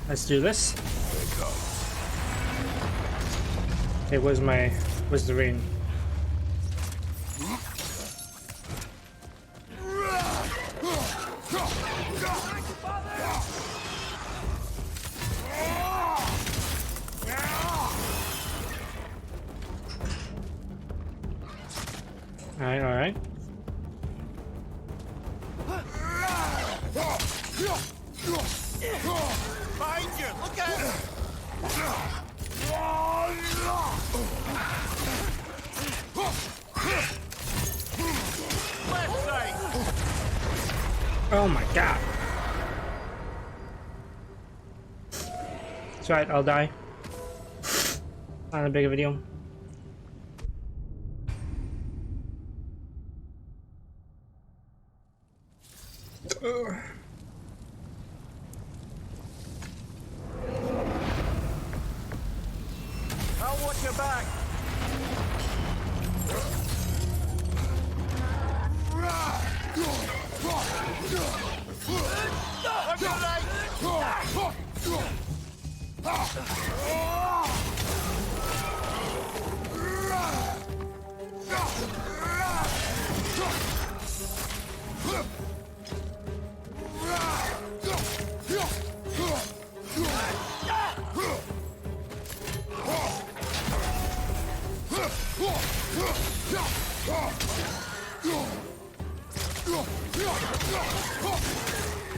Let's do this. Hey, where's the ring? Alright, alright. Behind you! Look out! Left side! Oh my god. It's alright, I'll die. Not a big of a deal. I'll watch your back!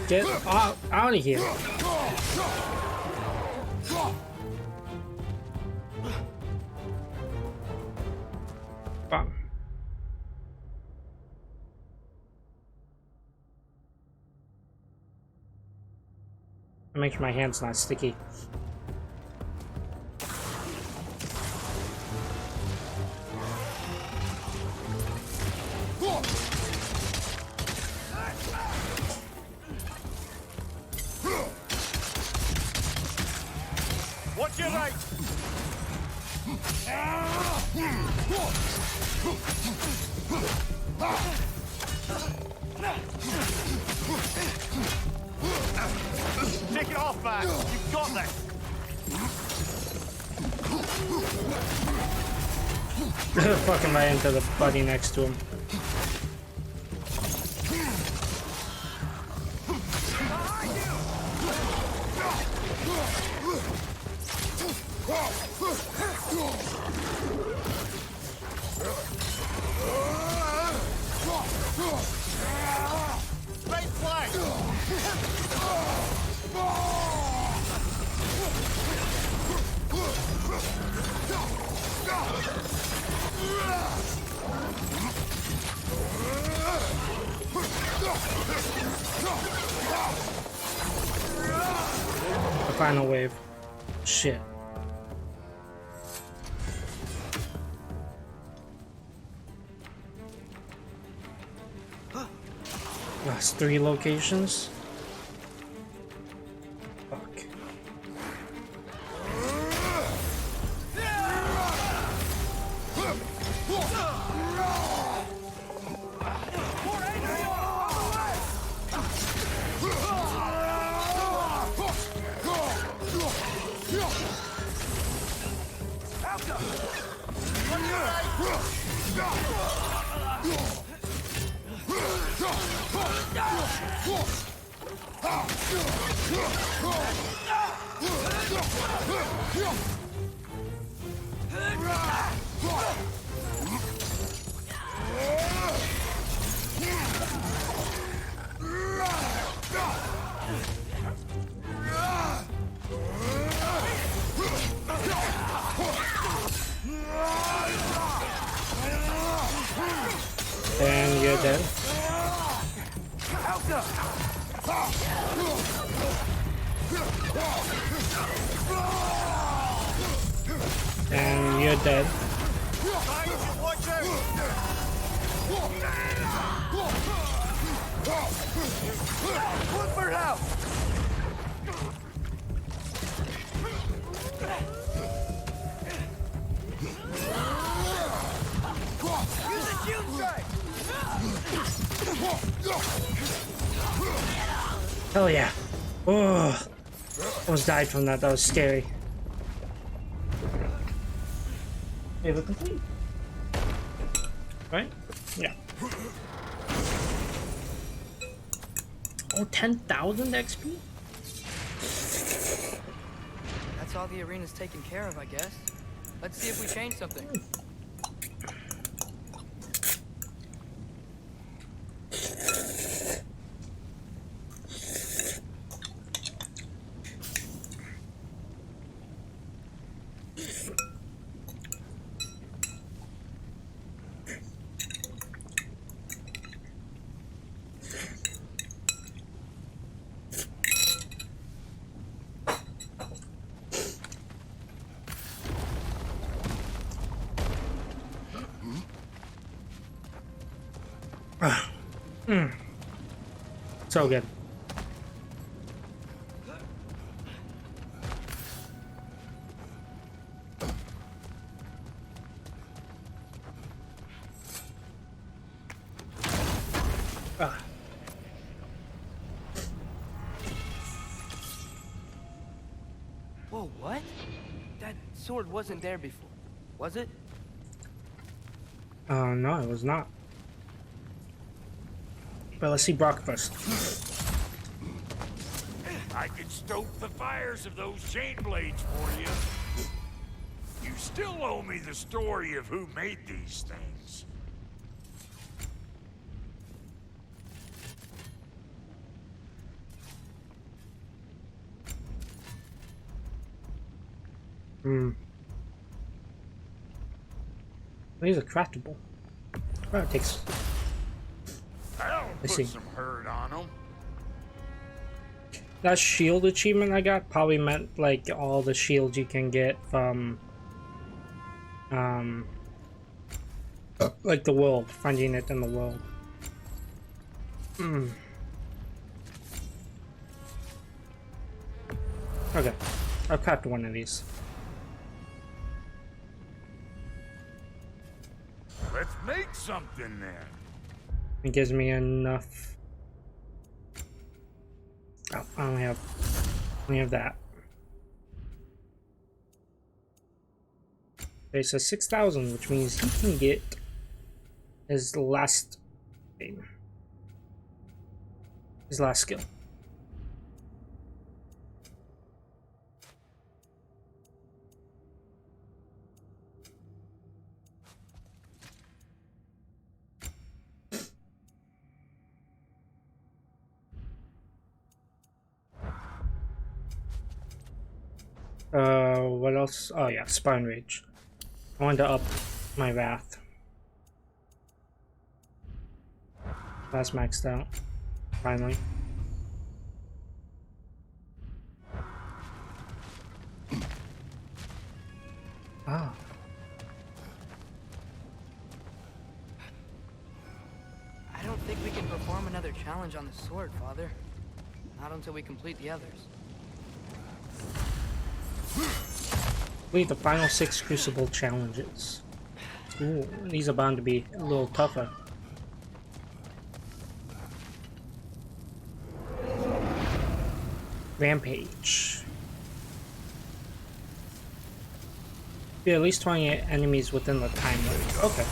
Get out of here. Wow. It makes my hands not sticky. Watch your right! Take it off, man! You've got this! Fucking right into the buddy next to him. Right flag! The final wave. Shit. Last 3 locations. Fuck. And you're dead. And you're dead. Clifford out! Use a shield strike! Hell yeah. Oh, almost died from that. That was scary. Level complete. Right? Yeah. Oh, 10,000 XP? That's all the arena's taken care of, I guess. Let's see if we change something. So good. Whoa, what? That sword wasn't there before, was it? No, it was not. But let's see Brock first. I can stoke the fires of those chain blades for you. You still owe me the story of who made these things. These are craftable. Oh, it takes. I'll put some hurt on them. That shield achievement I got probably meant like all the shields you can get from like the world, finding it in the world. Okay, I'll craft one of these. Let's make something then. It gives me enough. Oh, I only have that. Okay, so 6,000, which means he can get his last thing. His last skill. What else? Oh yeah, Spine Rage. I wanted to up my Wrath. That's maxed out. Finally. Ah. I don't think we can perform another challenge on the sword, Father. Not until we complete the others. Complete the final 6 Crucible challenges. Ooh, these are bound to be a little tougher. Rampage. Be at least 20 enemies within the time limit. Okay.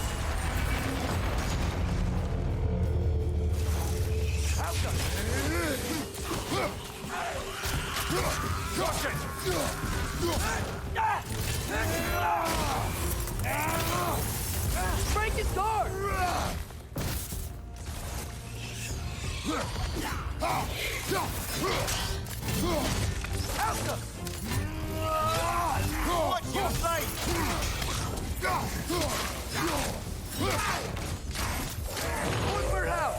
Break his guard! Alka! What's your sight? Woodward out!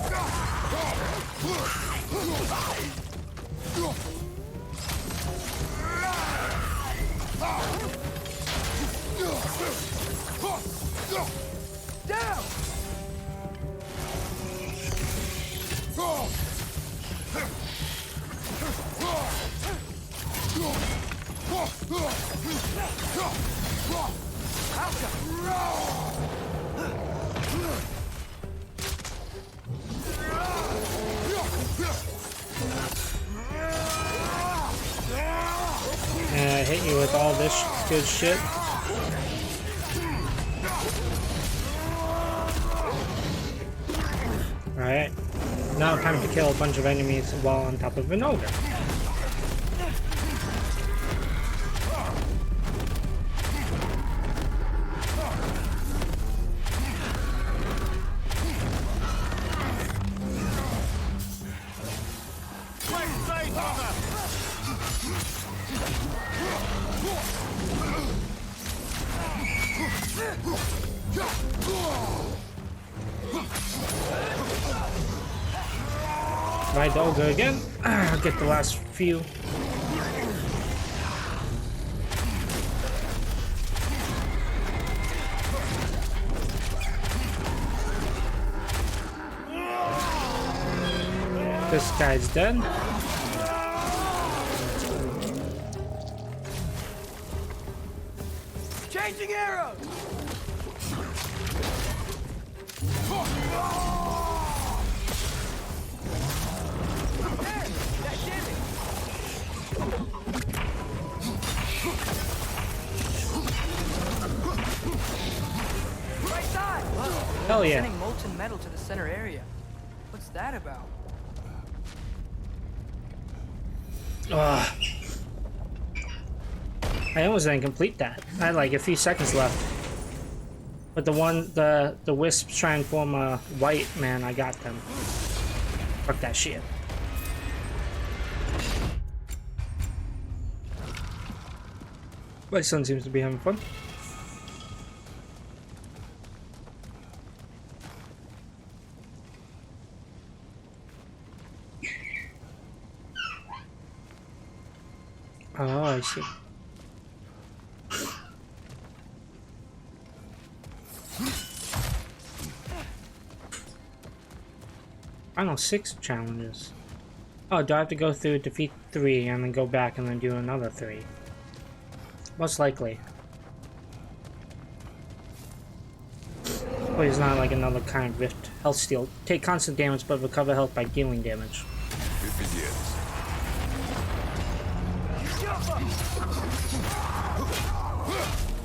Down! And I hit you with all this good shit. Alright. Now time to kill a bunch of enemies while on top of an ogre. Ride the ogre again. I'll get the last few. This guy's dead. Changing arrows! Right side! Hell yeah. Sending molten metal to the center area. What's that about? Ugh. I almost didn't complete that. I had like a few seconds left. But the wisps try and form a white, man, I got them. Fuck that shit. My son seems to be having fun. Oh, I see. Final 6 challenges. Oh, do I have to go through defeat 3 and then go back and then do another 3? Most likely. Oh, he's not like another kind of rift. Health steal. Take constant damage but recover health by dealing damage. It begins.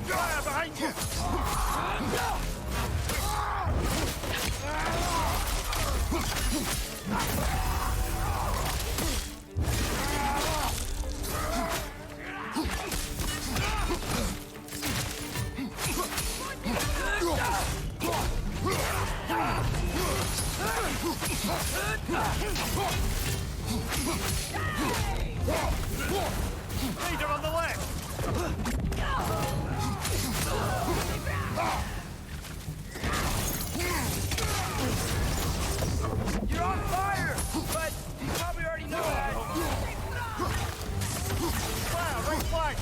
Fire behind you! Leader on the left! You're on fire! But you probably already know that. Fire, right flank!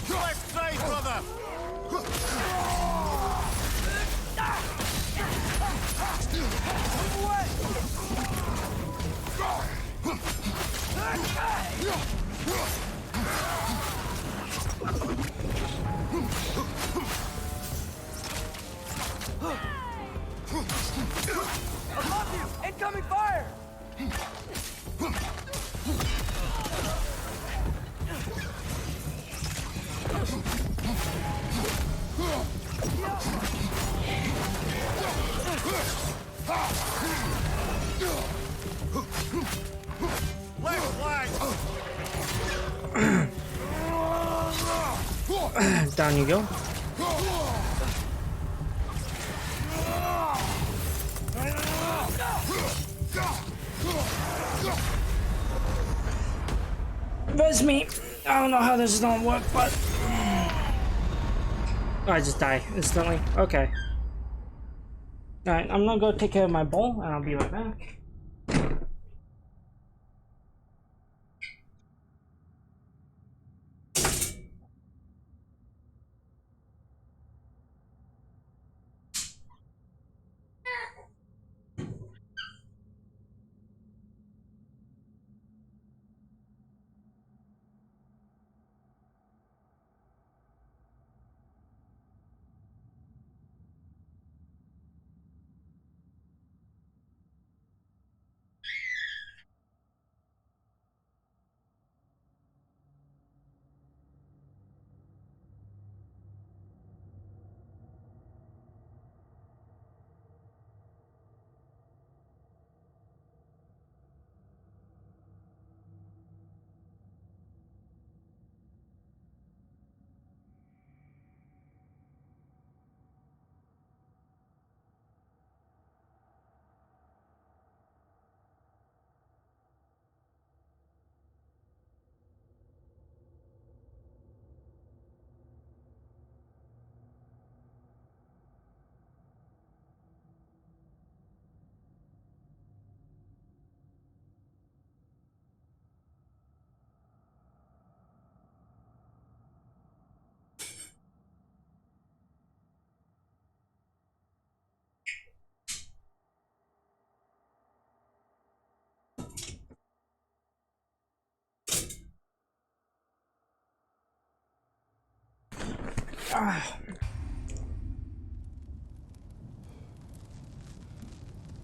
Left side, brother! Above you! Incoming fire! Down you go. Res me. I don't know how this is gonna work, but oh, I just die instantly. Okay. Alright, I'm gonna go take care of my bowl and I'll be right back.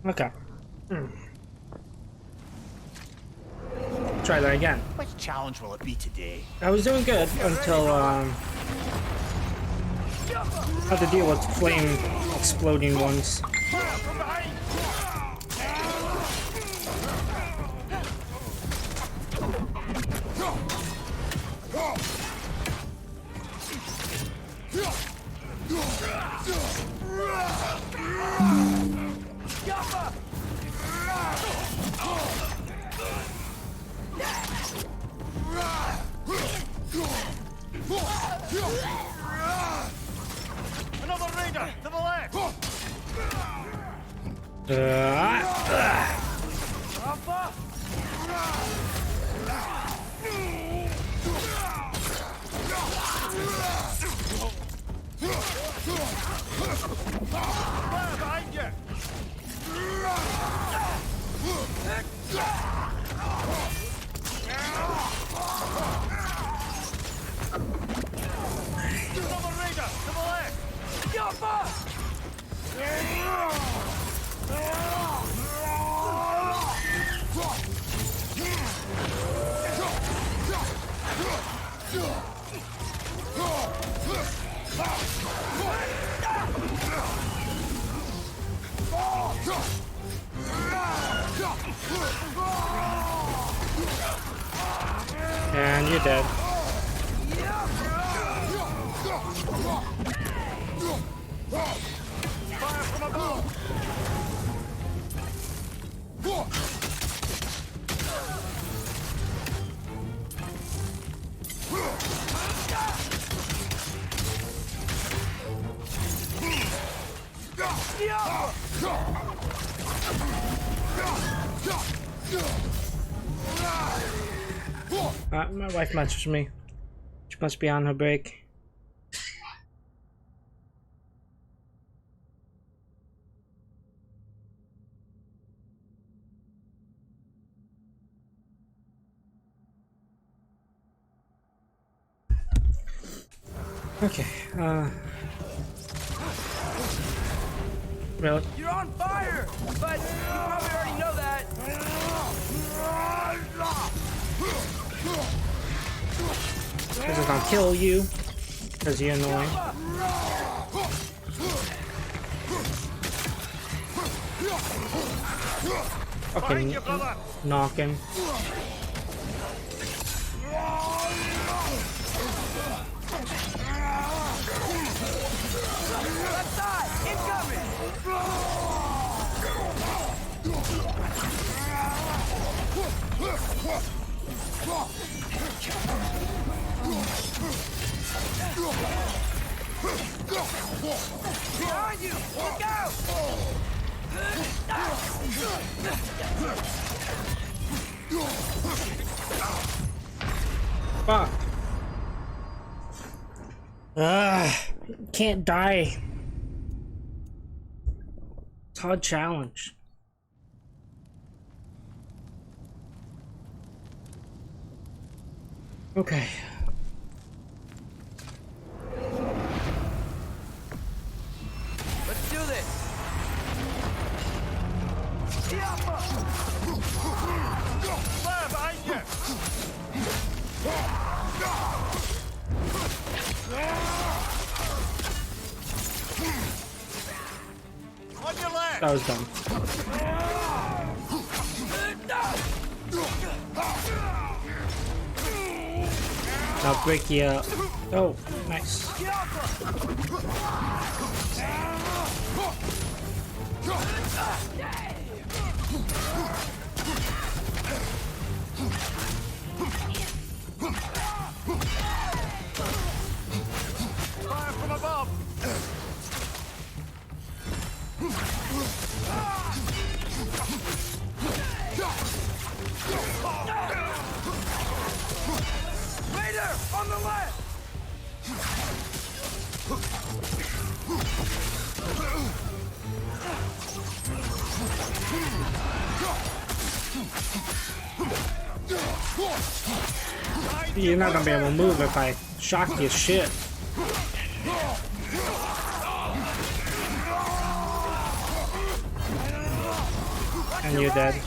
Okay. Try that again. Which challenge will it be today? I was doing good until I had to deal with flame exploding ones. Another raider to the left. Behind you. Another raider to the left. And you're dead. Fire from above. My wife messaged me. She must be on her break. Okay, really? You're on fire! But you probably already know that. This is gonna kill you, because you're annoying. Fucking knocking. Behind you! Look out! Fuck. Can't die. It's a hard challenge. Okay. Let's do this. Fire behind you! On your left! That was dumb. I'll break you up. Oh, nice. Fire from above! Raider, on the left! You're not gonna be able to move if I shock your shit. And you're dead.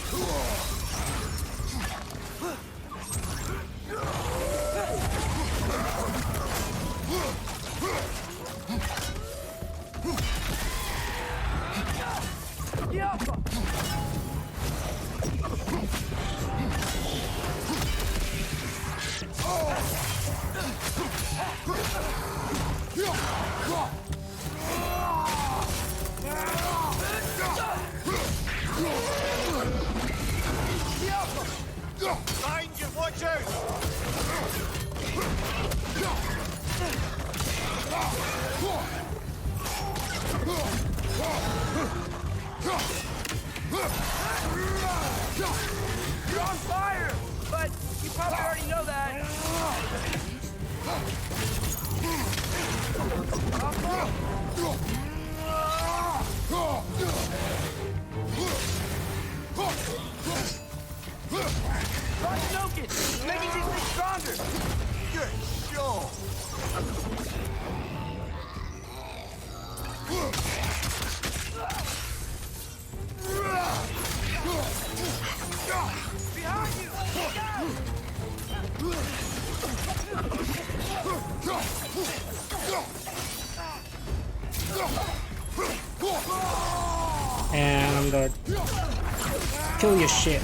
Behind you, watch out! You're on fire! But you probably already know that. Start soaking! Making these things stronger! Good show! Behind you! And I'm gonna kill your shit.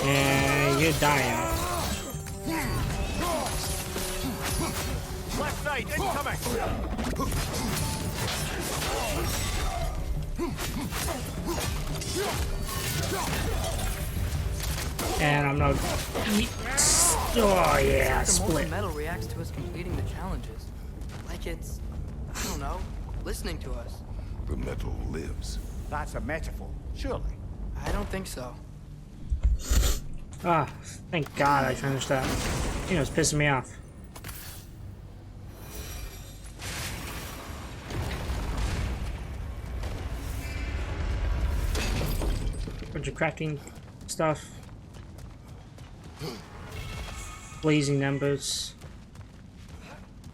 And you're dying. Left side, incoming! And I'm not. Oh yeah, The split. molten metal reacts to us completing the challenges. Like it's, I don't know, listening to us. The metal lives. That's a metaphor, surely. I don't think so. Ah, thank God I finished that. You know, it's pissing me off. Bunch of crafting stuff. Blazing embers.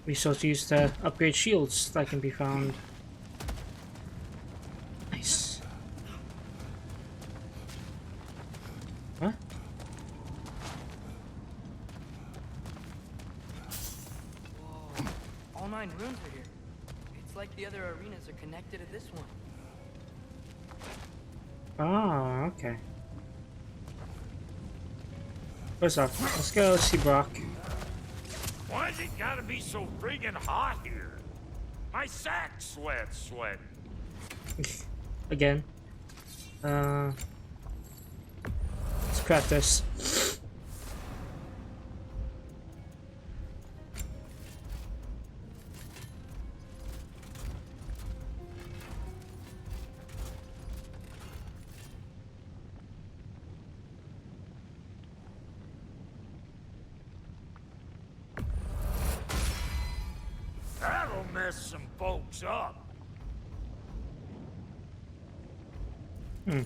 Resource used to upgrade shields that can be found. Nice. Huh? Hellmine runes are here. It's like the other arenas are connected to this one. Oh, okay. First off, let's go see Brock. Why's it gotta be so friggin' hot here? My sack sweating. Again. Let's craft this. That'll mess some folks up. Hmm.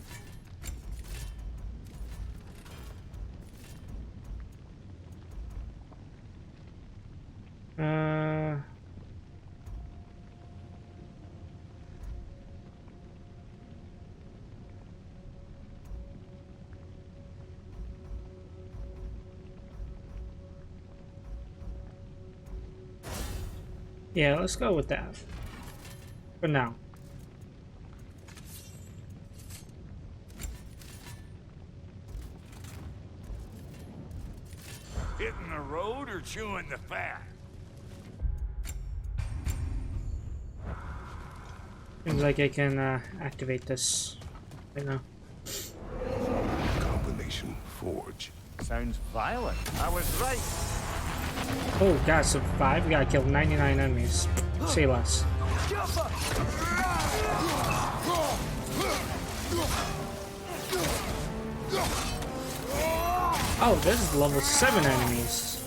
Yeah, let's go with that. For now. Hitting the road or chewing the fat? Seems like I can activate this right now. Combination forge. Sounds violent. I was right. Oh god, so 5? We gotta kill 99 enemies. Say less. Oh, this is level 7 enemies.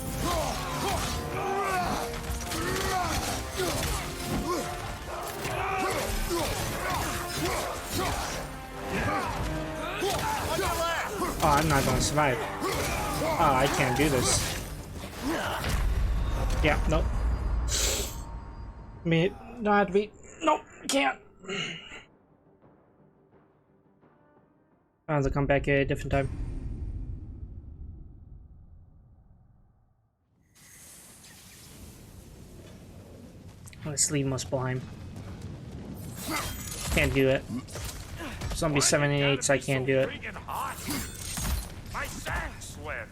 Oh, I'm not gonna survive. Oh, I can't do this. Yeah, nope. Me, don't have to be. Nope, can't. I'll have to come back at a different time. Let's leave us behind. Can't do it. Zombie 7 and 8s, I can't do it. My sack sweat.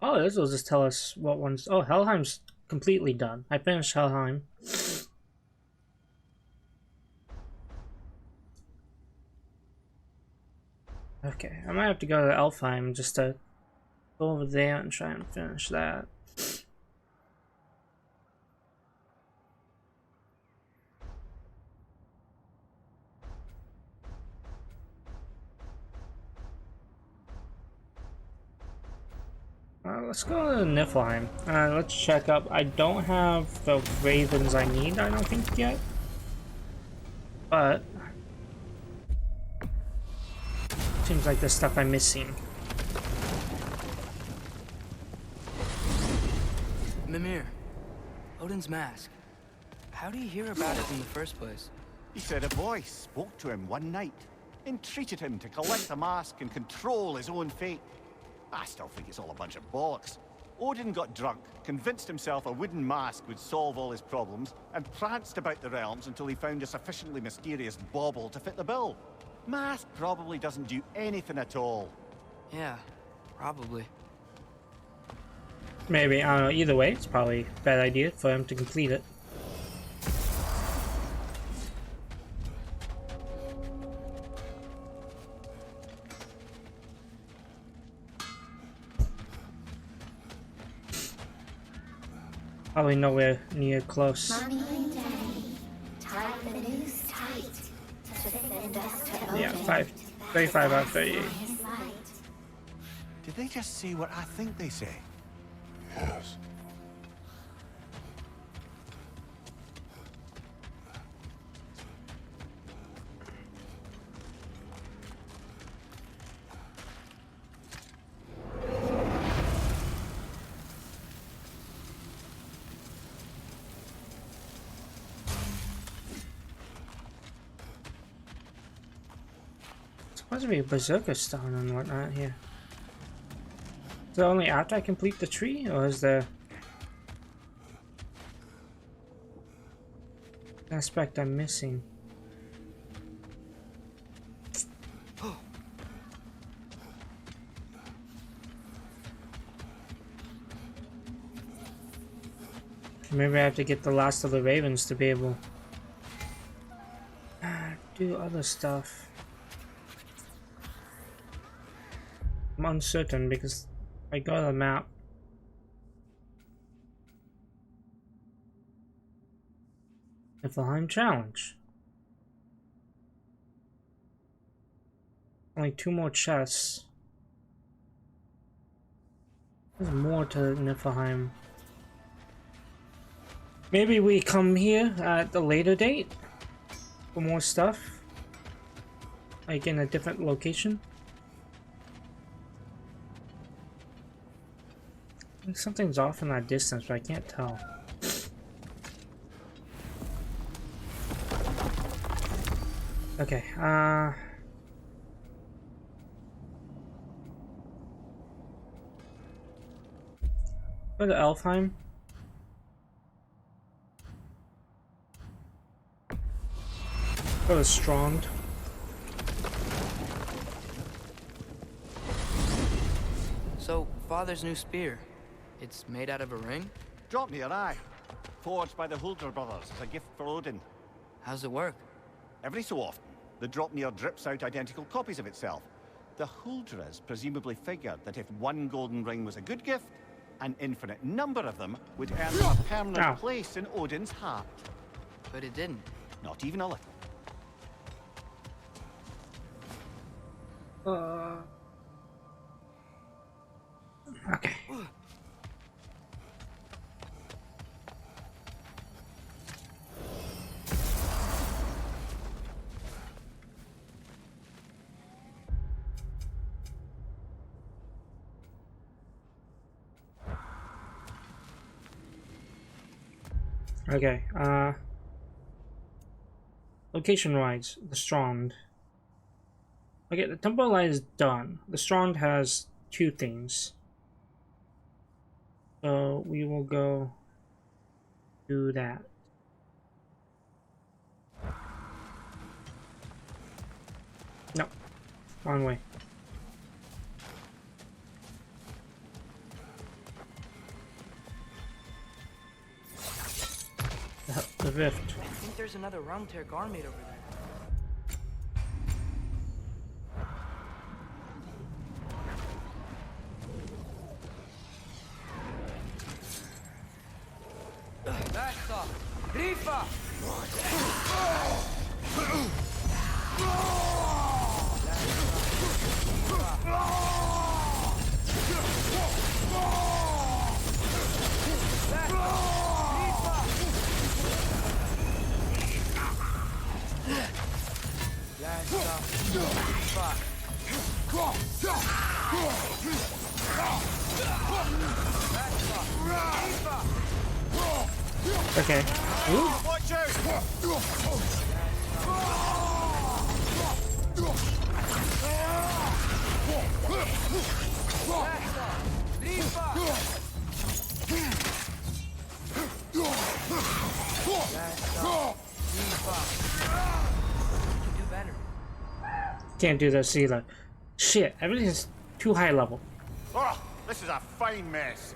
Oh, this will just tell us what ones. Oh, Helheim's completely done. I finished Helheim. Okay, I might have to go to Elfheim just to go over there and try and finish that. Let's go to Niflheim. Let's check up. I don't have the ravens I need, I don't think, yet. But seems like there's stuff I'm missing. Mimir, Odin's mask. How do you hear about it in the first place? He said a voice spoke to him one night, entreated him to collect the mask and control his own fate. I still think it's all a bunch of bollocks. Odin got drunk, convinced himself a wooden mask would solve all his problems, and pranced about the realms until he found a sufficiently mysterious bauble to fit the bill. Mask probably doesn't do anything at all. Yeah, probably. Maybe, I don't know. Either way, it's probably a bad idea for him to complete it. Probably nowhere near close. Mommy and Daddy, tie the noose tight to send us to Yeah, Odin. 35 out of 38. Did they just say what I think they say? Yes. Must be a berserker stone and whatnot here. Is it only after I complete the tree, or is there an aspect I'm missing? Maybe I have to get the last of the ravens to be able to do other stuff. I'm uncertain because I got a map. Niflheim challenge. Only 2 more chests. There's more to Niflheim. Maybe we come here at a later date for more stuff, like in a different location. I think something's off in that distance, but I can't tell. Okay, go to Elfheim. Go to Strond. So, Father's new spear, it's made out of a ring? Drop me your eye. Forged by the Huldra brothers as a gift for Odin. How's it work? Every so often, the Dropnir drips out identical copies of itself. The Huldras presumably figured that if one golden ring was a good gift, an infinite number of them would earn them a permanent place in Odin's heart. But it didn't. Not even a little. Okay. Okay, location-wise, the Strond. Okay, the temple line is done. The Strond has 2 things. So we will go do that. No, wrong way. The rift. I think there's another Rumtear Garmate over there. That's off. Rifa! Okay. Ooh. Watch out! Can't do this either. Shit, everything's too high level. Oh, this is a fine mess.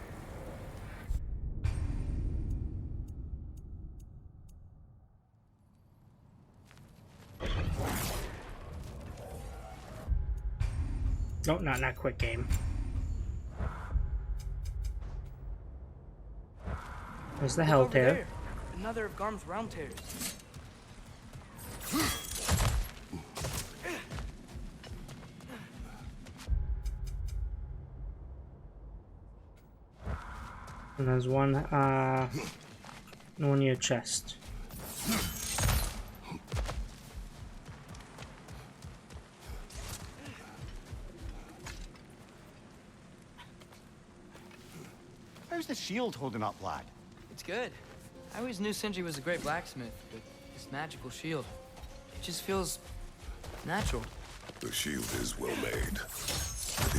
No, not quick game. There's the Hell Tear. Another of Garm's round tears. And there's one near your chest. How's the shield holding up, lad? It's good. I always knew Sindri was a great blacksmith, but this magical shield, it just feels natural. The shield is well made.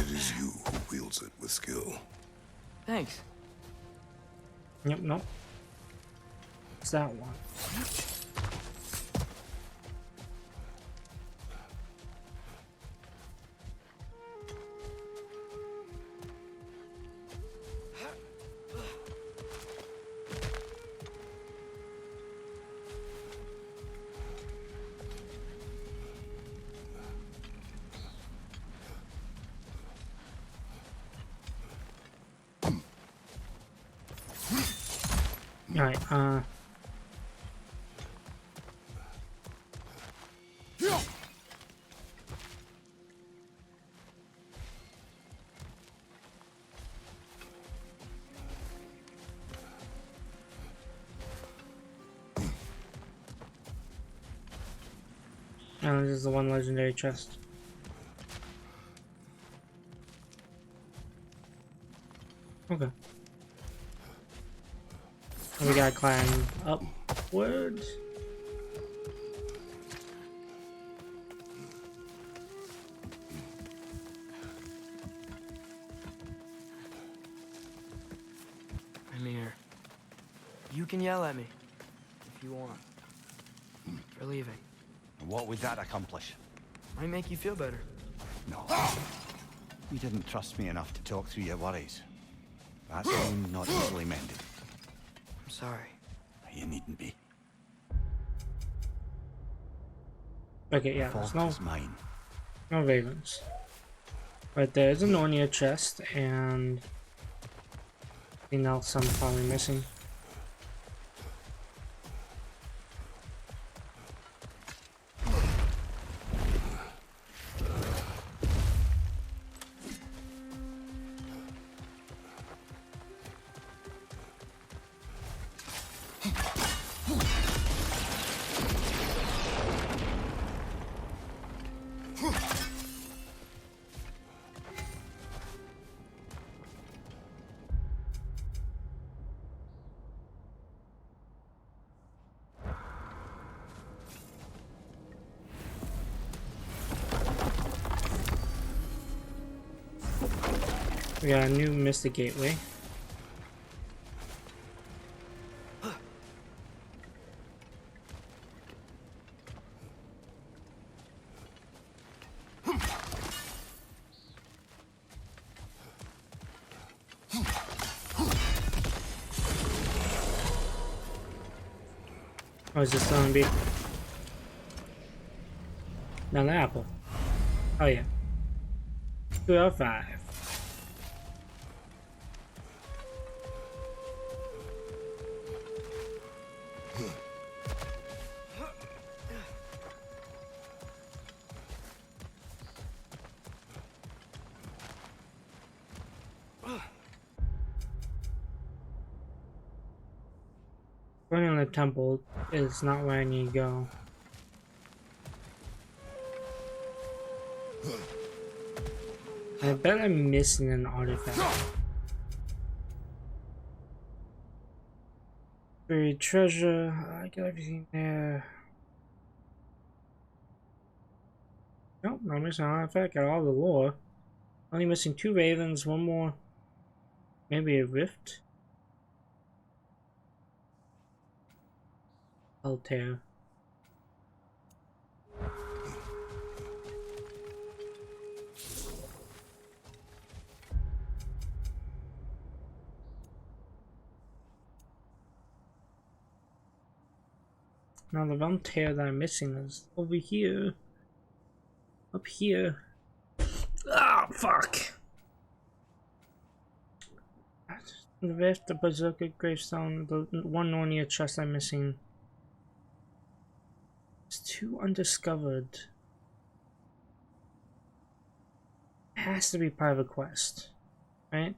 It is you who wields it with skill. Thanks. Yep, no. It's that one. Alright, this is the one legendary chest. Okay. We gotta climb upwards. I'm here. You can yell at me if you want. For leaving. What would that accomplish? Might make you feel better. No. You didn't trust me enough to talk through your worries. That's wound not easily mended. I'm sorry. You needn't be. Okay, yeah, there's no, mine. no ravens. But there's a Nornia chest and anything else I'm probably missing. We got a new Mystic Gateway. Oh, is this gonna be another apple? Oh yeah. 2 out of 5. Running the temple is not where I need to go. I bet I'm missing an artifact. Buried treasure. I got everything there. Nope, not missing an artifact. Got all the lore. Only missing 2 ravens, 1 more. Maybe a rift. Altair. Now the Altair that I'm missing is over here. Up here. Ah, fuck! The rift, the berserker gravestone, the 1 Nornia chest I'm missing. It's 2 undiscovered. It has to be part of a quest, right?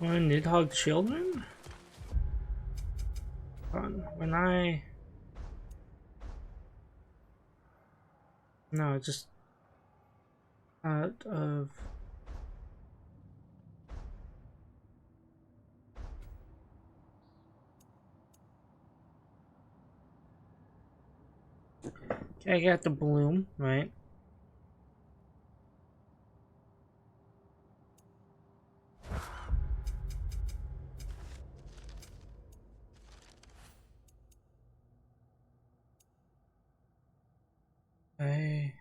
Nidhogg children? When I... No, just... out of... Okay, I got the bloom, right? I...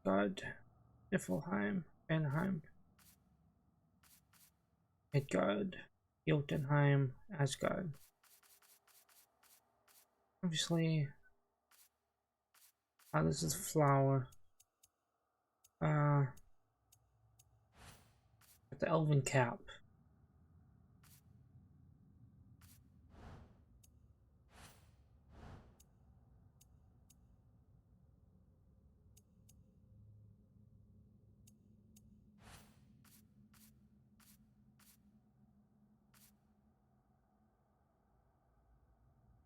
God, Niflheim, Anaheim, Midgard, Jotunheim, Asgard. Obviously, this is a flower. The Elven Cap.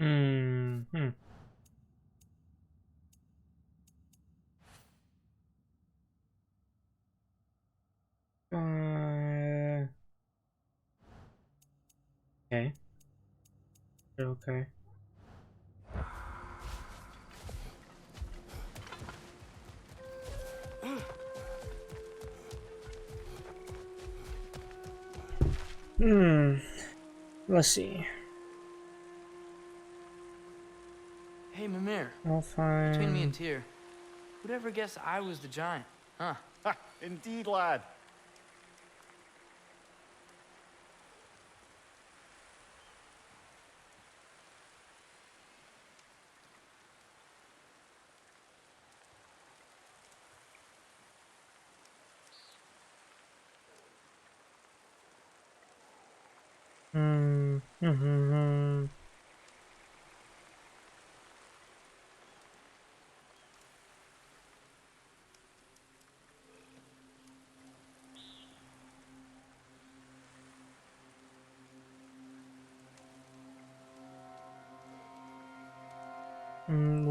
Mm-hmm. Okay. Okay. Let's see. Hey, Mimir. I'll find... Between me and Tyr, who'd ever guess I was the giant, huh? Indeed, lad. Mm-hmm.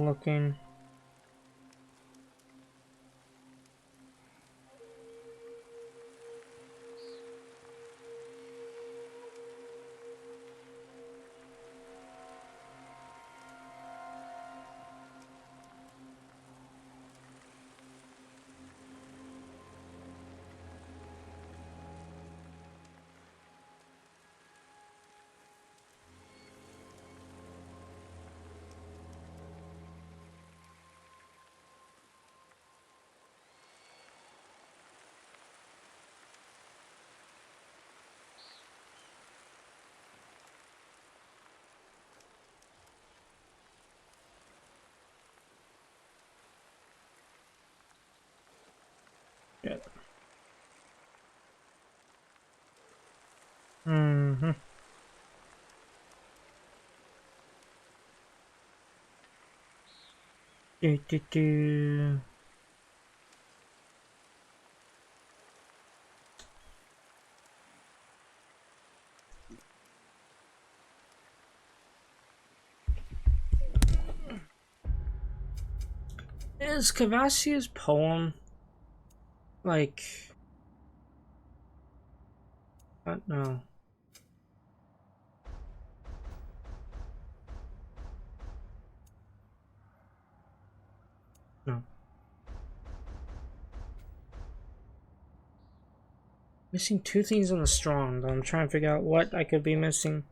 Looking. Yeah. Mm-hmm. Do. Is Cavassia's poem like... I don't know. No. Missing two things on the strong, though I'm trying to figure out what I could be missing.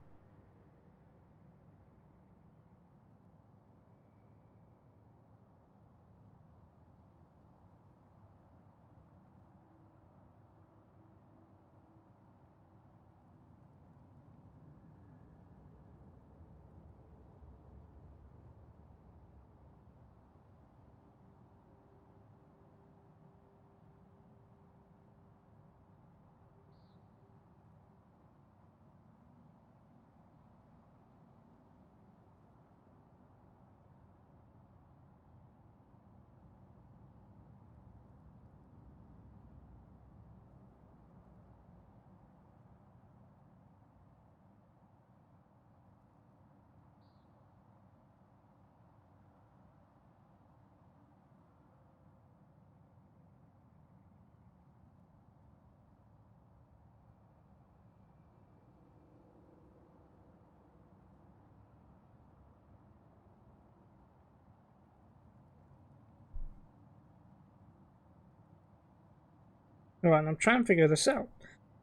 Alright, I'm trying to figure this out.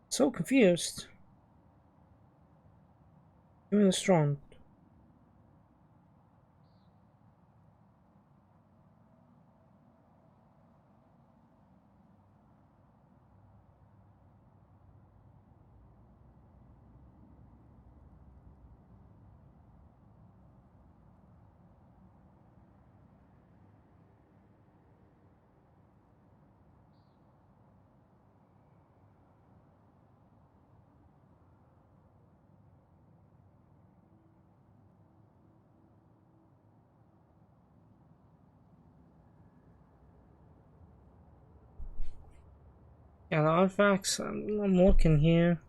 So confused. Doing this strong. Yeah, the artifacts, I'm looking here.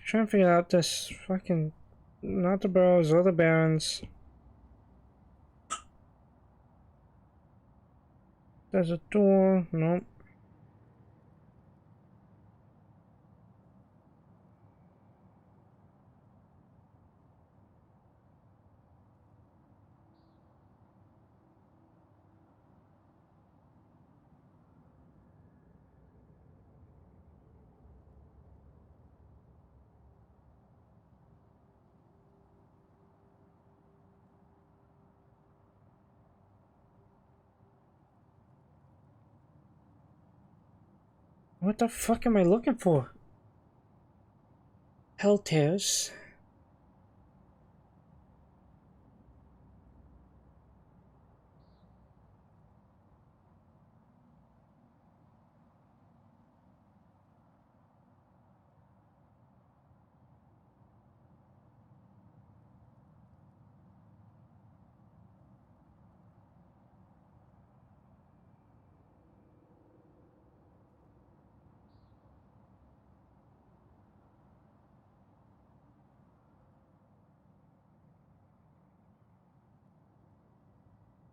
Trying to figure out this fucking... Not the Burrows or the Barons. There's a door. Nope. What the fuck am I looking for? Hell tears.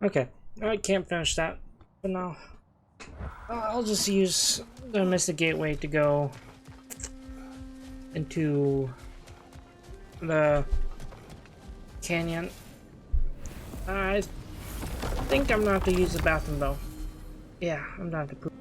Okay, I can't finish that for now. I'll just use the Mystic Gateway to go into the canyon. I think I'm gonna have to use the bathroom though. Yeah, I'm gonna have to poop.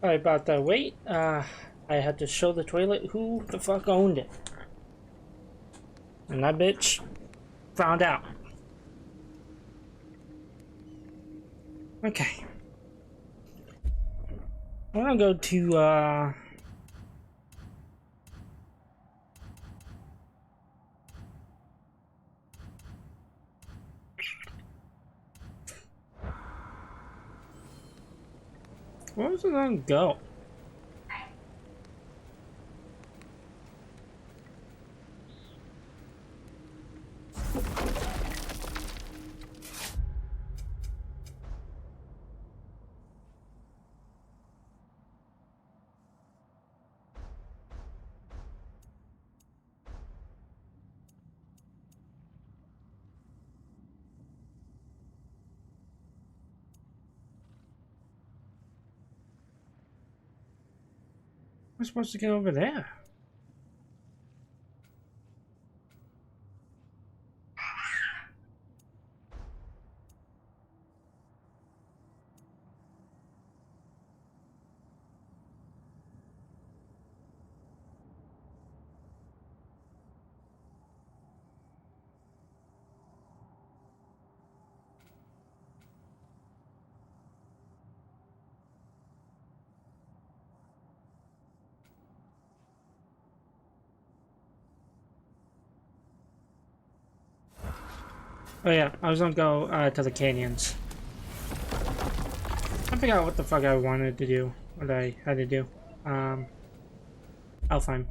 Sorry about that wait. I had to show the toilet who the fuck owned it. And that bitch found out. Okay. I'm gonna go to, where was it gonna go? We're supposed to get over there. Oh yeah, I was gonna go to the canyons. I forgot what the fuck I wanted to do, what I had to do. I'll find.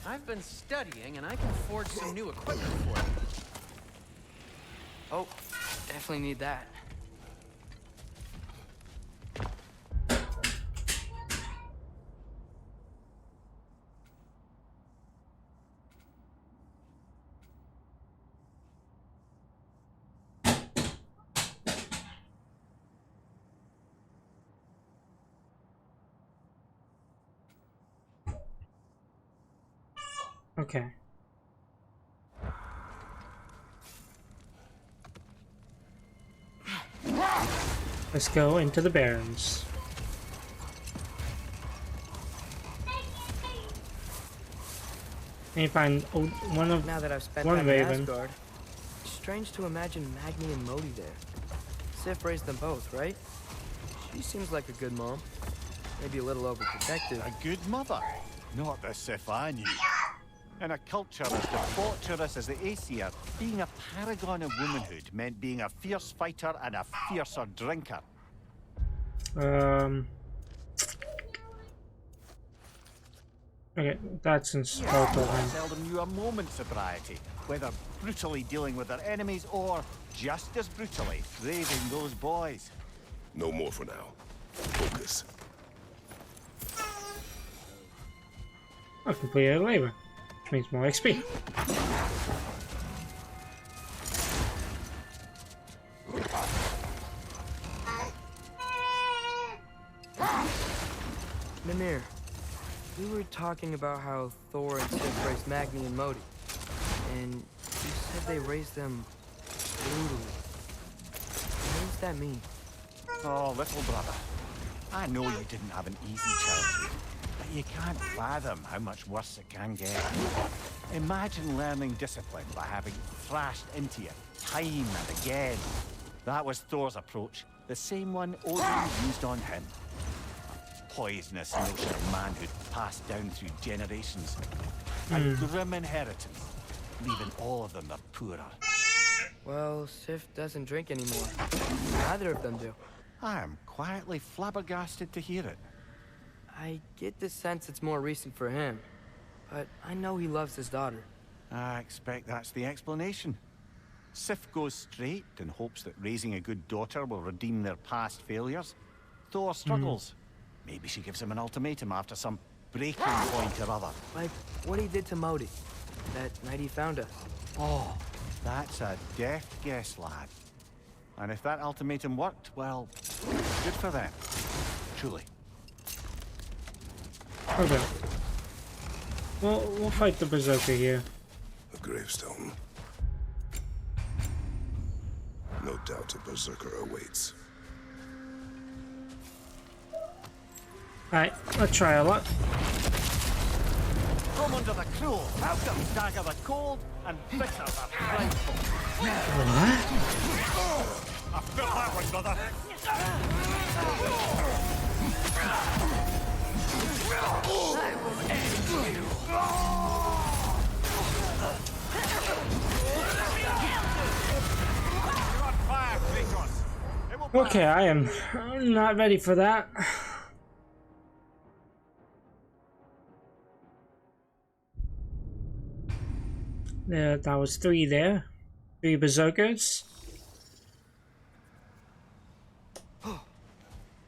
I've been studying, and I can forge some new equipment for you. Oh, definitely need that. Okay. Let's go into the Barrens. And you find one of Now that I've spent one time in Raven. Asgard, it's strange to imagine Magni and Modi there. Sif raised them both, right? She seems like a good mom. Maybe a little overprotective. A good mother? Not the Sif I knew. In a culture as debaucherous as the Aesir, being a paragon of womanhood meant being a fierce fighter and a fiercer drinker. Okay, that's in Yes, Scotland. seldom knew a moment's sobriety, whether brutally dealing with their enemies or, just as brutally, raising those boys. No more for now. Focus. I completed a labor, which means more XP. Mimir, we were talking about how Thor and Sif raised Magni and Modi, and you said they raised them brutally. What does that mean? Oh, little brother. I know you didn't have an easy childhood, but you can't fathom how much worse it can get. Imagine learning discipline by having thrashed into you time and again. That was Thor's approach, the same one Odin used on him. A poisonous notion of manhood passed down through generations. A grim inheritance, leaving all of them the poorer. Well, Sif doesn't drink anymore. Neither of them do. I am quietly flabbergasted to hear it. I get the sense it's more recent for him, but I know he loves his daughter. I expect that's the explanation. Sif goes straight and hopes that raising a good daughter will redeem their past failures. Thor struggles. Maybe she gives him an ultimatum after some breaking point or other. Like what he did to Modi, that night he found us. Oh, That's a deft guess, lad. And if that ultimatum worked, well, good for them. Truly. Okay. We'll fight the Berserker here. A gravestone. No doubt a Berserker awaits. Alright, let's try a lot. Come under the cruel, welcome dagger the cold, and bitter the frightful. What? I felt that one, brother. I will end you. You're on fire, Kratos. Okay, I am not ready for that. That was 3 there. 3 Berserkers.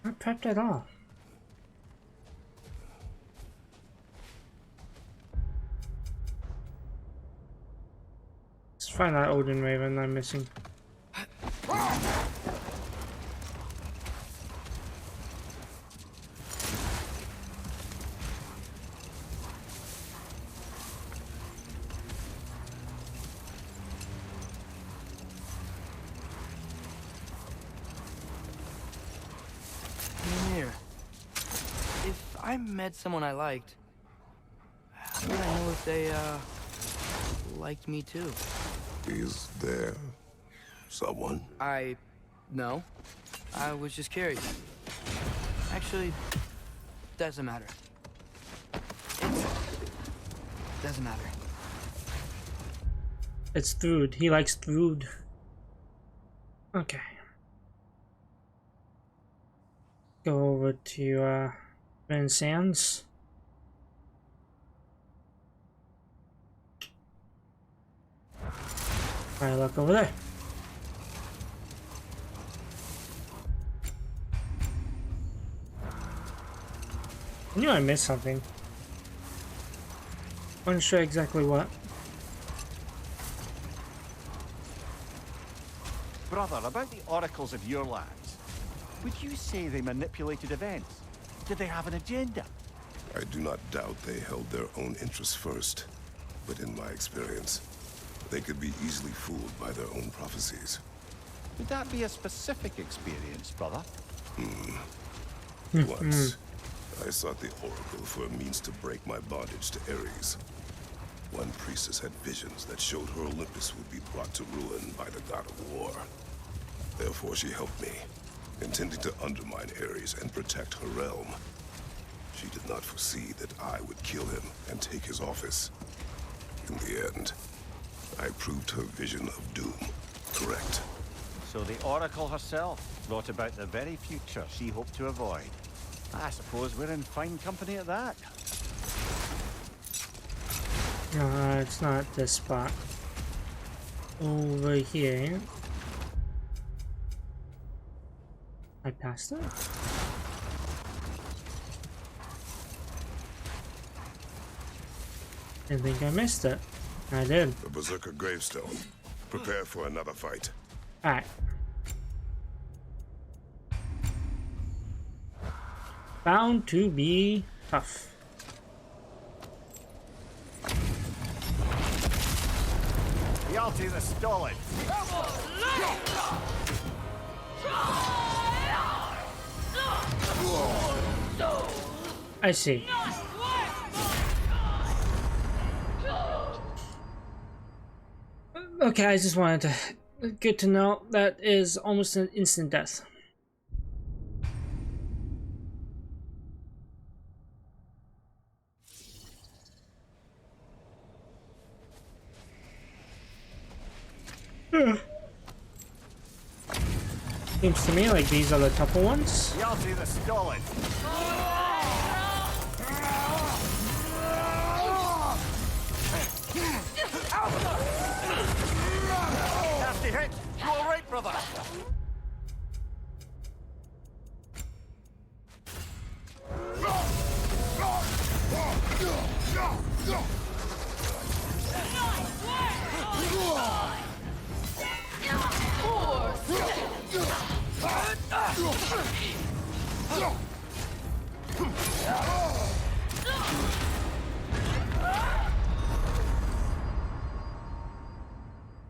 Not prepped at all. Let's find that Odin Raven I'm missing. If I met someone I liked, how would I know if they, liked me too? Is there someone? No. I was just curious. Actually, doesn't matter. It doesn't matter. It's Thrud. He likes Thrud. Okay. Go over to, Van Sands. Try luck over there. I knew I missed something. Wasn't sure exactly what. Brother, about the oracles of your lands, would you say they manipulated events? Did they have an agenda? I do not doubt they held their own interests first, but in my experience, they could be easily fooled by their own prophecies. Would that be a specific experience, brother? Once, I sought the Oracle for a means to break my bondage to Ares. One priestess had visions that showed her Olympus would be brought to ruin by the god of war. Therefore, she helped me, intending to undermine Ares and protect her realm. She did not foresee that I would kill him and take his office. In the end, I proved her vision of doom correct. So the Oracle herself brought about the very future she hoped to avoid. I suppose we're in fine company at that. It's not this spot. Over here. I passed it? I think I missed it. I did. The Berserker gravestone. Prepare for another fight. Alright. Bound to be tough. The Alti is stolen. I see. Okay, I just wanted to good to know that is almost an instant death. Seems to me like these are the tougher ones. The Alti is stolen. Nasty hit. You all right, brother?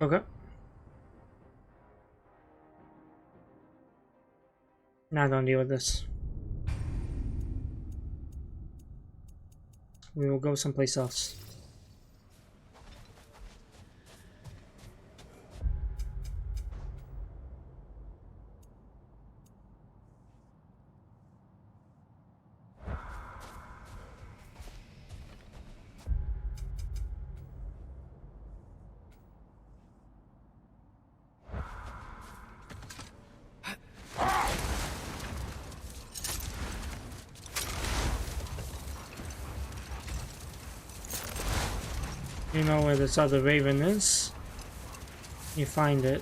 Okay. Now don't deal with this. We will go someplace else. You know where this other raven is. You find it.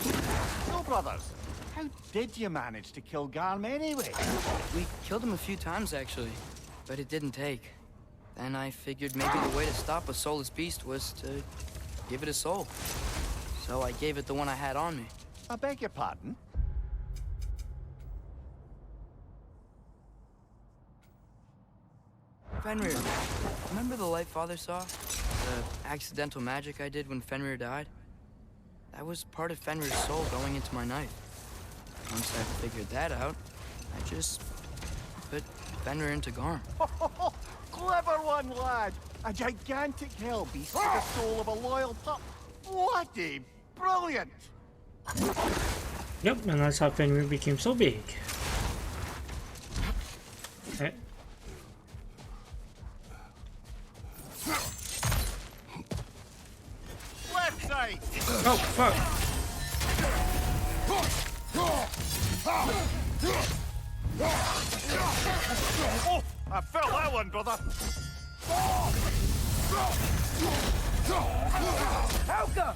So, brothers, how did you manage to kill Garm anyway? We killed him a few times, actually, but it didn't take. Then I figured maybe the way to stop a soulless beast was to give it a soul. So I gave it the one I had on me. I beg your pardon? Fenrir, remember the light Father saw? The accidental magic I did when Fenrir died? That was part of Fenrir's soul going into my knife. Once I figured that out, I just put Fenrir into Garm. Clever one, lad! A gigantic hell beast with the soul of a loyal pup. What a brilliant! Yep, and that's how Fenrir became so big. Okay. Left side! Oh, fuck! Oh, I felt that one, brother! Helga!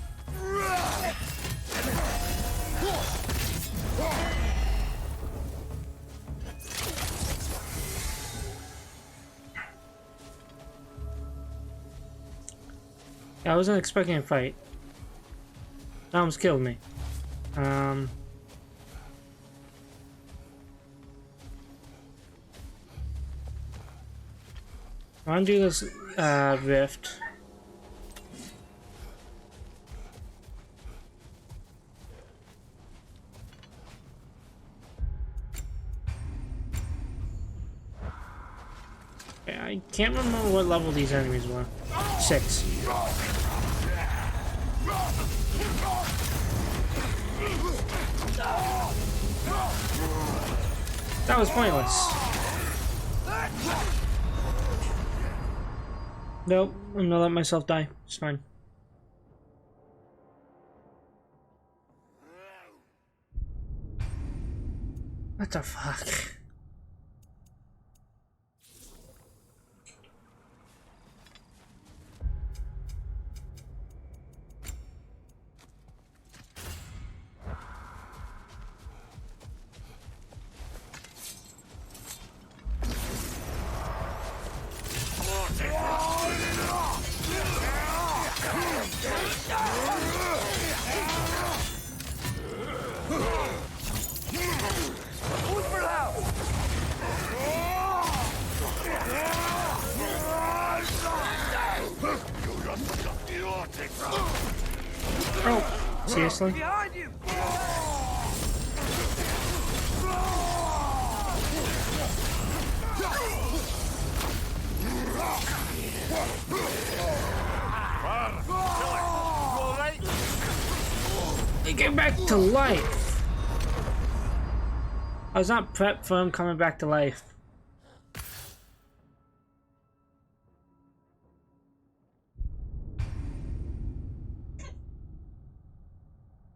Yeah, I wasn't expecting a fight. That almost killed me. I want to do this rift. Okay, I can't remember what level these enemies were. 6. That was pointless. Nope, I'm gonna let myself die. It's fine. What the fuck? Oh, seriously? Behind you! He came back to life. I was not prepped for him coming back to life.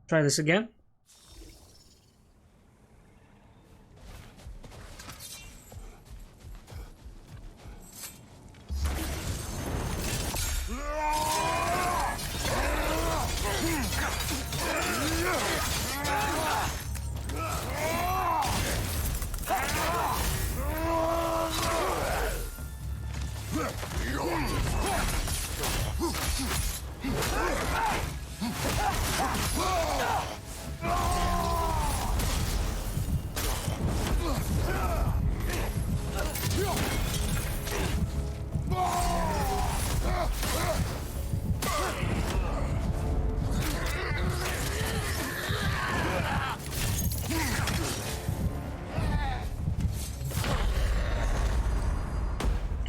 Try this again.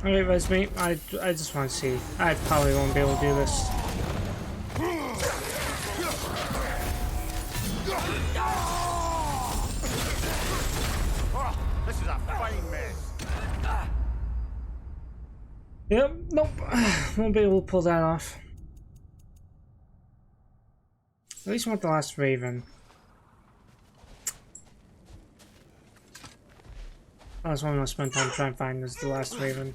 Alright, Resmate, I just want to see. I probably won't be able to do this. This is a fine mess. Yep, nope. Won't be able to pull that off. At least I want the last Raven. That's what I'm gonna spend time trying to find is the last Raven.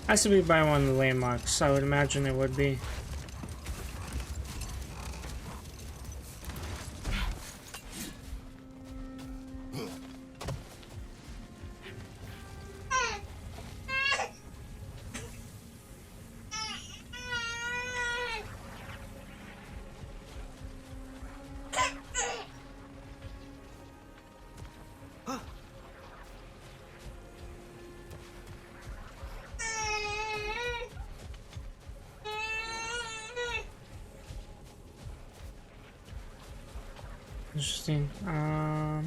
Has to be by one of the landmarks, I would imagine it would be. Interesting. A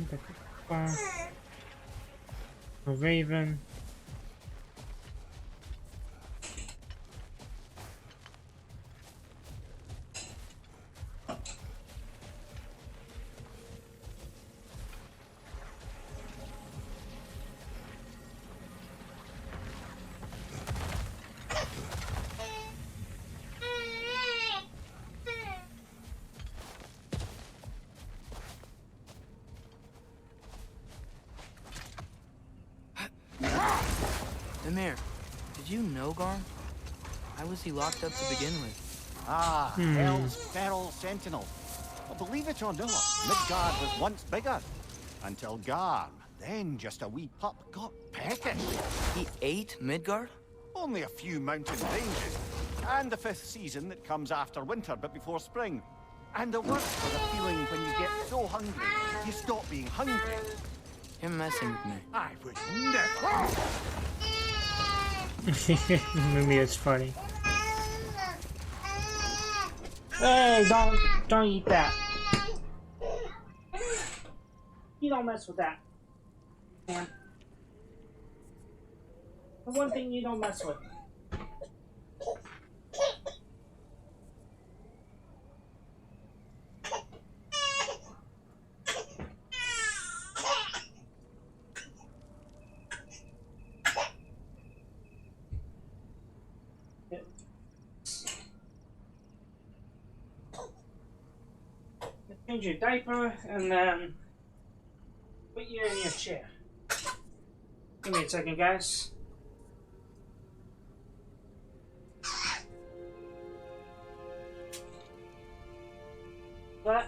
Raven. Demir, did you know Garm? Why was he locked up to begin with? Ah, Hell's Feral Sentinel. Well, believe it or not, Midgard was once bigger. Until Garm, then just a wee pup, got peckish. He ate Midgard? Only a few mountain ranges. And the 5th season that comes after winter but before spring. And the worst for the feeling when you get so hungry, you stop being hungry. You're messing with me. I would never. Maybe it's funny. Hey, don't eat that. You don't mess with that, man. The one thing you don't mess with. Change your diaper and then put you in your chair. Give me a second, guys. What?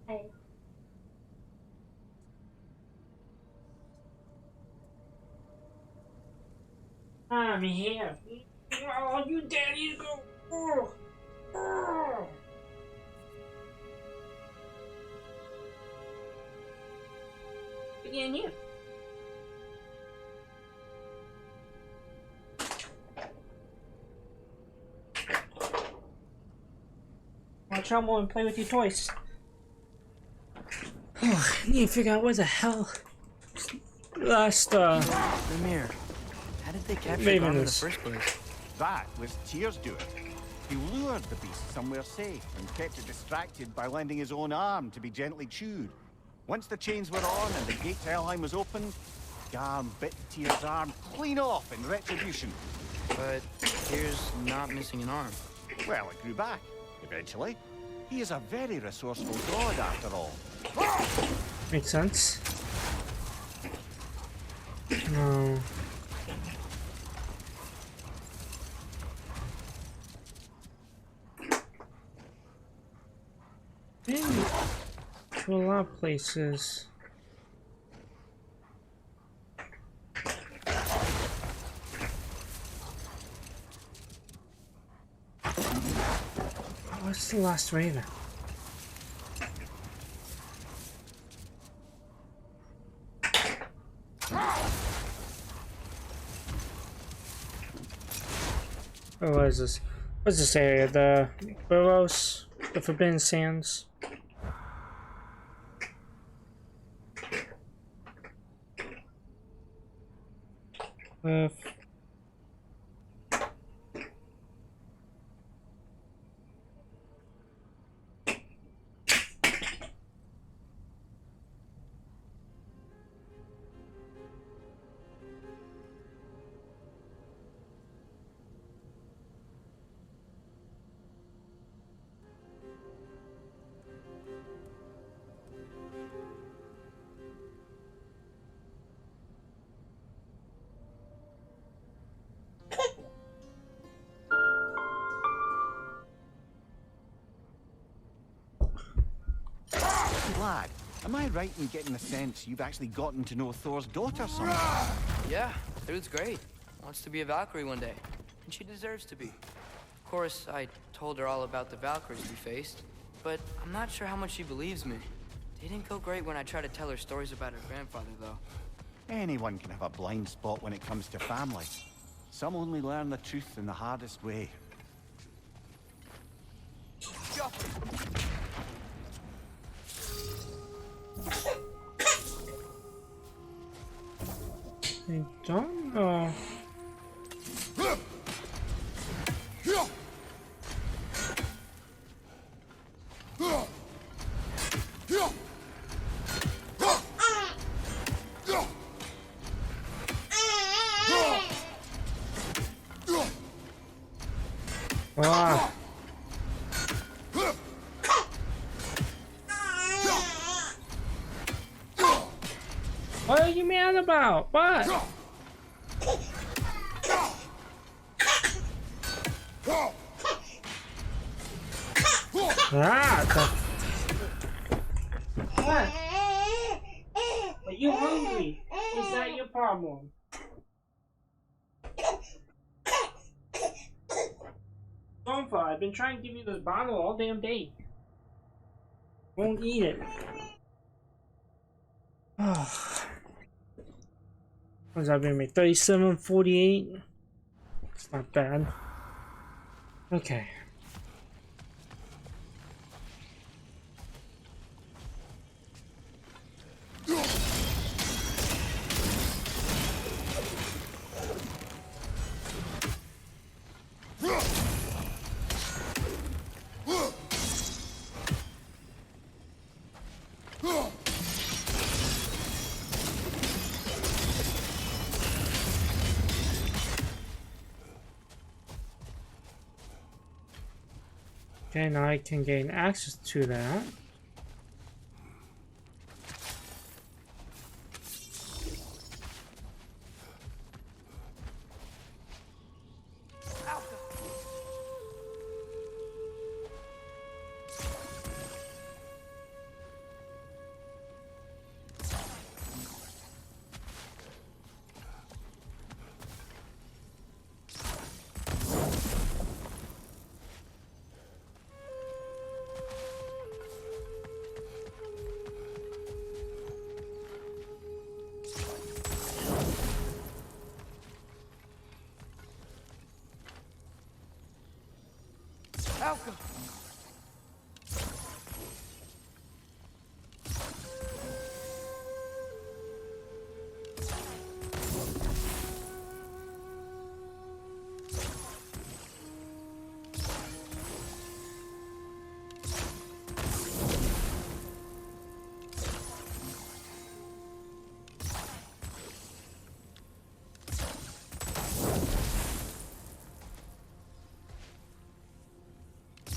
Hey. I'm here. Oh, you daddy go. Oh. Oh. Get in here. Watch out more and play with your toys. Oh, I need to figure out where the hell last Demir, how did they capture Garm in the first place? That was Tyr's doing. He lured the beast somewhere safe and kept it distracted by lending his own arm to be gently chewed. Once the chains were on and the gate to Helheim was opened, Garm bit Tyr's arm clean off in retribution. But Tyr's not missing an arm. Well, it grew back, eventually. He is a very resourceful god, after all. Makes sense. No. to a lot of places. What's the last raven? Oh, what is this? What's this area? The Burrows? The Forbidden Sands? Lad, am I right in getting the sense you've actually gotten to know Thor's daughter somehow? Yeah, Thrude's great. Wants to be a Valkyrie one day. And she deserves to be. Of course, I told her all about the Valkyries we faced, but I'm not sure how much she believes me. Didn't go great when I tried to tell her stories about her grandfather, though. Anyone can have a blind spot when it comes to family. Some only learn the truth in the hardest way. I don't know. Ah. What are you mad about? What? Ah, what? Are you hungry? Is that your problem? Tonfa, I've been trying to give you this bottle all damn day. Won't eat it. What's that gonna make? 37.48? It's not bad. Okay. Okay, now I can gain access to that. Alka!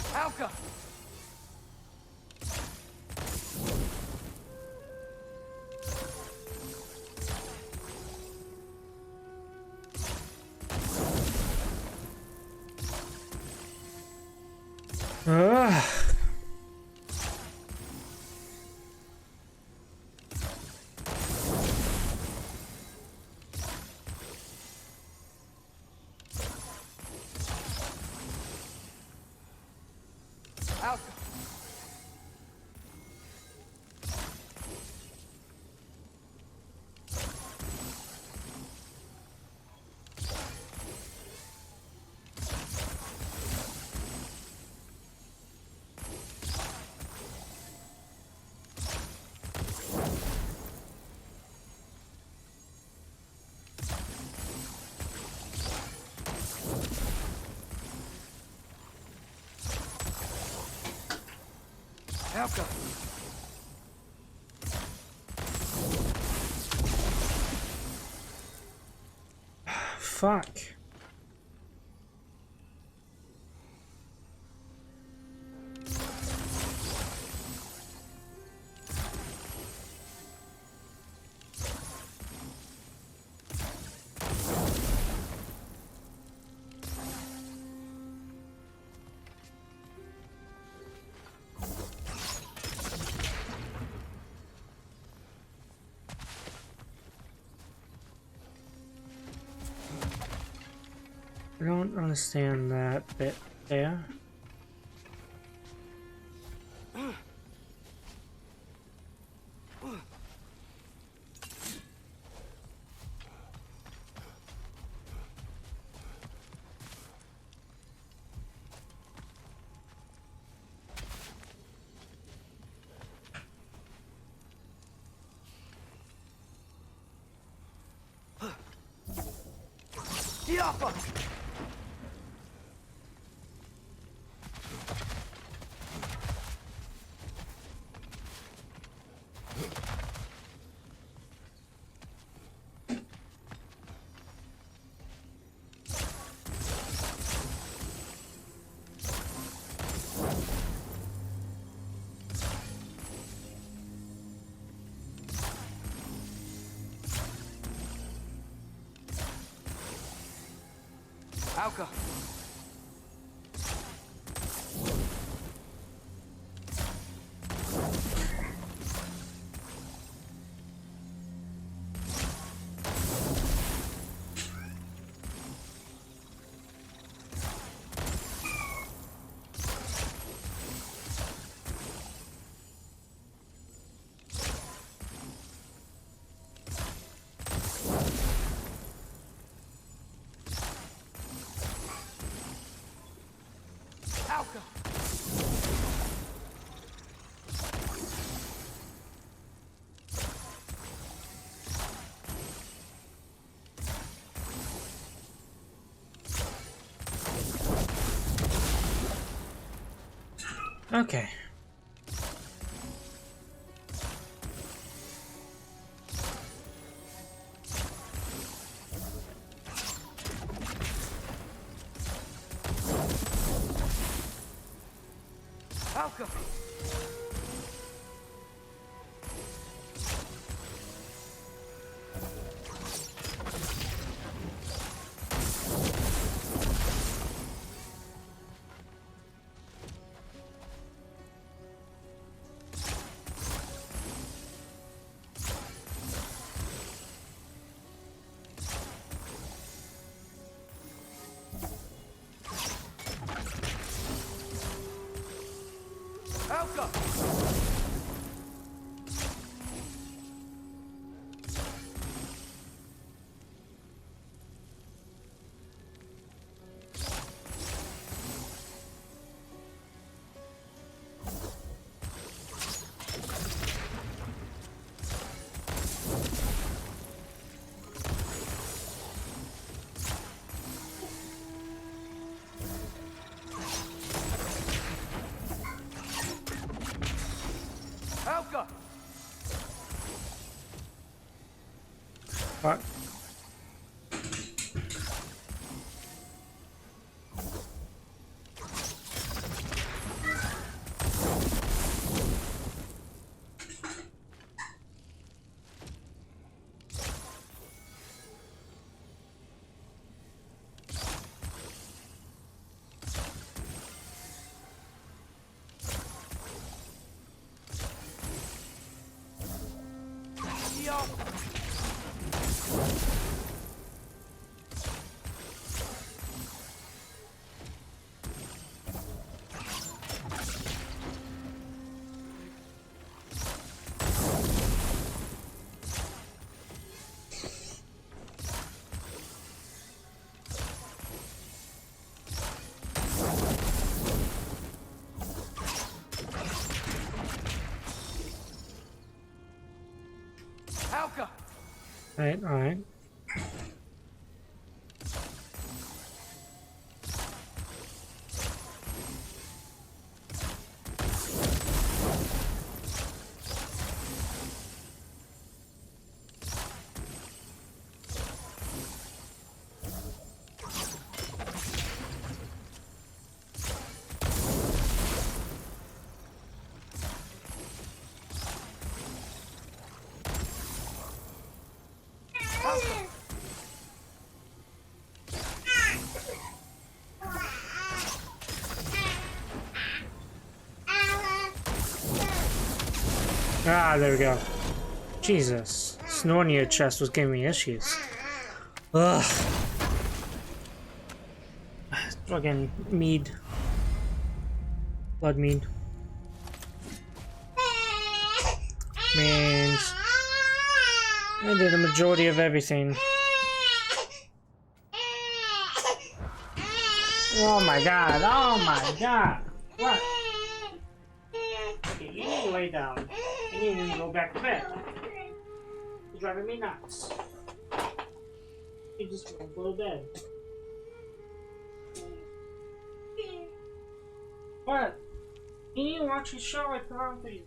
Alka! Alka. Fuck. I don't understand that bit there. Yappa! Alka. Alka. Okay. Alka. Alka. Alka. Fuck. Yappa. Alright, alright. Ah, there we go. Jesus. Snoring in your chest was giving me issues. Ugh. Fucking mead. Blood mead. Means I did a majority of everything. Oh my god, oh my god. What? Okay, you need to lay down. You need to go back to bed. You're driving me nuts. You just won't go to bed. What? You need to watch your show I put on for you.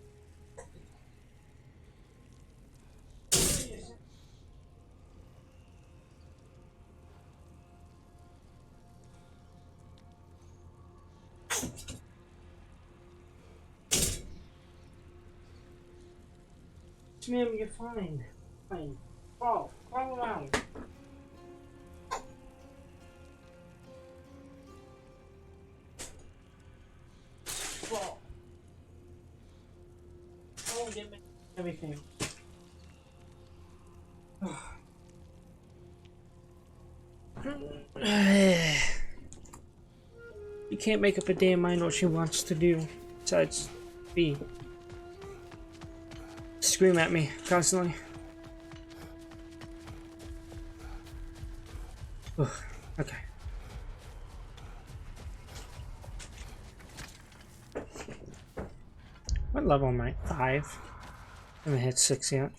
Ma'am, you're fine. Fine. Crawl. Crawl around. Crawl. Oh, get me everything. You can't make up a damn mind what she wants to do. Besides, be. Scream at me constantly. Okay. What level am I? 5. I haven't hit 6 yet.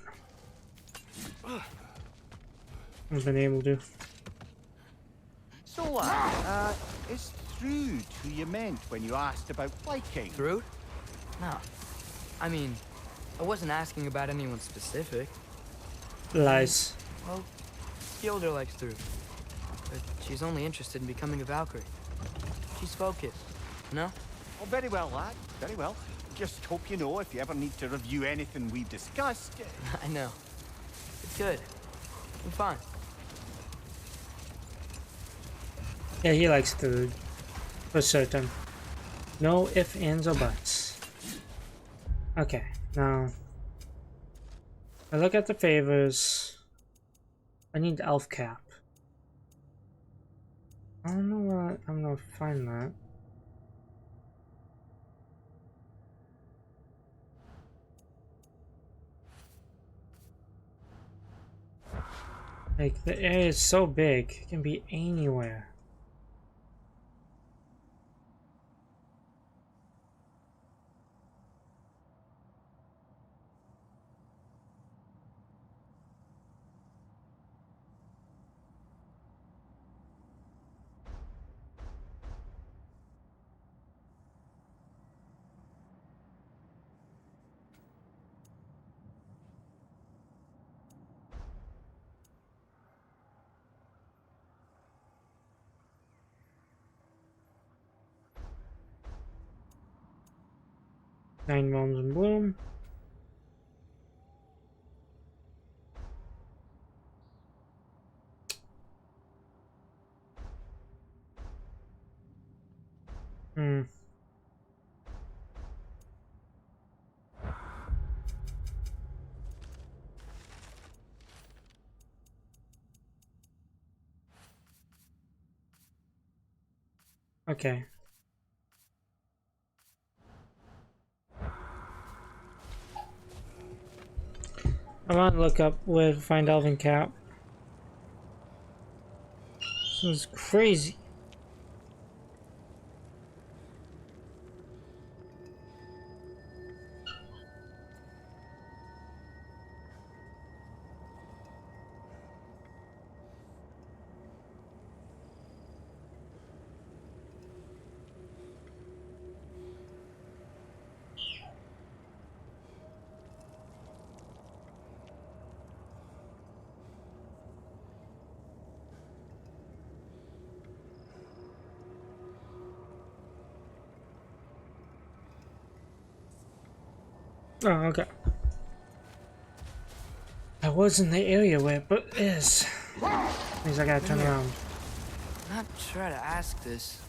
I've been able to. So, is Thrude who you meant when you asked about Viking? Thrude? No. I mean, I wasn't asking about anyone specific. Lies. Well, Gilder likes Thrude. But she's only interested in becoming a Valkyrie. She's focused, you know? Oh, very well, lad. Very well. Just hope you know if you ever need to review anything we've discussed. I know. It's good. I'm fine. Yeah, he likes food. For certain. No ifs, ands, or buts. Okay, now. I look at the favors. I need elf cap. I don't know where I'm gonna find that. Like, the area is so big, it can be anywhere. Nine realms in bloom. Hmm. Okay. I want to look up where to find Elven Cap. This is crazy. Oh, okay. I was in the area where it is. Means I gotta turn around. I'm not sure how to ask this.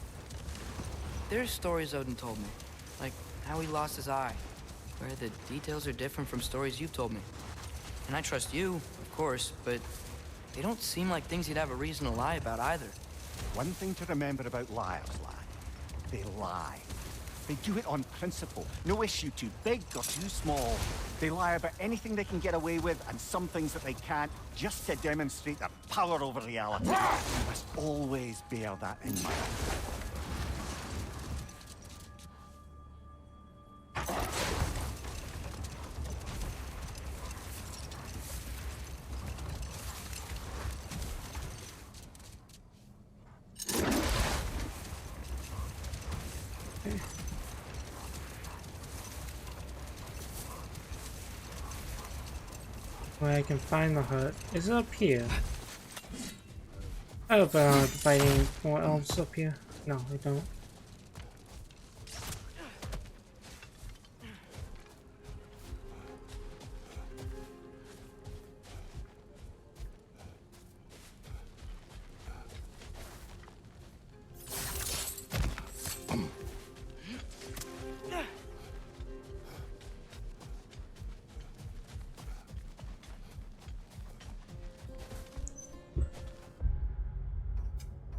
There's stories Odin told me, like how he lost his eye, where the details are different from stories you've told me. And I trust you, of course, but they don't seem like things you'd have a reason to lie about either. One thing to remember about liars, lad. They lie. They do it on principle. No issue too big or too small. They lie about anything they can get away with and some things that they can't, just to demonstrate their power over reality. You must always bear that in mind. Where I can find the hut. Is it up here? I hope I don't have to fight any more elves up here. No, I don't.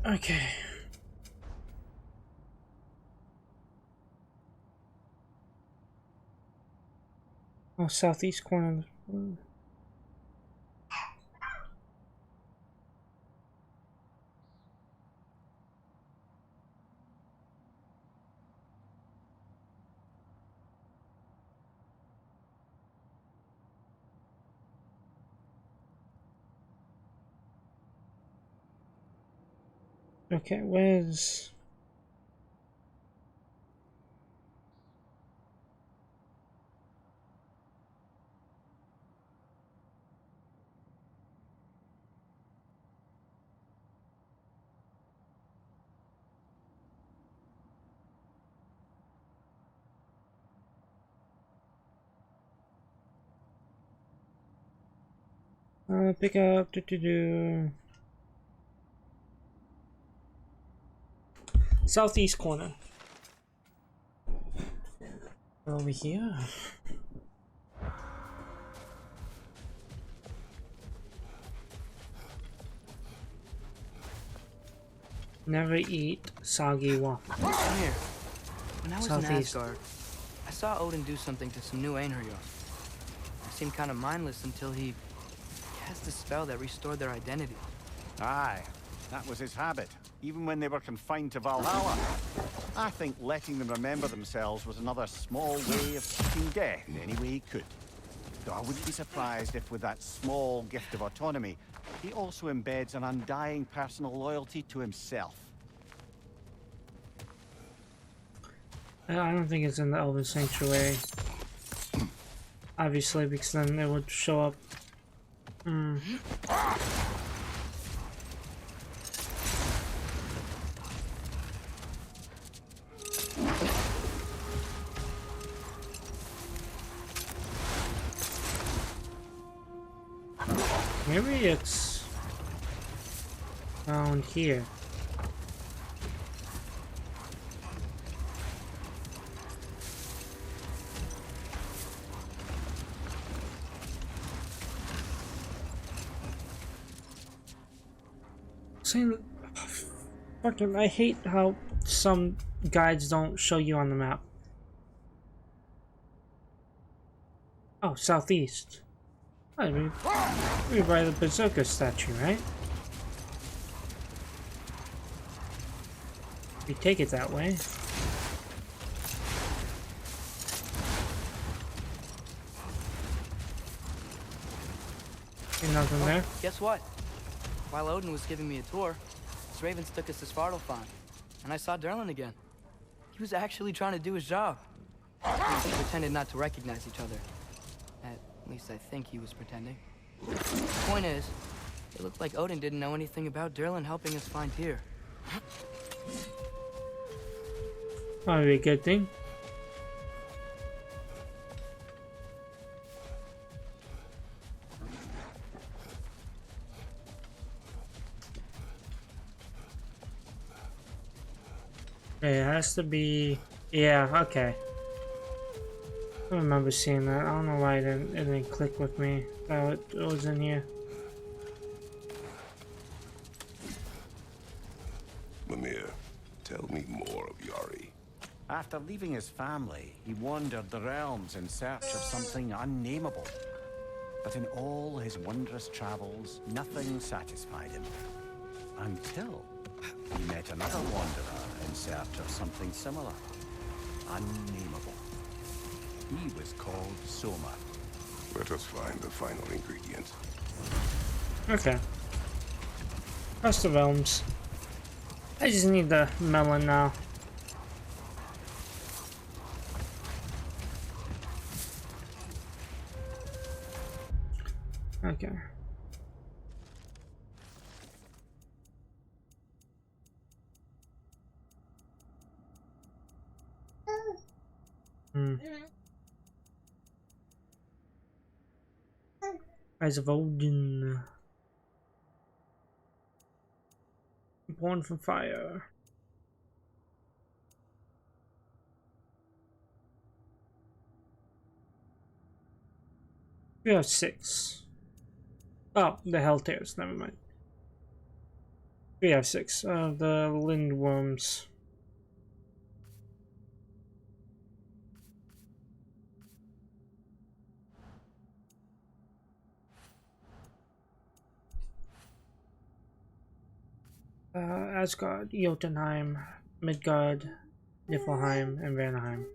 Okay. Oh, southeast corner. Okay, where's... pick up, southeast corner. Over here. Never eat soggy waffles. Come here. When I was in Southeast. Asgard, I saw Odin do something to some new Einherjar. They seemed kind of mindless until he cast a spell that restored their identity. Aye, that was his habit, even when they were confined to Valhalla. I think letting them remember themselves was another small way of keeping death any way he could. Though I wouldn't be surprised if with that small gift of autonomy, he also embeds an undying personal loyalty to himself. I don't think it's in the Elven Sanctuary. Obviously, because then it would show up. Maybe it's down here. Saying, fucking, I hate how some guides don't show you on the map. Oh, southeast. Oh, we're by the Berserker statue, right? We take it that way. Ain't nothing there. Guess what? While Odin was giving me a tour, his ravens took us to Svartalfheim, and I saw Derlin again. He was actually trying to do his job. We pretended not to recognize each other. At least I think he was pretending. The point is, it looked like Odin didn't know anything about Derlin helping us find Tyr. Probably a good thing. It has to be... Yeah, okay. I remember seeing that. I don't know why it didn't click with me. That it was in here. Mimir, tell me more of Yari. After leaving his family, he wandered the realms in search of something unnameable. But in all his wondrous travels, nothing satisfied him. Until he met another wanderer in search of something similar. Unnameable. He was called Soma. Let us find the final ingredient. Okay. Across the realms. I just need the melon now. Okay. Eyes of Odin. Born from fire. We have 6. Oh, the hell tears, never mind. We have 6. The lindworms. Asgard, Jotunheim, Midgard, Niflheim, and Vanaheim.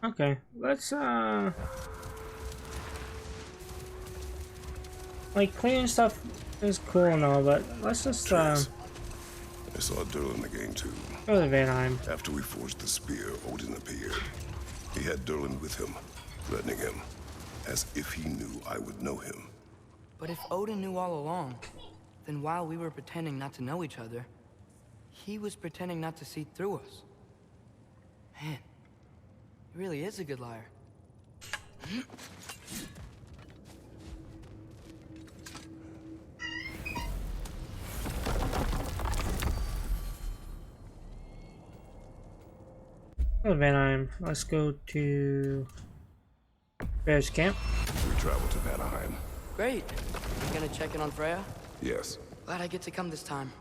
Okay, let's like cleaning stuff is cool and all, but let's just I saw Durlin again too. go to Vanaheim. After we forged the spear, Odin appeared. He had Durlin with him, threatening him, as if he knew I would know him. But if Odin knew all along, then while we were pretending not to know each other, he was pretending not to see through us. Man, he really is a good liar. Oh, Vanaheim. Let's go to Bear's Camp. We travel to Vanaheim. Great. You gonna check in on Freya? Yes. Glad I get to come this time.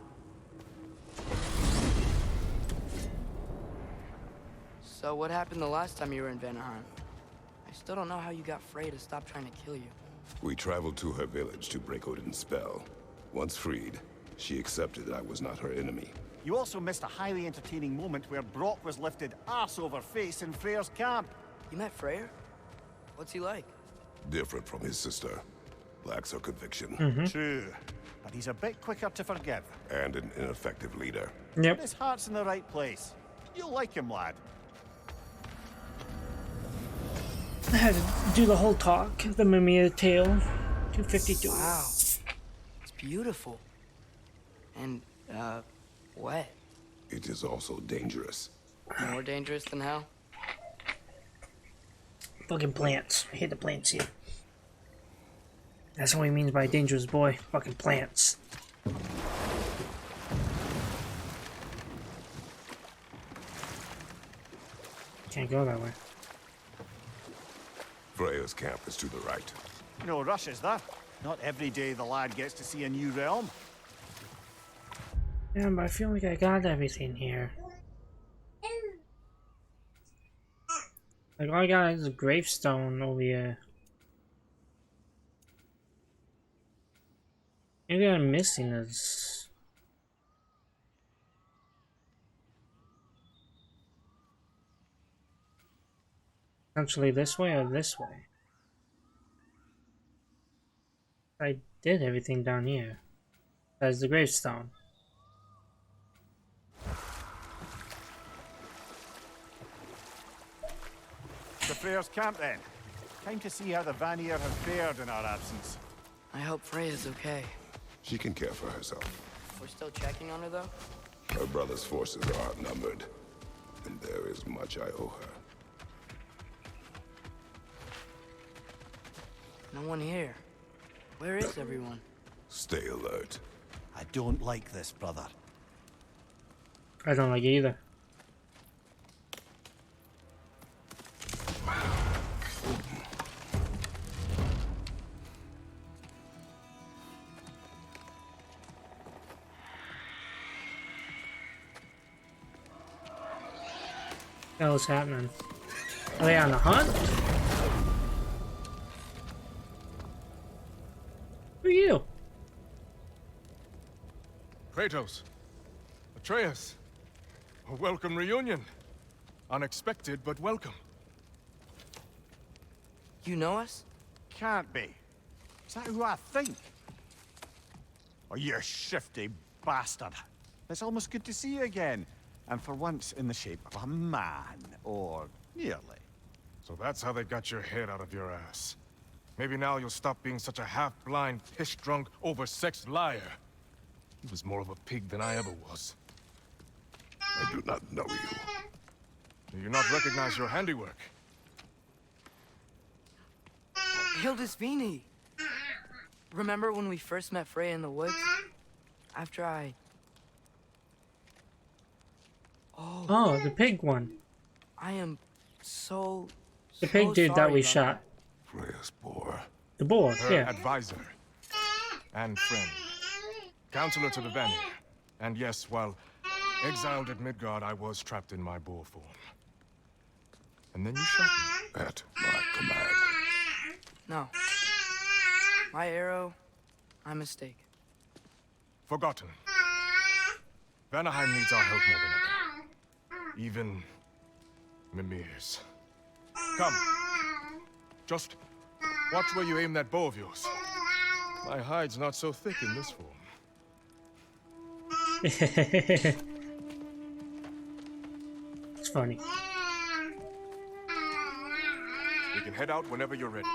So what happened the last time you were in Vanaheim? I still don't know how you got Freya to stop trying to kill you. We traveled to her village to break Odin's spell. Once freed, she accepted that I was not her enemy. You also missed a highly entertaining moment where Brock was lifted arse over face in Freyr's camp. You met Freyr? What's he like? Different from his sister. Lacks her conviction. True. But he's a bit quicker to forgive. And an ineffective leader. Yep. His heart's in the right place. You'll like him, lad. I had to do the whole talk. The Mimir tale. 252. Wow. It's beautiful. And, wet. It is also dangerous. More dangerous than hell? Fucking plants. I hate the plants here. That's what he means by dangerous boy. Fucking plants. Can't go that way. Freya's camp is to the right. No rush, is there? Not every day the lad gets to see a new realm. Yeah, but I feel like I got everything here. Like, all I got is a gravestone over here. Maybe I'm missing this. Essentially this way or this way? I did everything down here. That's the gravestone. The Freyr's camp then. Time to see how the Vanir have fared in our absence. I hope Freya's okay. She can care for herself. We're still checking on her, though? Her brother's forces are outnumbered, and there is much I owe her. No one here. Where is everyone? Stay alert. I don't like this, brother. I don't like it either. What the hell is happening? Are they on the hunt? Who are you? Kratos. Atreus. A welcome reunion. Unexpected, but welcome. You know us? Can't be. Is that who I think? Oh, you shifty bastard. It's almost good to see you again. And for once in the shape of a man, or nearly. So that's how they got your head out of your ass. Maybe now you'll stop being such a half-blind, piss-drunk, oversexed liar. He was more of a pig than I ever was. I do not know you. Do you not recognize your handiwork? Hildisvini! Remember when we first met Freya in the woods? After I... Oh, the pig one. I am so... The pig dude that we shot. Freya's boar. The boar, Her yeah. advisor. And friend. Counselor to the Vanir. And yes, while exiled at Midgard, I was trapped in my boar form. And then you shot me. At my command. No. My arrow, my mistake. Forgotten. Vanaheim needs our help more than ever. Even Mimir's. Come. Just watch where you aim that bow of yours. My hide's not so thick in this form. It's funny. We can head out whenever you're ready.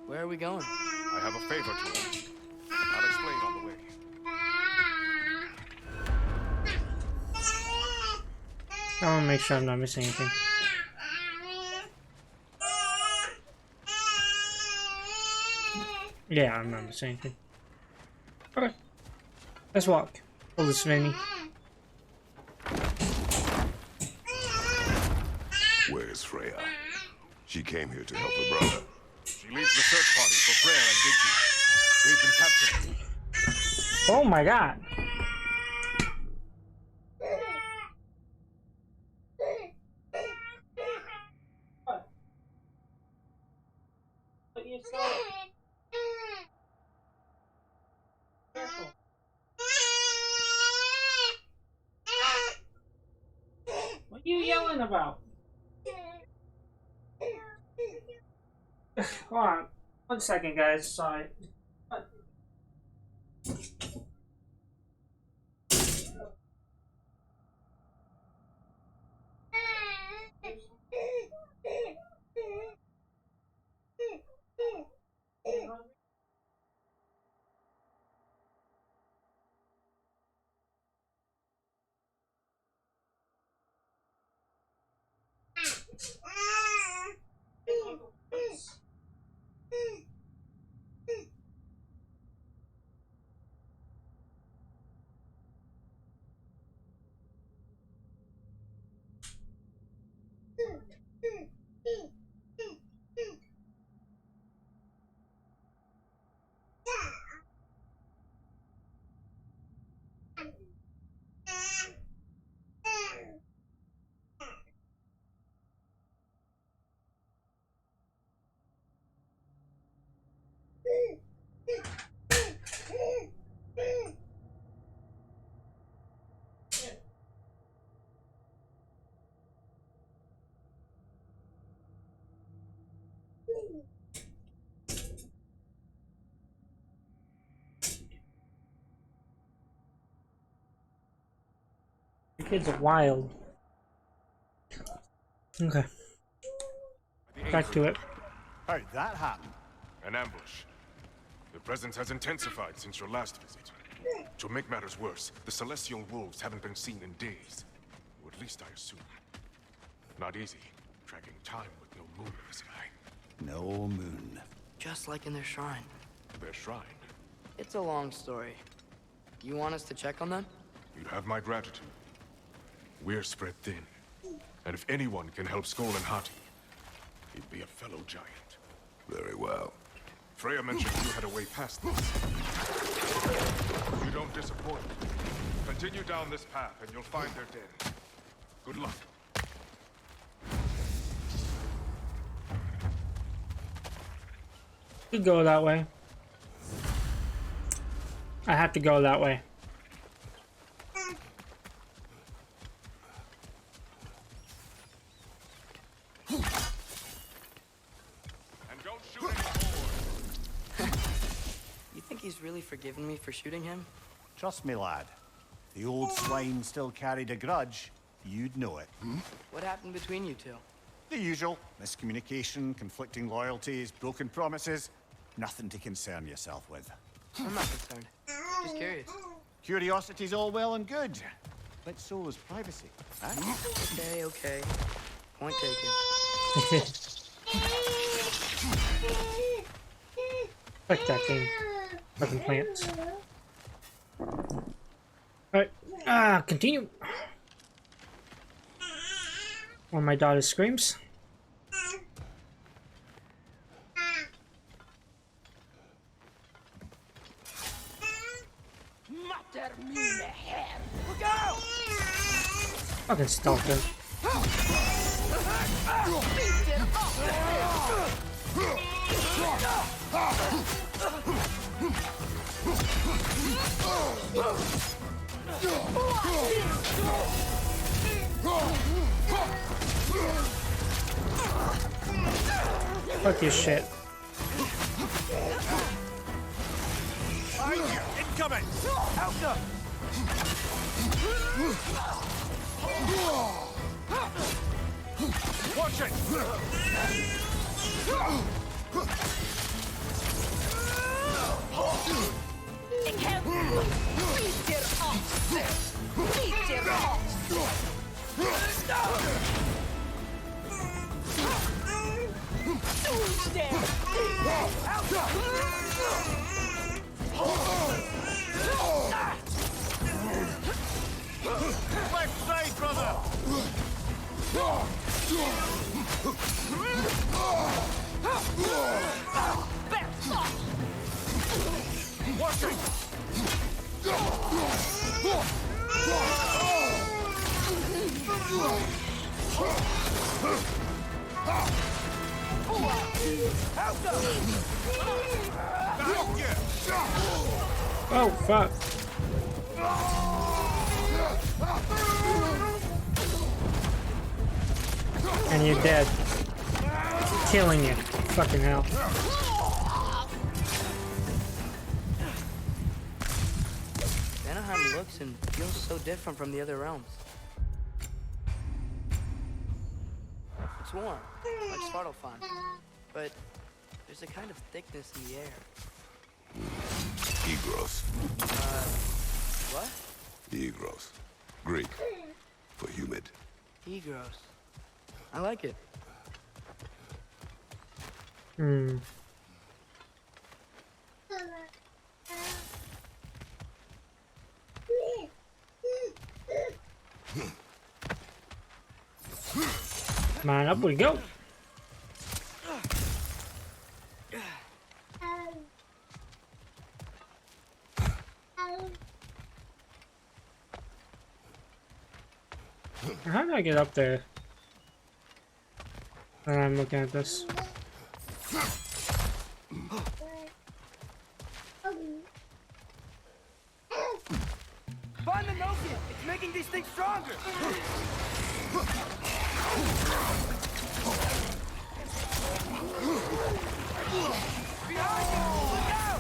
Where are we going? I have a favor to ask. I'll explain on the way. I want to make sure I'm not missing anything. Yeah, I'm not missing anything. Okay. Let's walk. Pull this Vinny. Where's Freya? She came here to help her brother. She leads the search party for Freya and Digby. We've been captured. Oh my god. What are you yelling about? Hold on. 1 second, guys. Sorry. The kids are wild. Okay. Back to it. How'd that happen? An ambush. The presence has intensified since your last visit. To make matters worse, the Celestial Wolves haven't been seen in days. Or at least I assume. Not easy, tracking time with no moon in the sky. No moon. Just like in their shrine. Their shrine? It's a long story. You want us to check on them? You have my gratitude. We're spread thin. And if anyone can help Skoll and Hati, he'd be a fellow giant. Very well. Freya mentioned you had a way past this. You don't disappoint. Continue down this path and you'll find their den. Good luck. You go that way. I have to go that way. And don't shoot anymore. You think he's really forgiven me for shooting him? Trust me, lad. If the old swine still carried a grudge, you'd know it. What happened between you two? The usual. Miscommunication, conflicting loyalties, broken promises. Nothing to concern yourself with. I'm not concerned. Just curious. Curiosity's all well and good. But so is privacy. Huh? Okay. Point taken. Fuck that game. Fucking plants. Alright. Continue. When my daughter screams. Look out! Fucking stalker. Fuck your shit. Incoming! Out up! Watch it! Left side, brother! Watch it! Oh, fuck. And you're dead. Killing you. Fucking hell. Vanaheim looks and feels so different from the other realms. It's warm, like Svartalfheim, but there's a kind of thickness in the air. Egros. What? Egros. Greek. For humid. Egros. I like it. Hmm. Come on, up we go. How do I get up there? I'm looking at this. Find the Nokia! It's making these things stronger! Behind you! Look out!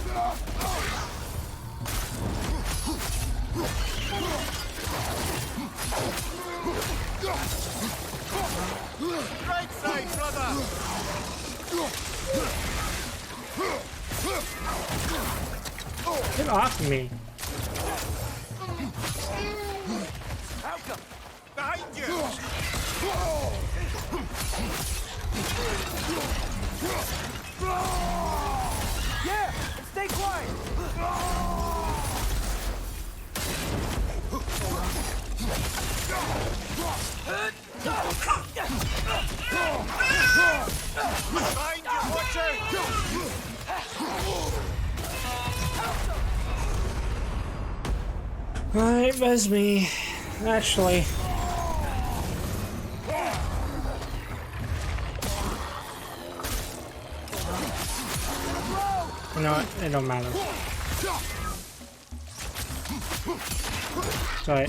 Right side, brother! Get off me. Malcolm! Behind you! Yeah! Stay quiet! Behind you, watch out! Alright, that's me. Actually. You know what? It don't matter. Sorry.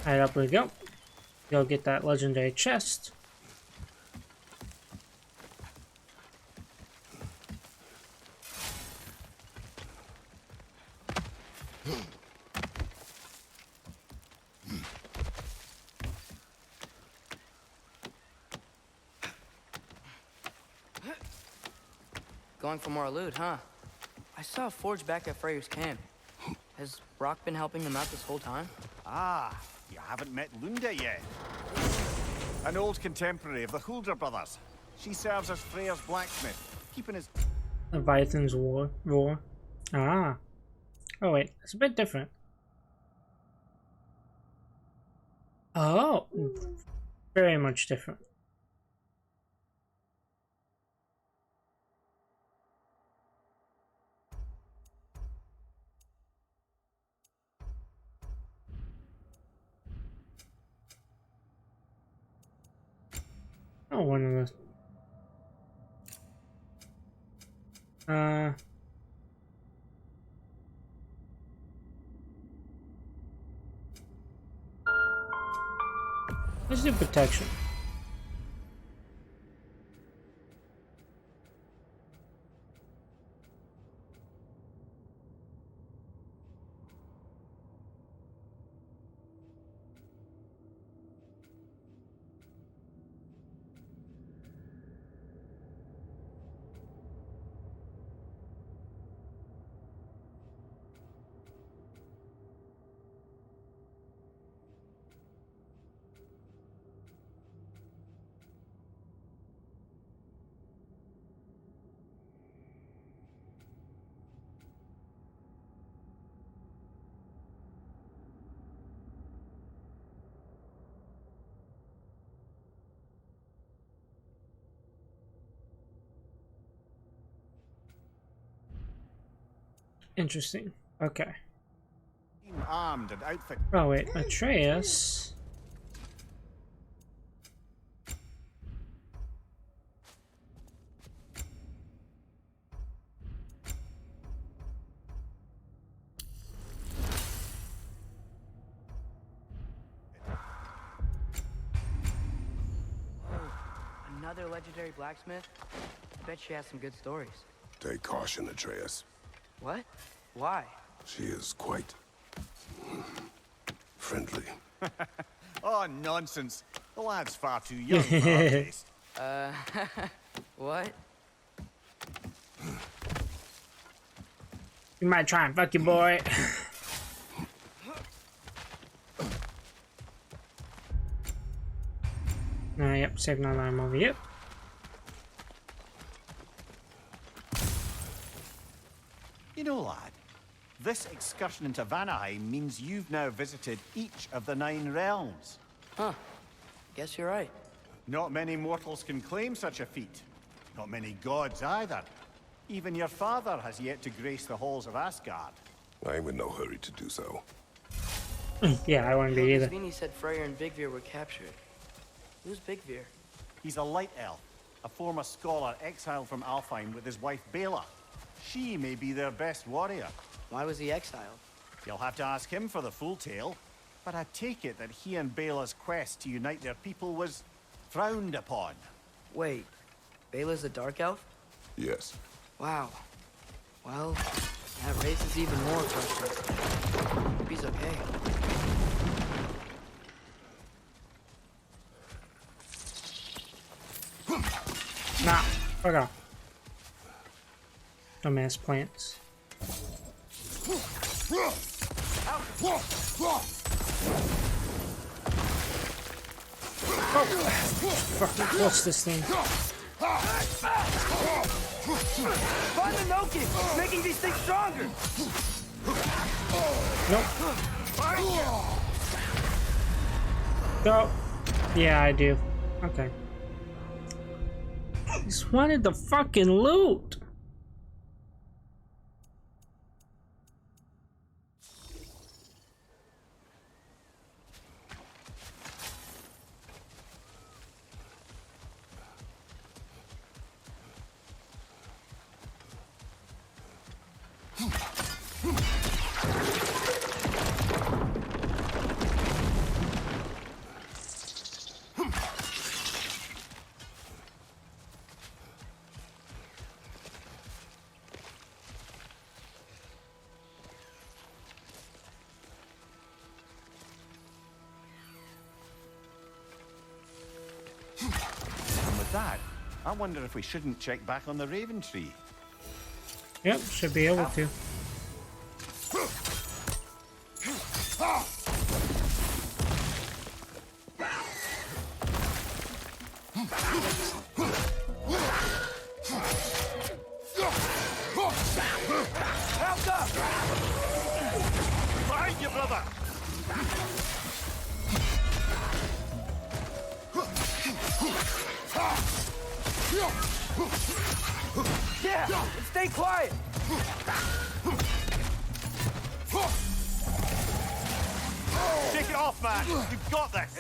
Alright, up we go. Go get that legendary chest. Going for more loot, huh? I saw a forge back at Freyr's camp. Has Rock been helping them out this whole time? Ah, you haven't met Lunda yet. An old contemporary of the Hulder brothers. She serves as Freyr's blacksmith, keeping his... Leviathan's roar. Ah. Oh wait, it's a bit different. Oh. Very much different. Oh, one of those. Let's do protection. Interesting. Okay. Armed and outfit. Oh wait, Atreus. Another legendary blacksmith? I bet she has some good stories. Take caution, Atreus. What? Why? She is quite... friendly. Oh, nonsense. The lad's far too young for our taste. What? You might try and fuck your boy. Yep, save another ammo over here. You know, lad, this excursion into Vanaheim means you've now visited each of the 9 realms. Huh. Guess you're right. Not many mortals can claim such a feat. Not many gods either. Even your father has yet to grace the halls of Asgard. I'm in no hurry to do so. Yeah, I wouldn't be either. Svini said Freyr and Bigvir were captured. Who's Bigvir? He's a light elf, a former scholar exiled from Alfheim with his wife Bela. She may be their best warrior. Why was he exiled? You'll have to ask him for the full tale, but I take it that he and Bela's quest to unite their people was frowned upon. Wait, Bela's a dark elf? Yes. Wow. Well, That raises even more questions. Hope he's okay. Nah, fuck off. Dumbass plants. Oh, fucking what's this thing? Find the Noki! Making these things stronger! Nope. Go. Yeah, I do. Okay. Just wanted the fucking loot. And with that, I wonder if we shouldn't check back on the Raven Tree. Yep, should be able to. Behind you, brother! Yeah! And stay quiet! Take it off, man! You've got this!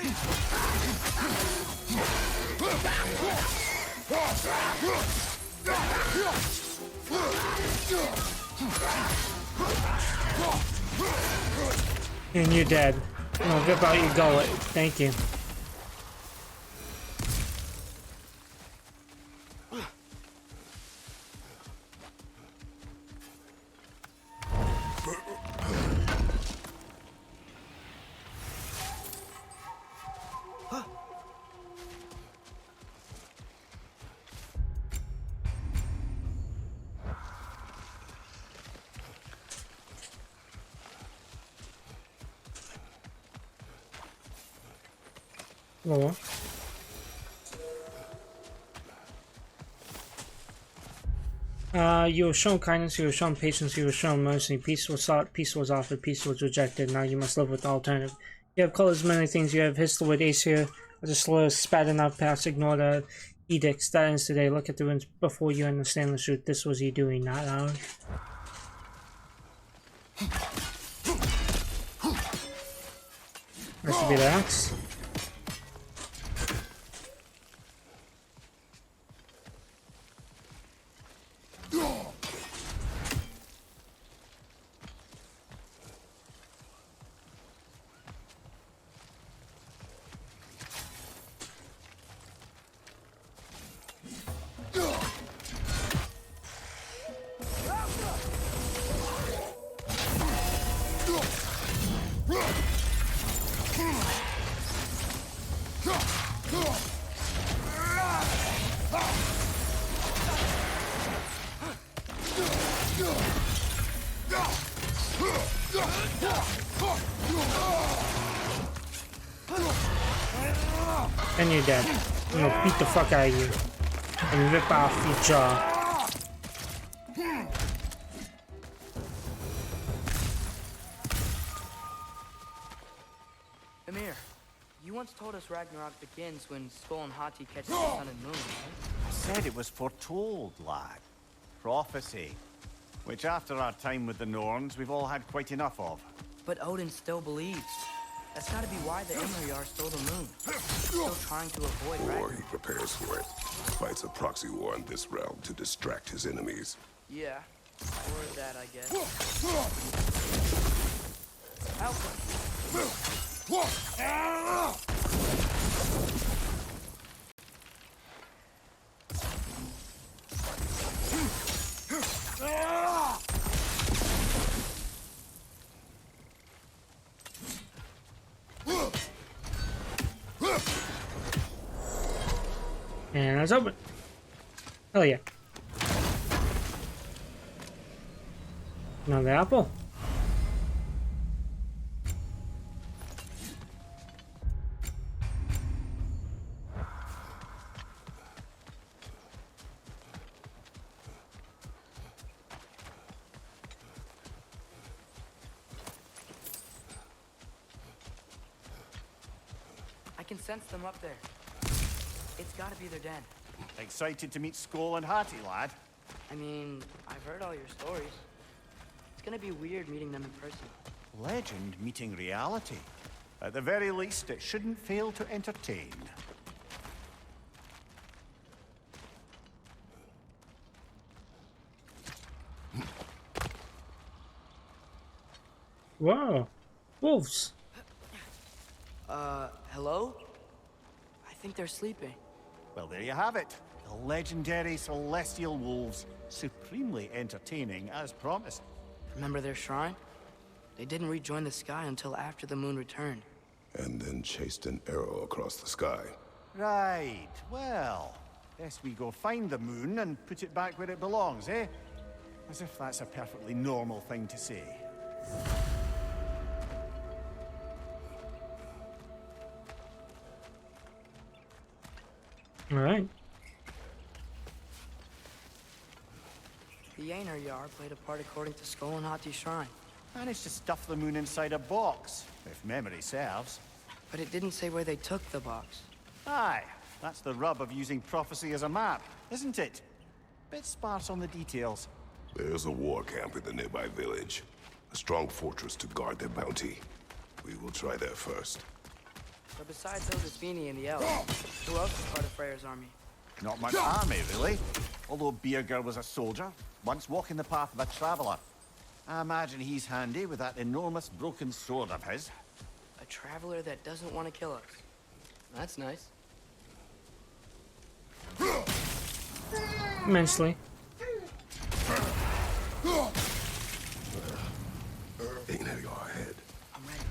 And you're dead. No, rip out your gullet. Thank you. Hello. You were shown kindness, you were shown patience, you were shown mercy. Peace was sought, peace was offered, peace was rejected. Now you must live with the alternative. You have called as many things, you have hissed the word ace here. I just spat enough past, ignore the edicts. That ends today. Look at the ruins before you understand the truth. This was you doing, not ours. Nice to be the axe. And you're dead. I'm gonna beat the fuck out of you and rip off your jaw. Emir, you once told us Ragnarok begins when Skull and Hati catch the sun and moon, right? I said it was foretold, lad. Prophecy. Which after our time with the Norns, we've all had quite enough of. But Odin still believes. That's gotta be why the Imrayar stole the moon. Still trying to avoid Or Ragnarok. he prepares for it. Fights a proxy war in this realm to distract his enemies. Yeah. Or that, I guess. And it's open. Hell yeah. Another apple. I can sense them up there. It's gotta be their den. Excited to meet Skull and Hattie, lad? I mean, I've heard all your stories. It's gonna be weird meeting them in person. Legend meeting reality. At the very least, it shouldn't fail to entertain. Whoa. Wolves. Hello? I think they're sleeping. Well, there you have it. The legendary celestial wolves. Supremely entertaining, as promised. Remember their shrine? They didn't rejoin the sky until after the moon returned. And then chased an arrow across the sky. Right, well, best we go find the moon and put it back where it belongs, eh? As if that's a perfectly normal thing to say. Alright. The Yanar Yar played a part according to Skull and Hati's shrine. Managed to stuff the moon inside a box, if memory serves. But it didn't say where they took the box. Aye, that's the rub of using prophecy as a map, isn't it? Bit sparse on the details. There's a war camp in the nearby village. A strong fortress to guard their bounty. We will try there first. But besides Otisvini and the elves, who else is part of Freyr's army? Not much army, really. Although Birger was a soldier, once walking the path of a traveler. I imagine he's handy with that enormous broken sword of his. A traveler that doesn't want to kill us. That's nice. Immensely. Ain't it your head? I'm ready.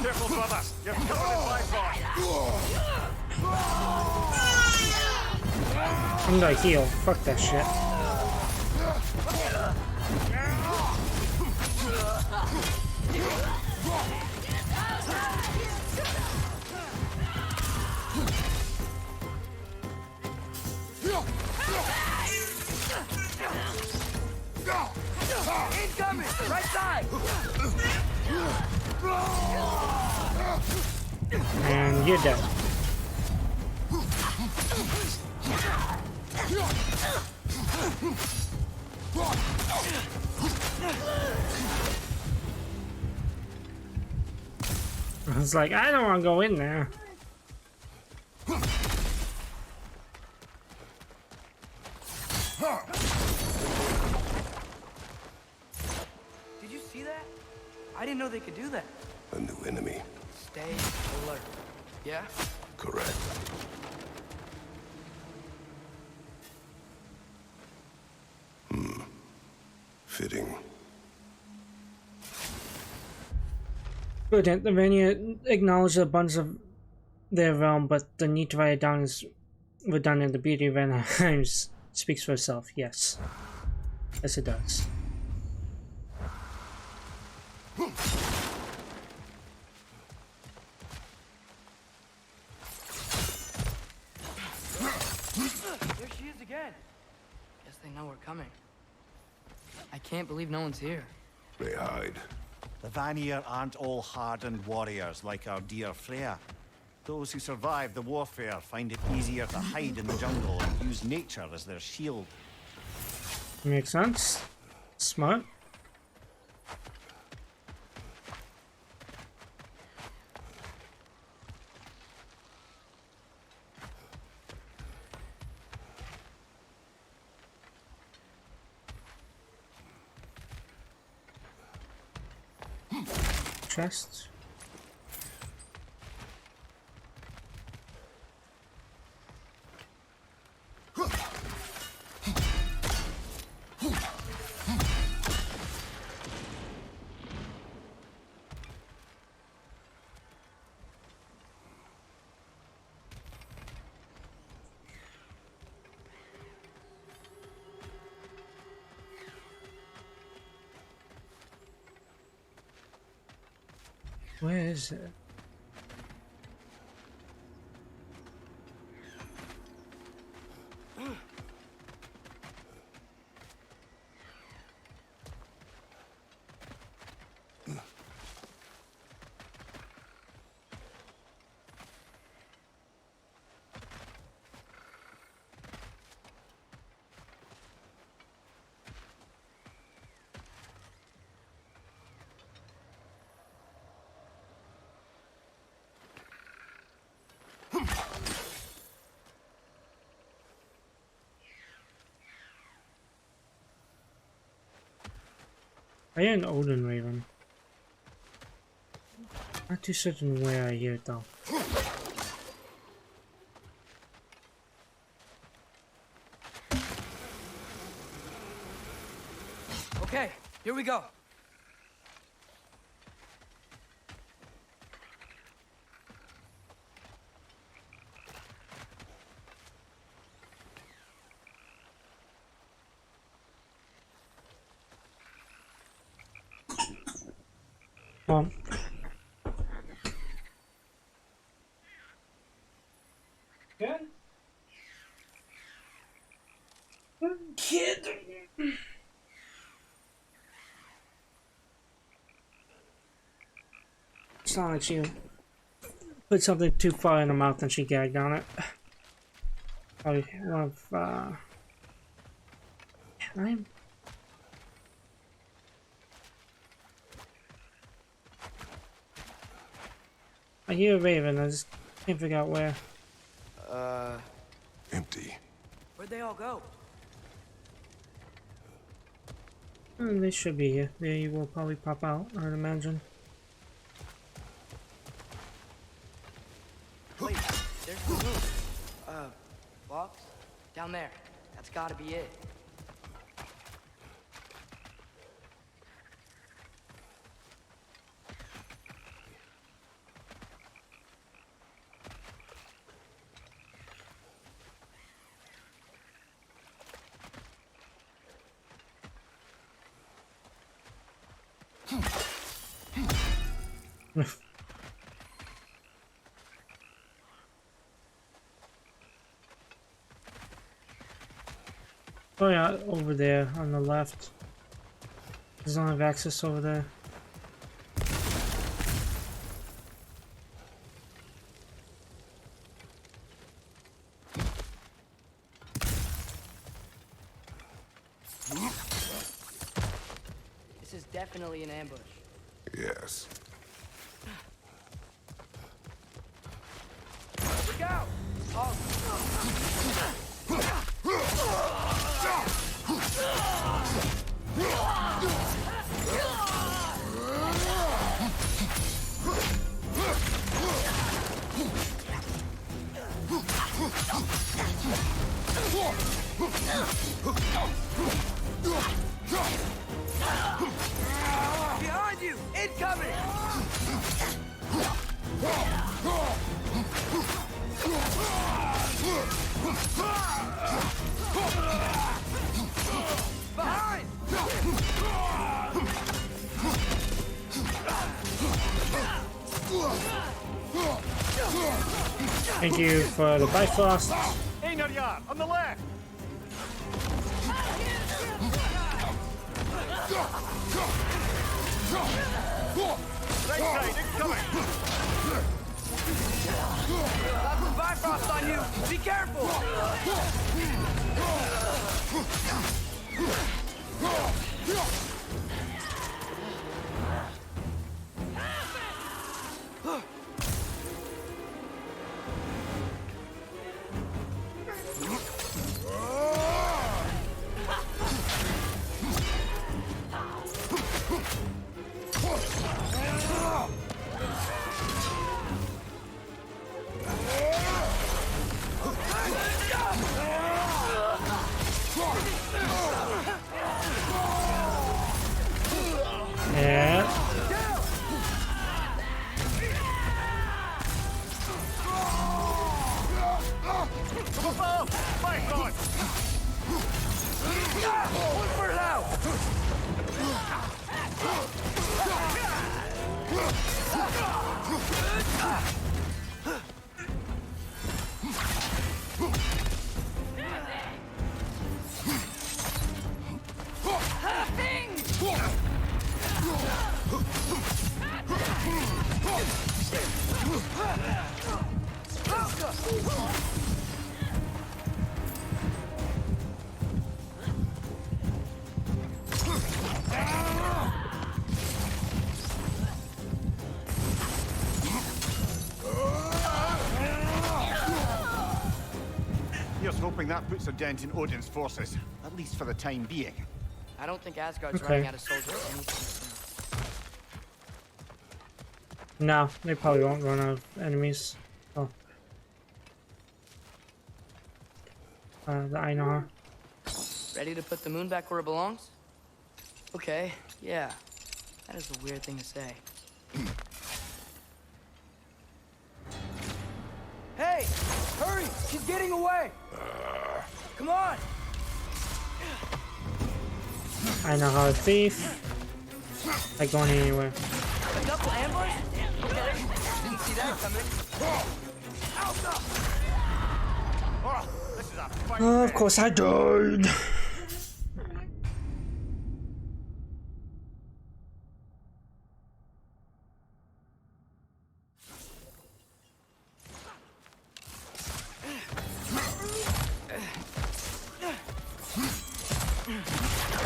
Careful, brother! You're covered in my body! I'm gonna heal. Fuck that shit. Incoming! Right side! And you're dead. I was like, I don't want to go in there. Did you see that? I didn't know they could do that. A new enemy. Stay alert. Yeah? Correct. Fitting. Good. The Vania acknowledged the abundance of their realm, but the need to write it down is redundant. The beauty of Anaheim speaks for itself. Yes. Yes, it does. There she is again. Guess they know we're coming. I can't believe no one's here. They hide. The Vanir aren't all hardened warriors like our dear Freya. Those who survive the warfare find it easier to hide in the jungle and use nature as their shield. Makes sense. Smart. Chest. Where is it? I hear an Odin Raven. Not too certain where I hear it though. Okay, here we go. Well, good. Kid. It's not like she put something too far in her mouth and she gagged on it. Probably one of I hear a raven, I just can't figure out where. Empty. Where'd they all go? They should be here. They will probably pop out, I'd imagine. Wait, there's the roof. Box? Down there. That's gotta be it. Oh yeah, over there on the left. Does not have access over there. This is definitely an ambush. Yes. Look out! Oh. Behind you! Incoming! Behind! Thank you for the Bifrost. Einarjar, on the left! Right side, incoming! Got some Bifrost on you! Be careful! Yeah. From above! Fight on! One for now! Here's hoping that puts a dent in Odin's forces, at least for the time being. I don't think Asgard's running out of soldiers anytime soon. No, they probably won't run out of enemies. Oh. The Einar. Ready to put the moon back where it belongs? Okay, yeah. That is a weird thing to say. Hey! Hurry! She's getting away! Come on! Einar, a thief. Like going anywhere. A double ambush? Okay. Didn't see that coming. Oh, this is a fight. Of course I died.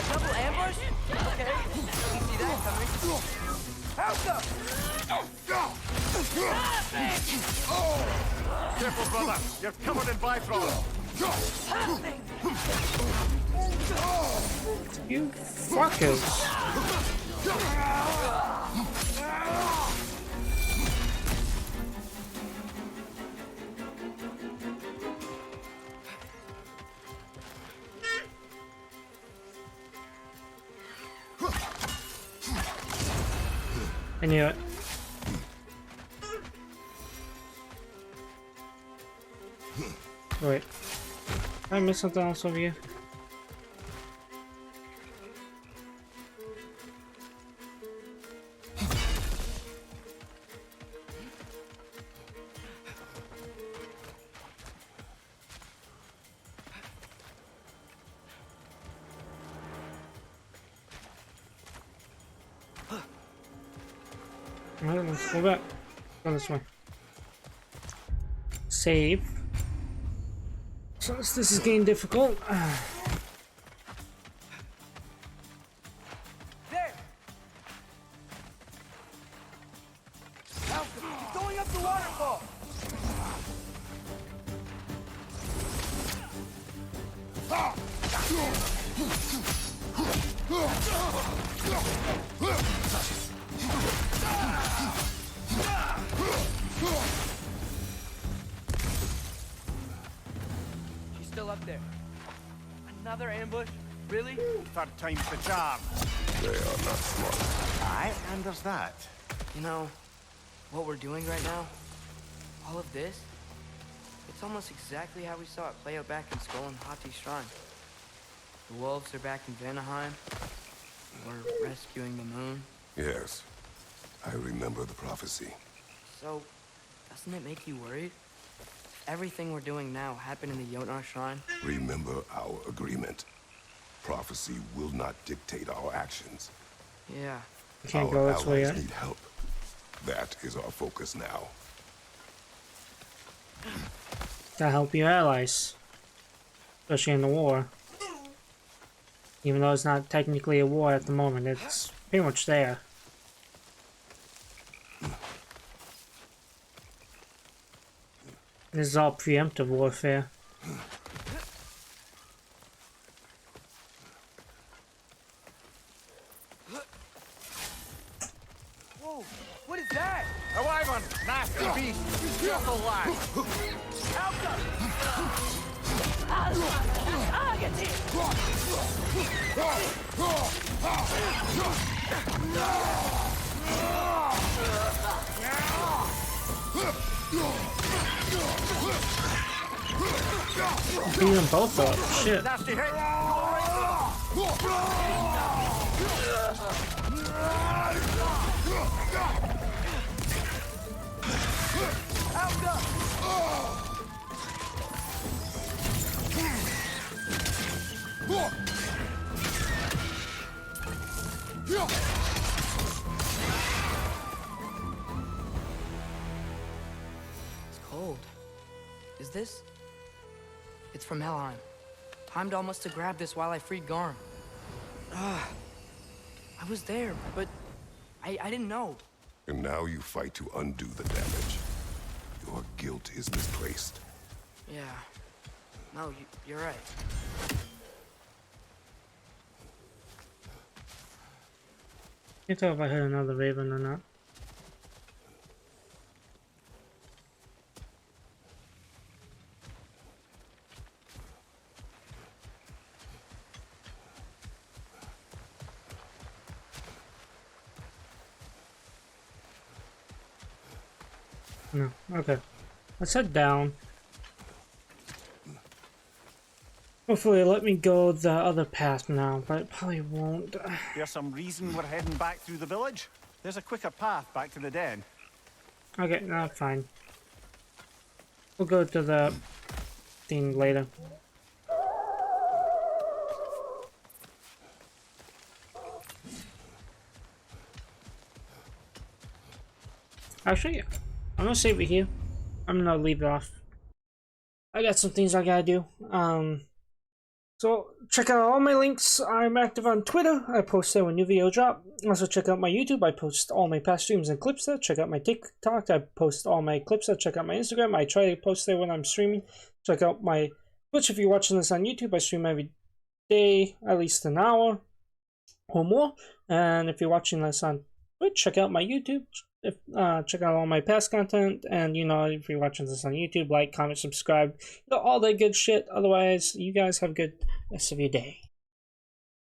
Double ambush? Okay. Didn't see that coming. Alka! Careful, brother. You're covered in Bifrost. You fuckers. I knew it. Wait. Did I miss something else over here? Alright, let's go back. Go this way. Save. So this is getting difficult. There! Alka, he's going up the waterfall! She's still up there. Another ambush? Really? Third time's the charm. They are not smart. Aye, and there's that. You know, what we're doing right now, all of this, it's almost exactly how we saw it play out back in Skull and Hati's shrine. The wolves are back in Vanaheim. We're rescuing the moon. Yes, I remember the prophecy. So, doesn't it make you worried? Everything we're doing now happened in the Jotnar shrine. Remember our agreement. Prophecy will not dictate our actions. Yeah. You can't Our go this way allies yet. need help. That is our focus now. Gotta help your allies. Especially in the war. Even though it's not technically a war at the moment, it's pretty much there. This is all preemptive warfare. Whoa, what is that? A wyvern! Nasty beast! Careful, lad! Beat them both up. Shit. Nasty hit! It's cold. Is this? It's from Helheim. Timed almost to grab this while I freed Garm. Ah, I was there, but I didn't know. And now you fight to undo the damage. Your guilt is misplaced. Yeah. No, you're right. Can't tell if I heard another raven or not. No, okay. Let's head down. Hopefully it'll let me go the other path now, but it probably won't. There's some reason we're heading back through the village. There's a quicker path back to the den. Okay, no, fine. We'll go to the thing later. Actually, I'm gonna save it here. I'm gonna leave it off. I got some things I gotta do. So check out all my links. I'm active on Twitter. I post there when new videos drop. Also check out my YouTube. I post all my past streams and clips there. Check out my TikTok. I post all my clips there. Check out my Instagram. I try to post there when I'm streaming. Check out my Twitch if you're watching this on YouTube. I stream every day, at least an hour or more. And if you're watching this on Twitch, check out my YouTube. Check out all my past content, and if you're watching this on YouTube, like, comment, subscribe, all that good shit. Otherwise, you guys have a good rest of your day.